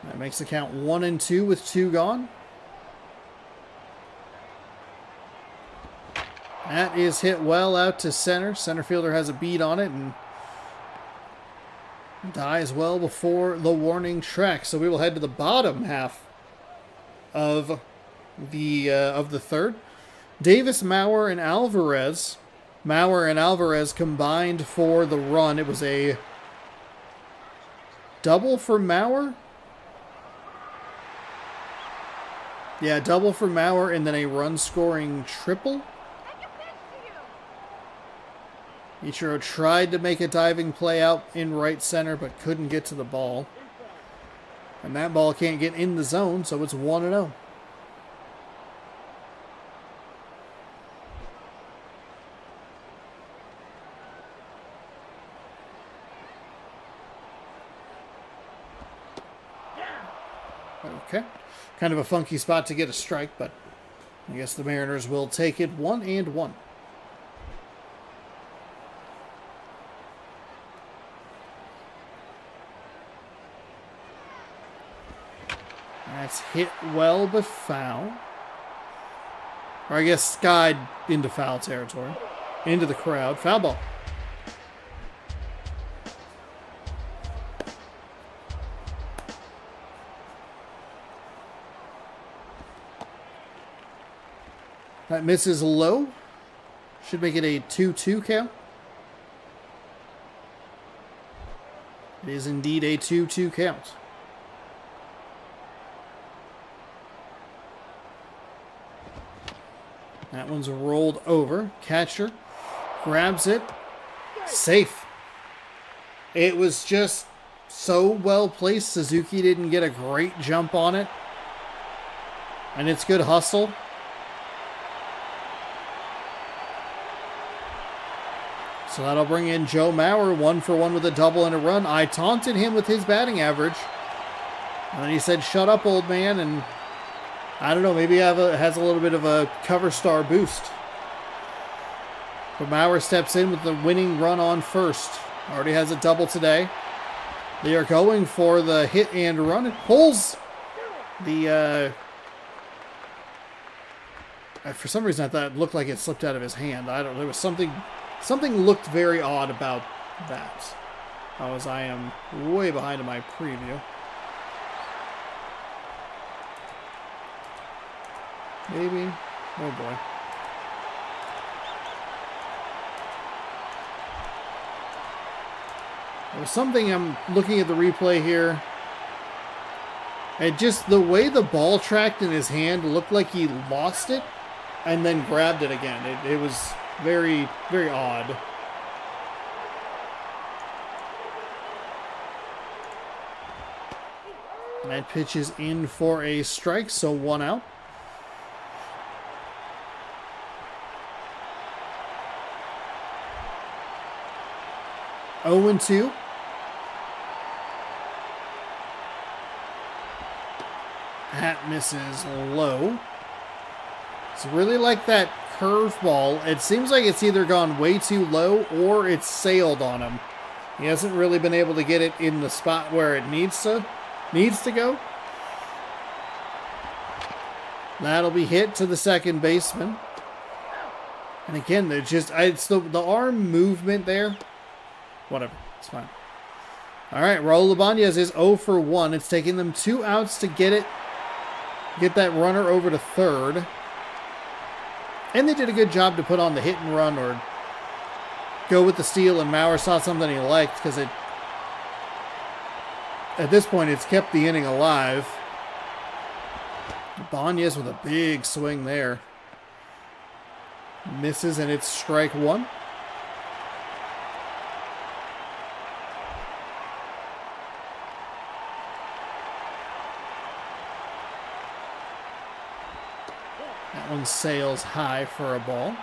That makes the count 1 and 2 with 2 gone. That is hit well out to center. Center fielder has a beat on it and dies well before the warning track. So we will head to the bottom half of the third. Davis, Mauer, and Alvarez. Mauer and Alvarez combined for the run. It was a double for Mauer. Yeah, double for Mauer and then a run-scoring triple. Ichiro tried to make a diving play out in right center, but couldn't get to the ball. And that ball can't get in the zone, so it's 1-0. Okay. Kind of a funky spot to get a strike, but I guess the Mariners will take it 1-1. That's hit well, but foul. Or I guess skied into foul territory. Into the crowd. Foul ball. That misses low. Should make it a 2-2 count. It is indeed a 2-2 count. That one's rolled over. Catcher grabs it. Safe. It was just so well placed. Suzuki didn't get a great jump on it. And it's good hustle. So that'll bring in Joe Mauer, 1-for-1 with a double and a run. I taunted him with his batting average. And then he said, "Shut up, old man." And I don't know, maybe has a little bit of a cover star boost. But Mauer steps in with the winning run on first. Already has a double today. They are going for the hit and run. It pulls the... for some reason I thought it looked like it slipped out of his hand. I don't know. There was something looked very odd about that. As I am way behind in my preview. Maybe. Oh boy. There's something, I'm looking at the replay here. And just the way the ball tracked in his hand looked like he lost it and then grabbed it again. It was very, very odd. And that pitch is in for a strike, so 1 out. Oh and 2. That misses low. It's really like that curveball. It seems like it's either gone way too low or it's sailed on him. He hasn't really been able to get it in the spot where it needs to go. That'll be hit to the second baseman. And again, they're just, it's the arm movement there. Whatever, it's fine. All right, Raul Ibanez is 0-for-1. It's taking them 2 outs to get that runner over to third. And they did a good job to put on the hit and run or go with the steal, and Mauer saw something he liked because at this point it's kept the inning alive. Ibanez with a big swing there. Misses, and it's strike 1. That one sails high for a ball.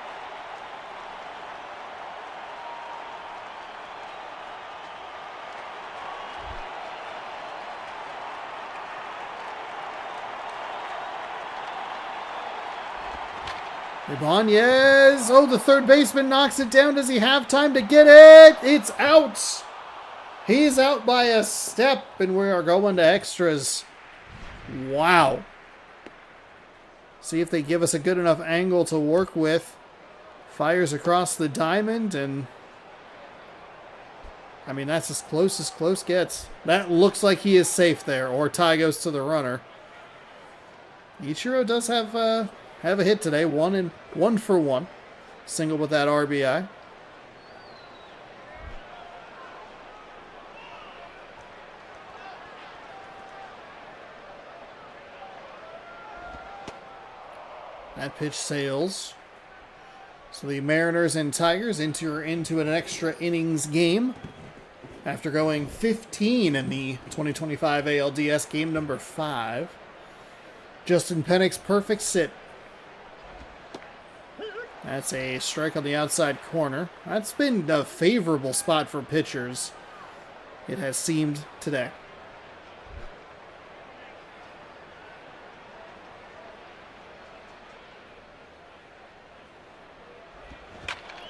Ibanez. Oh, the third baseman knocks it down. Does he have time to get it? It's out. He's out by a step, and we are going to extras. Wow. See if they give us a good enough angle to work with Fires across the diamond, and I mean, that's as close gets. That looks like he is safe there, or tie goes to the runner. Ichiro does have a hit today, 1 for 1. Single with that RBI. That pitch sails. So the Mariners and Tigers enter into an extra innings game after going 15 in the 2025 ALDS game number 5. Justin Pennick's perfect sit. That's a strike on the outside corner. That's been a favorable spot for pitchers, it has seemed today.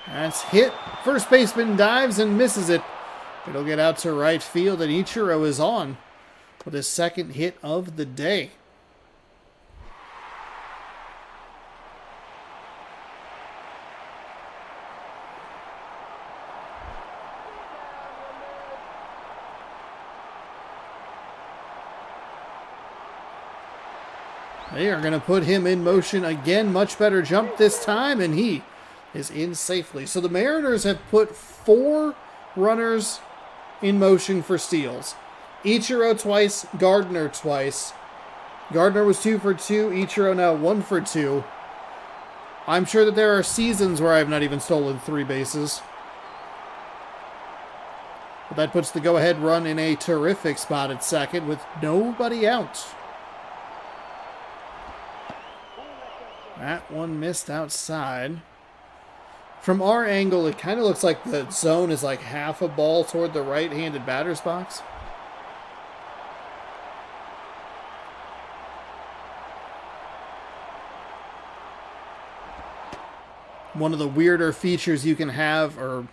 That's hit. First baseman dives and misses it. It'll get out to right field, and Ichiro is on with his second hit of the day. They are going to put him in motion again. Much better jump this time, and he is in safely. So the Mariners have put 4 runners in motion for steals. Ichiro twice, Gardner twice. Gardner was 2 for 2. Ichiro now 1 for 2. I'm sure that there are seasons where I have not even stolen 3 bases. But that puts the go-ahead run in a terrific spot at second with nobody out. That one missed outside. From our angle, it kind of looks like the zone is like half a ball toward the right-handed batter's box. One of the weirder features you can have, or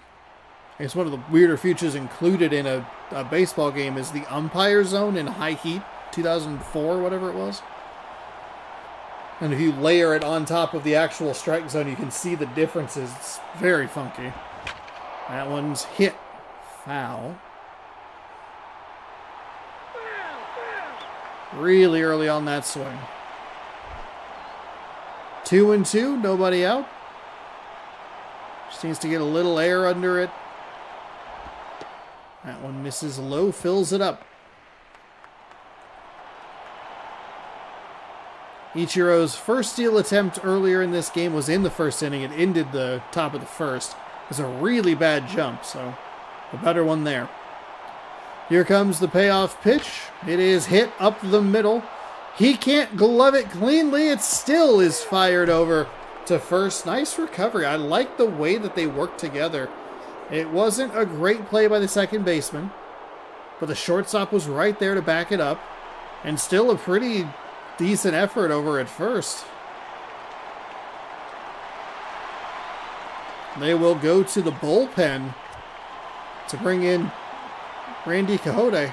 I guess one of the weirder features included in a baseball game is the umpire zone in High Heat 2004, whatever it was. And if you layer it on top of the actual strike zone, you can see the differences. It's very funky. That one's hit. Foul. Really early on that swing. 2-2, nobody out. Just needs to get a little air under it. That one misses low, fills it up. Ichiro's first steal attempt earlier in this game was in the first inning. It ended the top of the first. It was a really bad jump, so a better one there. Here comes the payoff pitch. It is hit up the middle. He can't glove it cleanly. It still is fired over to first. Nice recovery. I like the way that they worked together. It wasn't a great play by the second baseman, but the shortstop was right there to back it up, and still a pretty decent effort over at first. They will go to the bullpen to bring in Randy Cahote.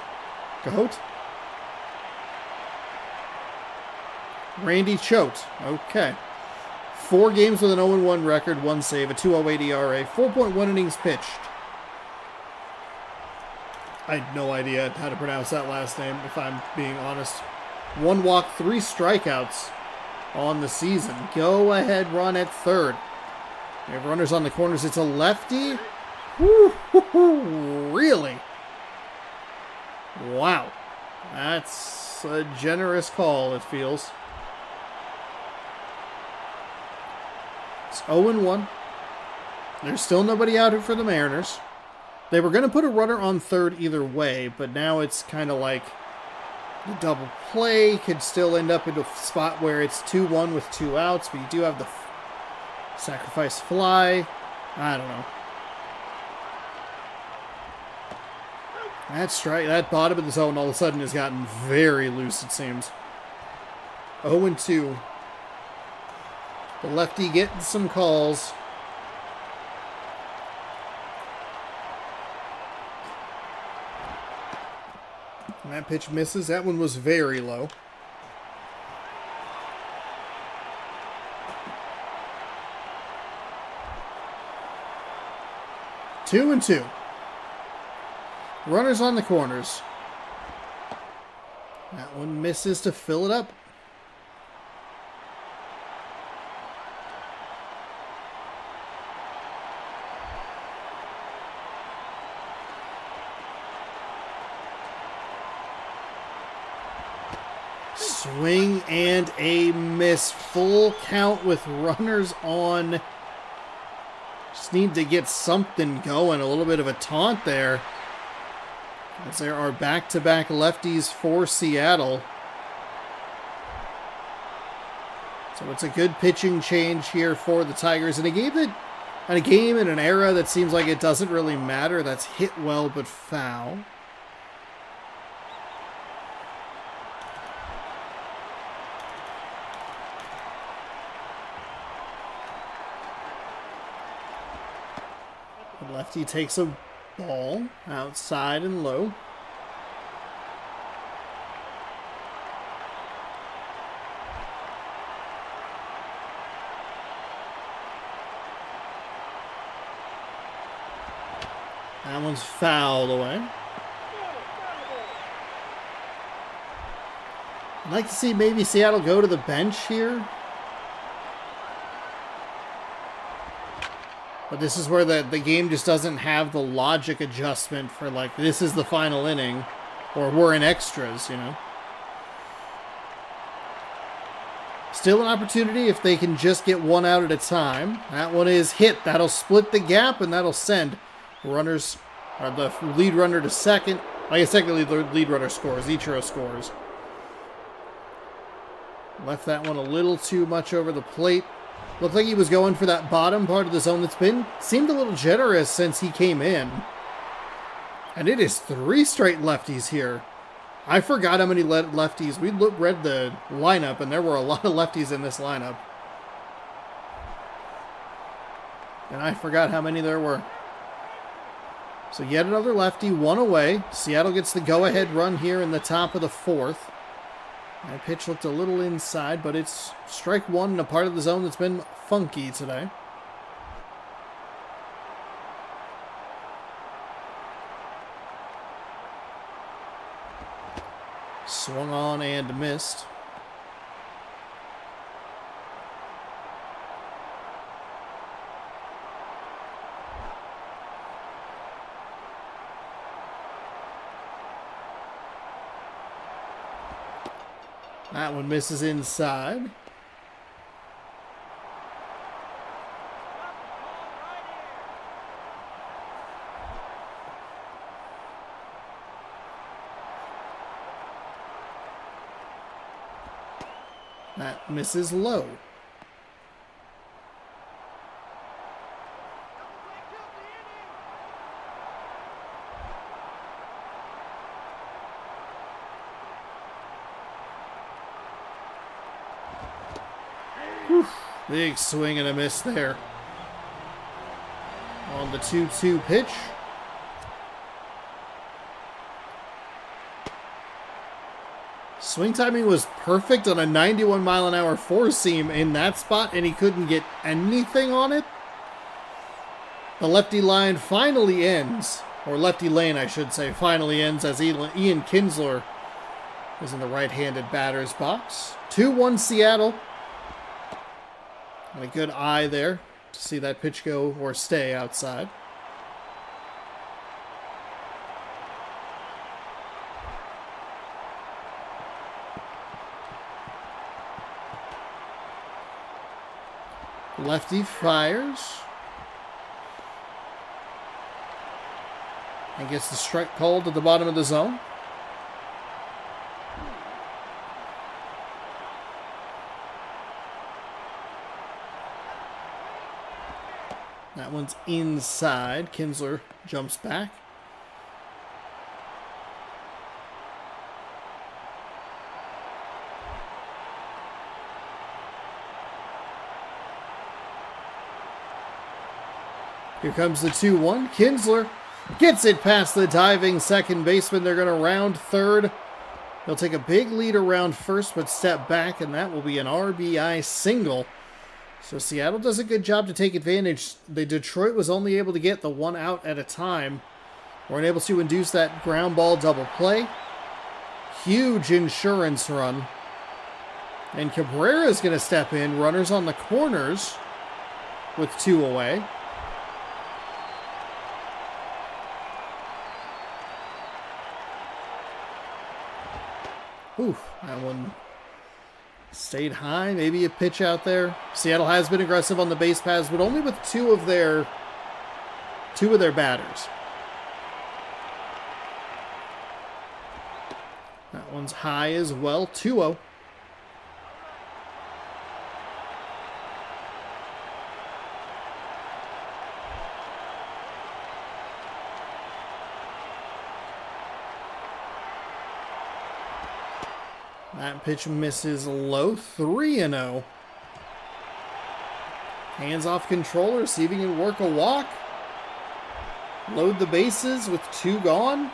Randy Choate. Okay. 4 games with an 0-1 record, 1 save, a 2.08 ERA, 4.1 innings pitched. I had no idea how to pronounce that last name, if I'm being honest. 1 walk, 3 strikeouts on the season. Go ahead run at third. We have runners on the corners. It's a lefty. Woo-hoo-hoo. Really? Wow. That's a generous call, it feels. It's 0-1. There's still nobody out here for the Mariners. They were going to put a runner on third either way, but now it's kind of like the double play could still end up in a spot where it's 2-1 with 2 outs, but you do have the sacrifice fly. I don't know. That strike, that bottom of the zone all of a sudden has gotten very loose, it seems. 0-2. The lefty getting some calls. And that pitch misses. That one was very low. 2-2. Runners on the corners. That one misses to fill it up. Swing and a miss. Full count with runners on. Just need to get something going. A little bit of a taunt there, as there are back-to-back lefties for Seattle. So it's a good pitching change here for the Tigers. And a game in an era that seems like it doesn't really matter. That's hit well but foul. The lefty takes a ball outside and low. That one's fouled away. I'd like to see maybe Seattle go to the bench here. But this is where the game just doesn't have the logic adjustment for, like, this is the final inning, or we're in extras, you know. Still an opportunity if they can just get one out at a time. That one is hit. That'll split the gap, and that'll send runners, or the lead runner to second. I guess technically the lead runner scores. Ichiro scores. Left that one a little too much over the plate. Looked like he was going for that bottom part of the zone seemed a little generous since he came in. And it is 3 straight lefties here. I forgot how many lefties. We read the lineup, and there were a lot of lefties in this lineup. And I forgot how many there were. So yet another lefty, one away. Seattle gets the go-ahead run here in the top of the 4th. That pitch looked a little inside, but it's strike one in a part of the zone that's been funky today. Swung on and missed. That one misses inside. That misses low. Big swing and a miss there. On the 2-2 pitch. Swing timing was perfect on a 91-mile-an-hour four-seam in that spot, and he couldn't get anything on it. The lefty line finally ends, or lefty lane, I should say, finally ends as Ian Kinsler is in the right-handed batter's box. 2-1 Seattle. And a good eye there to see that pitch go or stay outside. Lefty fires. And gets the strike called at the bottom of the zone. That one's inside. Kinsler jumps back. Here comes the 2-1. Kinsler gets it past the diving second baseman. They're going to round third. They'll take a big lead around first, but step back, and that will be an RBI single So Seattle does a good job to take advantage. The Detroit was only able to get the one out at a time. Weren't able to induce that ground ball double play. Huge insurance run. And Cabrera is going to step in. Runners on the corners with 2 away. Ooh, that one stayed high. Maybe a pitch out there. Seattle has been aggressive on the base paths, but only with two of their batters. That one's high as well. 2-0. That pitch misses low. 3-0. Hands off controller, receiving and work a walk. Load the bases with 2 gone.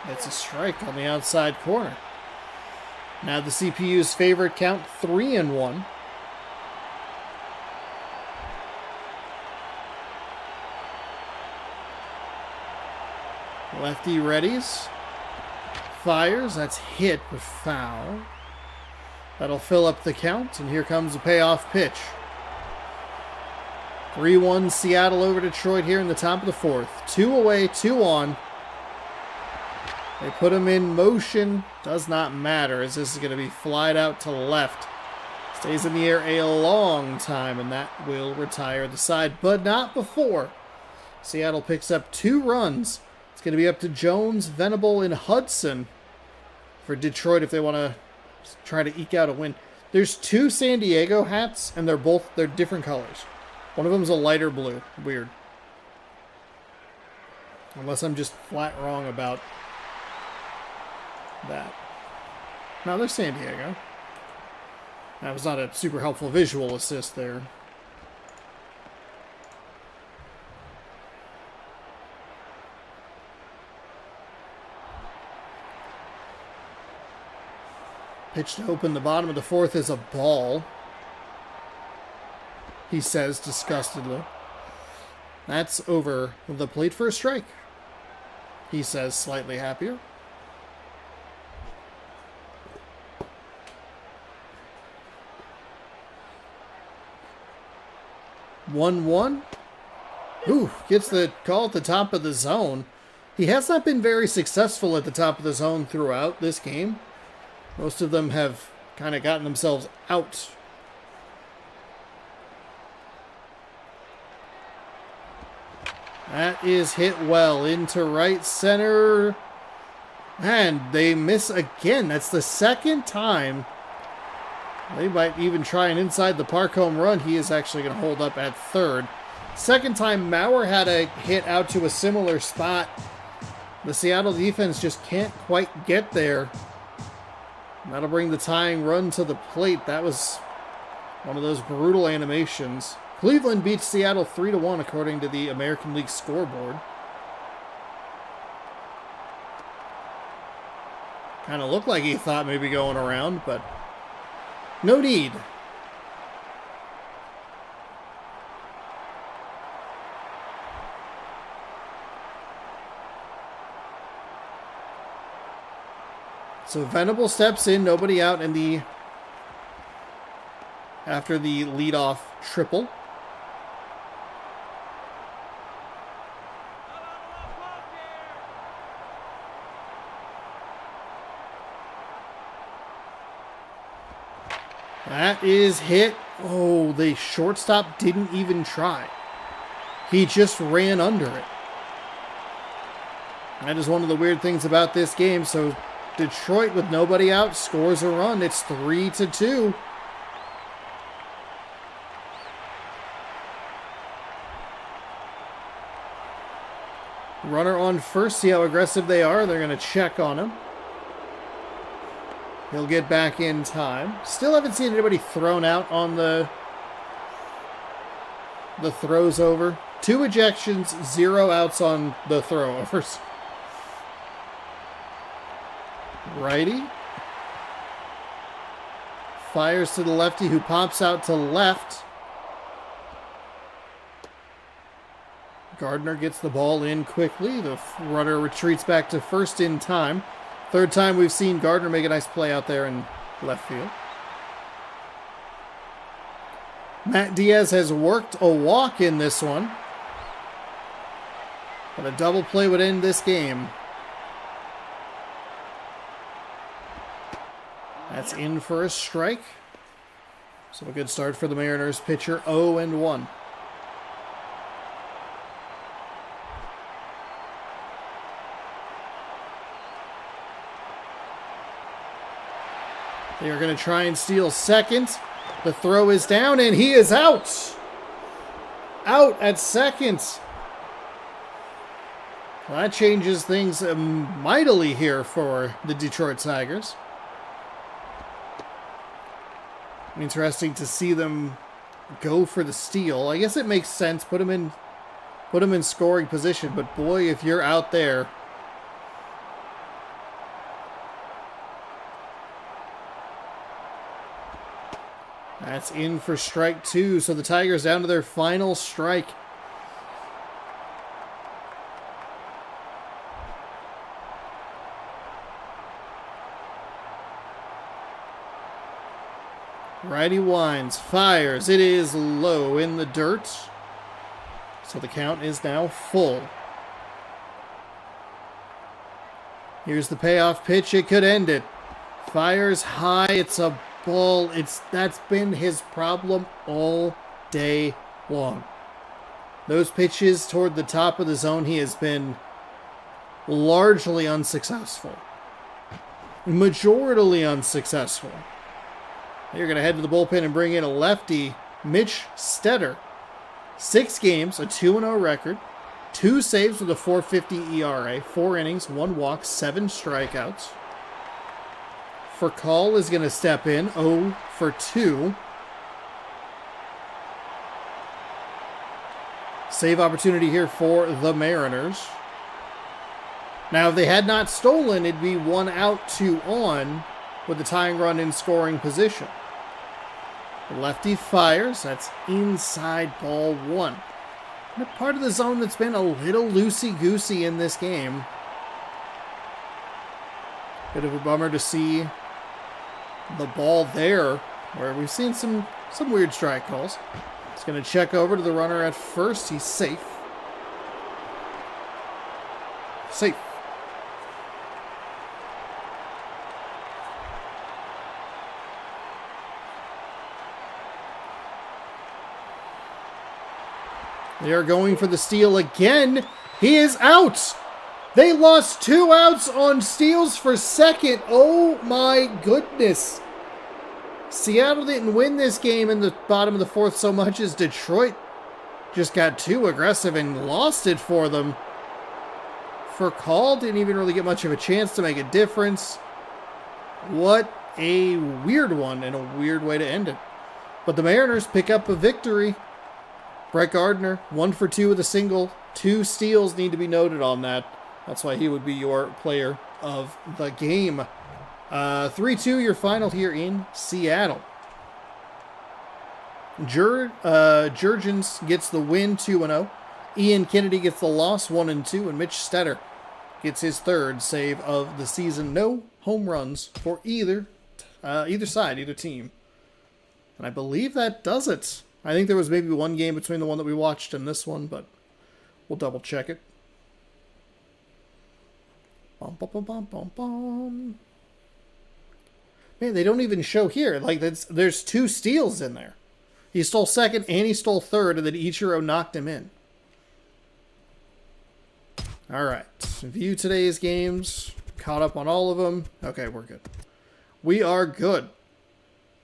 It's a strike on the outside corner. Now the CPU's favorite count, 3-1. Lefty readies. Fires. That's hit with foul. That'll fill up the count, and here comes a payoff pitch. 3-1 Seattle over Detroit here in the top of the 4th. 2 away, 2 on. They put him in motion. Does not matter, as this is going to be flied out to left. Stays in the air a long time, and that will retire the side, but not before. Seattle picks up 2 runs. It's going to be up to Jones, Venable, and Hudson for Detroit if they want to try to eke out a win. There's 2 San Diego hats, and they're different colors. One of them's a lighter blue. Weird. Unless I'm just flat wrong about that. No, they're San Diego. That was not a super helpful visual assist there. Pitch to open the bottom of the 4th is a ball, he says disgustedly. That's over the plate for a strike, he says, slightly happier. One. Ooh, gets the call at the top of the zone. He has not been very successful at the top of the zone throughout this game. Most of them have kind of gotten themselves out. That is hit well into right center. And they miss again. That's the second time. They might even try an inside the park home run. He is actually going to hold up at 3rd. Second time Mauer had a hit out to a similar spot. The Seattle defense just can't quite get there. That'll bring the tying run to the plate. That was one of those brutal animations. Cleveland beats Seattle 3-1 according to the American League scoreboard. Kind of looked like he thought maybe going around, but no need. So Venable steps in, nobody out in after the leadoff triple. That is hit. Oh, the shortstop didn't even try. He just ran under it. That is one of the weird things about this game. So Detroit, with nobody out, scores a run. It's 3-2. Runner on first. See how aggressive they are. They're going to check on him. He'll get back in time. Still haven't seen anybody thrown out on the throws over. 2 ejections, 0 outs on the throwovers. Righty. Fires to the lefty who pops out to left. Gardner gets the ball in quickly. The runner retreats back to first in time. Third time we've seen Gardner make a nice play out there in left field. Matt Diaz has worked a walk in this one. But a double play would end this game. That's in for a strike. So a good start for the Mariners pitcher, 0-1. They are going to try and steal second. The throw is down, and he is out. Out at second. Well, that changes things mightily here for the Detroit Tigers. Interesting to see them go for the steal. I guess it makes sense. Put him in scoring position. But boy, if you're out there, that's in for strike two. So the Tigers down to their final strike. Righty winds, fires. It is low in the dirt. So the count is now full. Here's the payoff pitch. It could end it. Fires high. It's a ball. That's been his problem all day long. Those pitches toward the top of the zone, he has been largely unsuccessful. Majorly unsuccessful. You're going to head to the bullpen and bring in a lefty, Mitch Stetter. 6 games, a 2-0 record, 2 saves with a 4.50 ERA, 4 innings, 1 walk, 7 strikeouts. Furcal is going to step in, 0 for 2. Save opportunity here for the Mariners. Now, if they had not stolen, it'd be 1 out, 2 on with the tying run in scoring position. The lefty fires. That's inside ball 1. And a part of the zone that's been a little loosey-goosey in this game. Bit of a bummer to see the ball there, where we've seen some weird strike calls. It's going to check over to the runner at first. He's safe. Safe. They are going for the steal again. He is out. They lost 2 outs on steals for second. Oh my goodness. Seattle didn't win this game in the bottom of the 4th so much as Detroit just got too aggressive and lost it for them. Furcal didn't even really get much of a chance to make a difference. What a weird one and a weird way to end it. But the Mariners pick up a victory. Brett Gardner, 1 for 2 with a single. 2 steals need to be noted on that. That's why he would be your player of the game. 3-2 your final here in Seattle. Jurgens gets the win, 2-0. Ian Kennedy gets the loss, 1-2. And Mitch Stetter gets his 3rd save of the season. No home runs for either side, either team. And I believe that does it. I think there was maybe 1 game between the one that we watched and this one, but we'll double check it. Bum, bum, bum, bum, bum, bum. Man, they don't even show here. Like, there's 2 steals in there. He stole second and he stole third, and then Ichiro knocked him in. All right. View today's games. Caught up on all of them. Okay, we're good. We are good.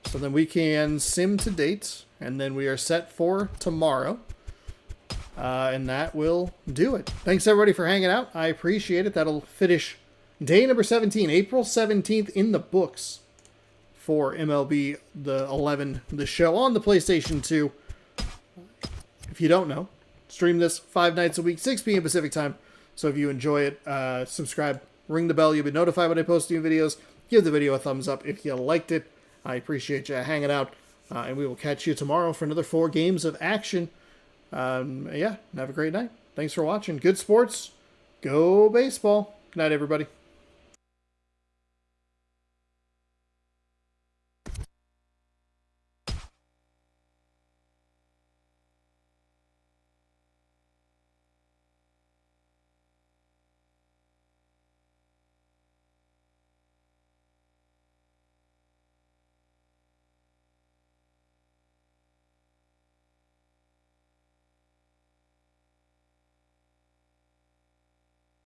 So then we can sim to dates, and then we are set for tomorrow. And that will do it. Thanks, everybody, for hanging out. I appreciate it. That'll finish day number 17, April 17th, in the books for MLB The 11, the show on the PlayStation 2. If you don't know, stream this 5 nights a week, 6 p.m. Pacific time. So if you enjoy it, subscribe, ring the bell. You'll be notified when I post new videos. Give the video a thumbs up if you liked it. I appreciate you hanging out, and we will catch you tomorrow for another 4 games of action. Yeah, have a great night. Thanks for watching. Good sports. Go baseball. Good night, everybody.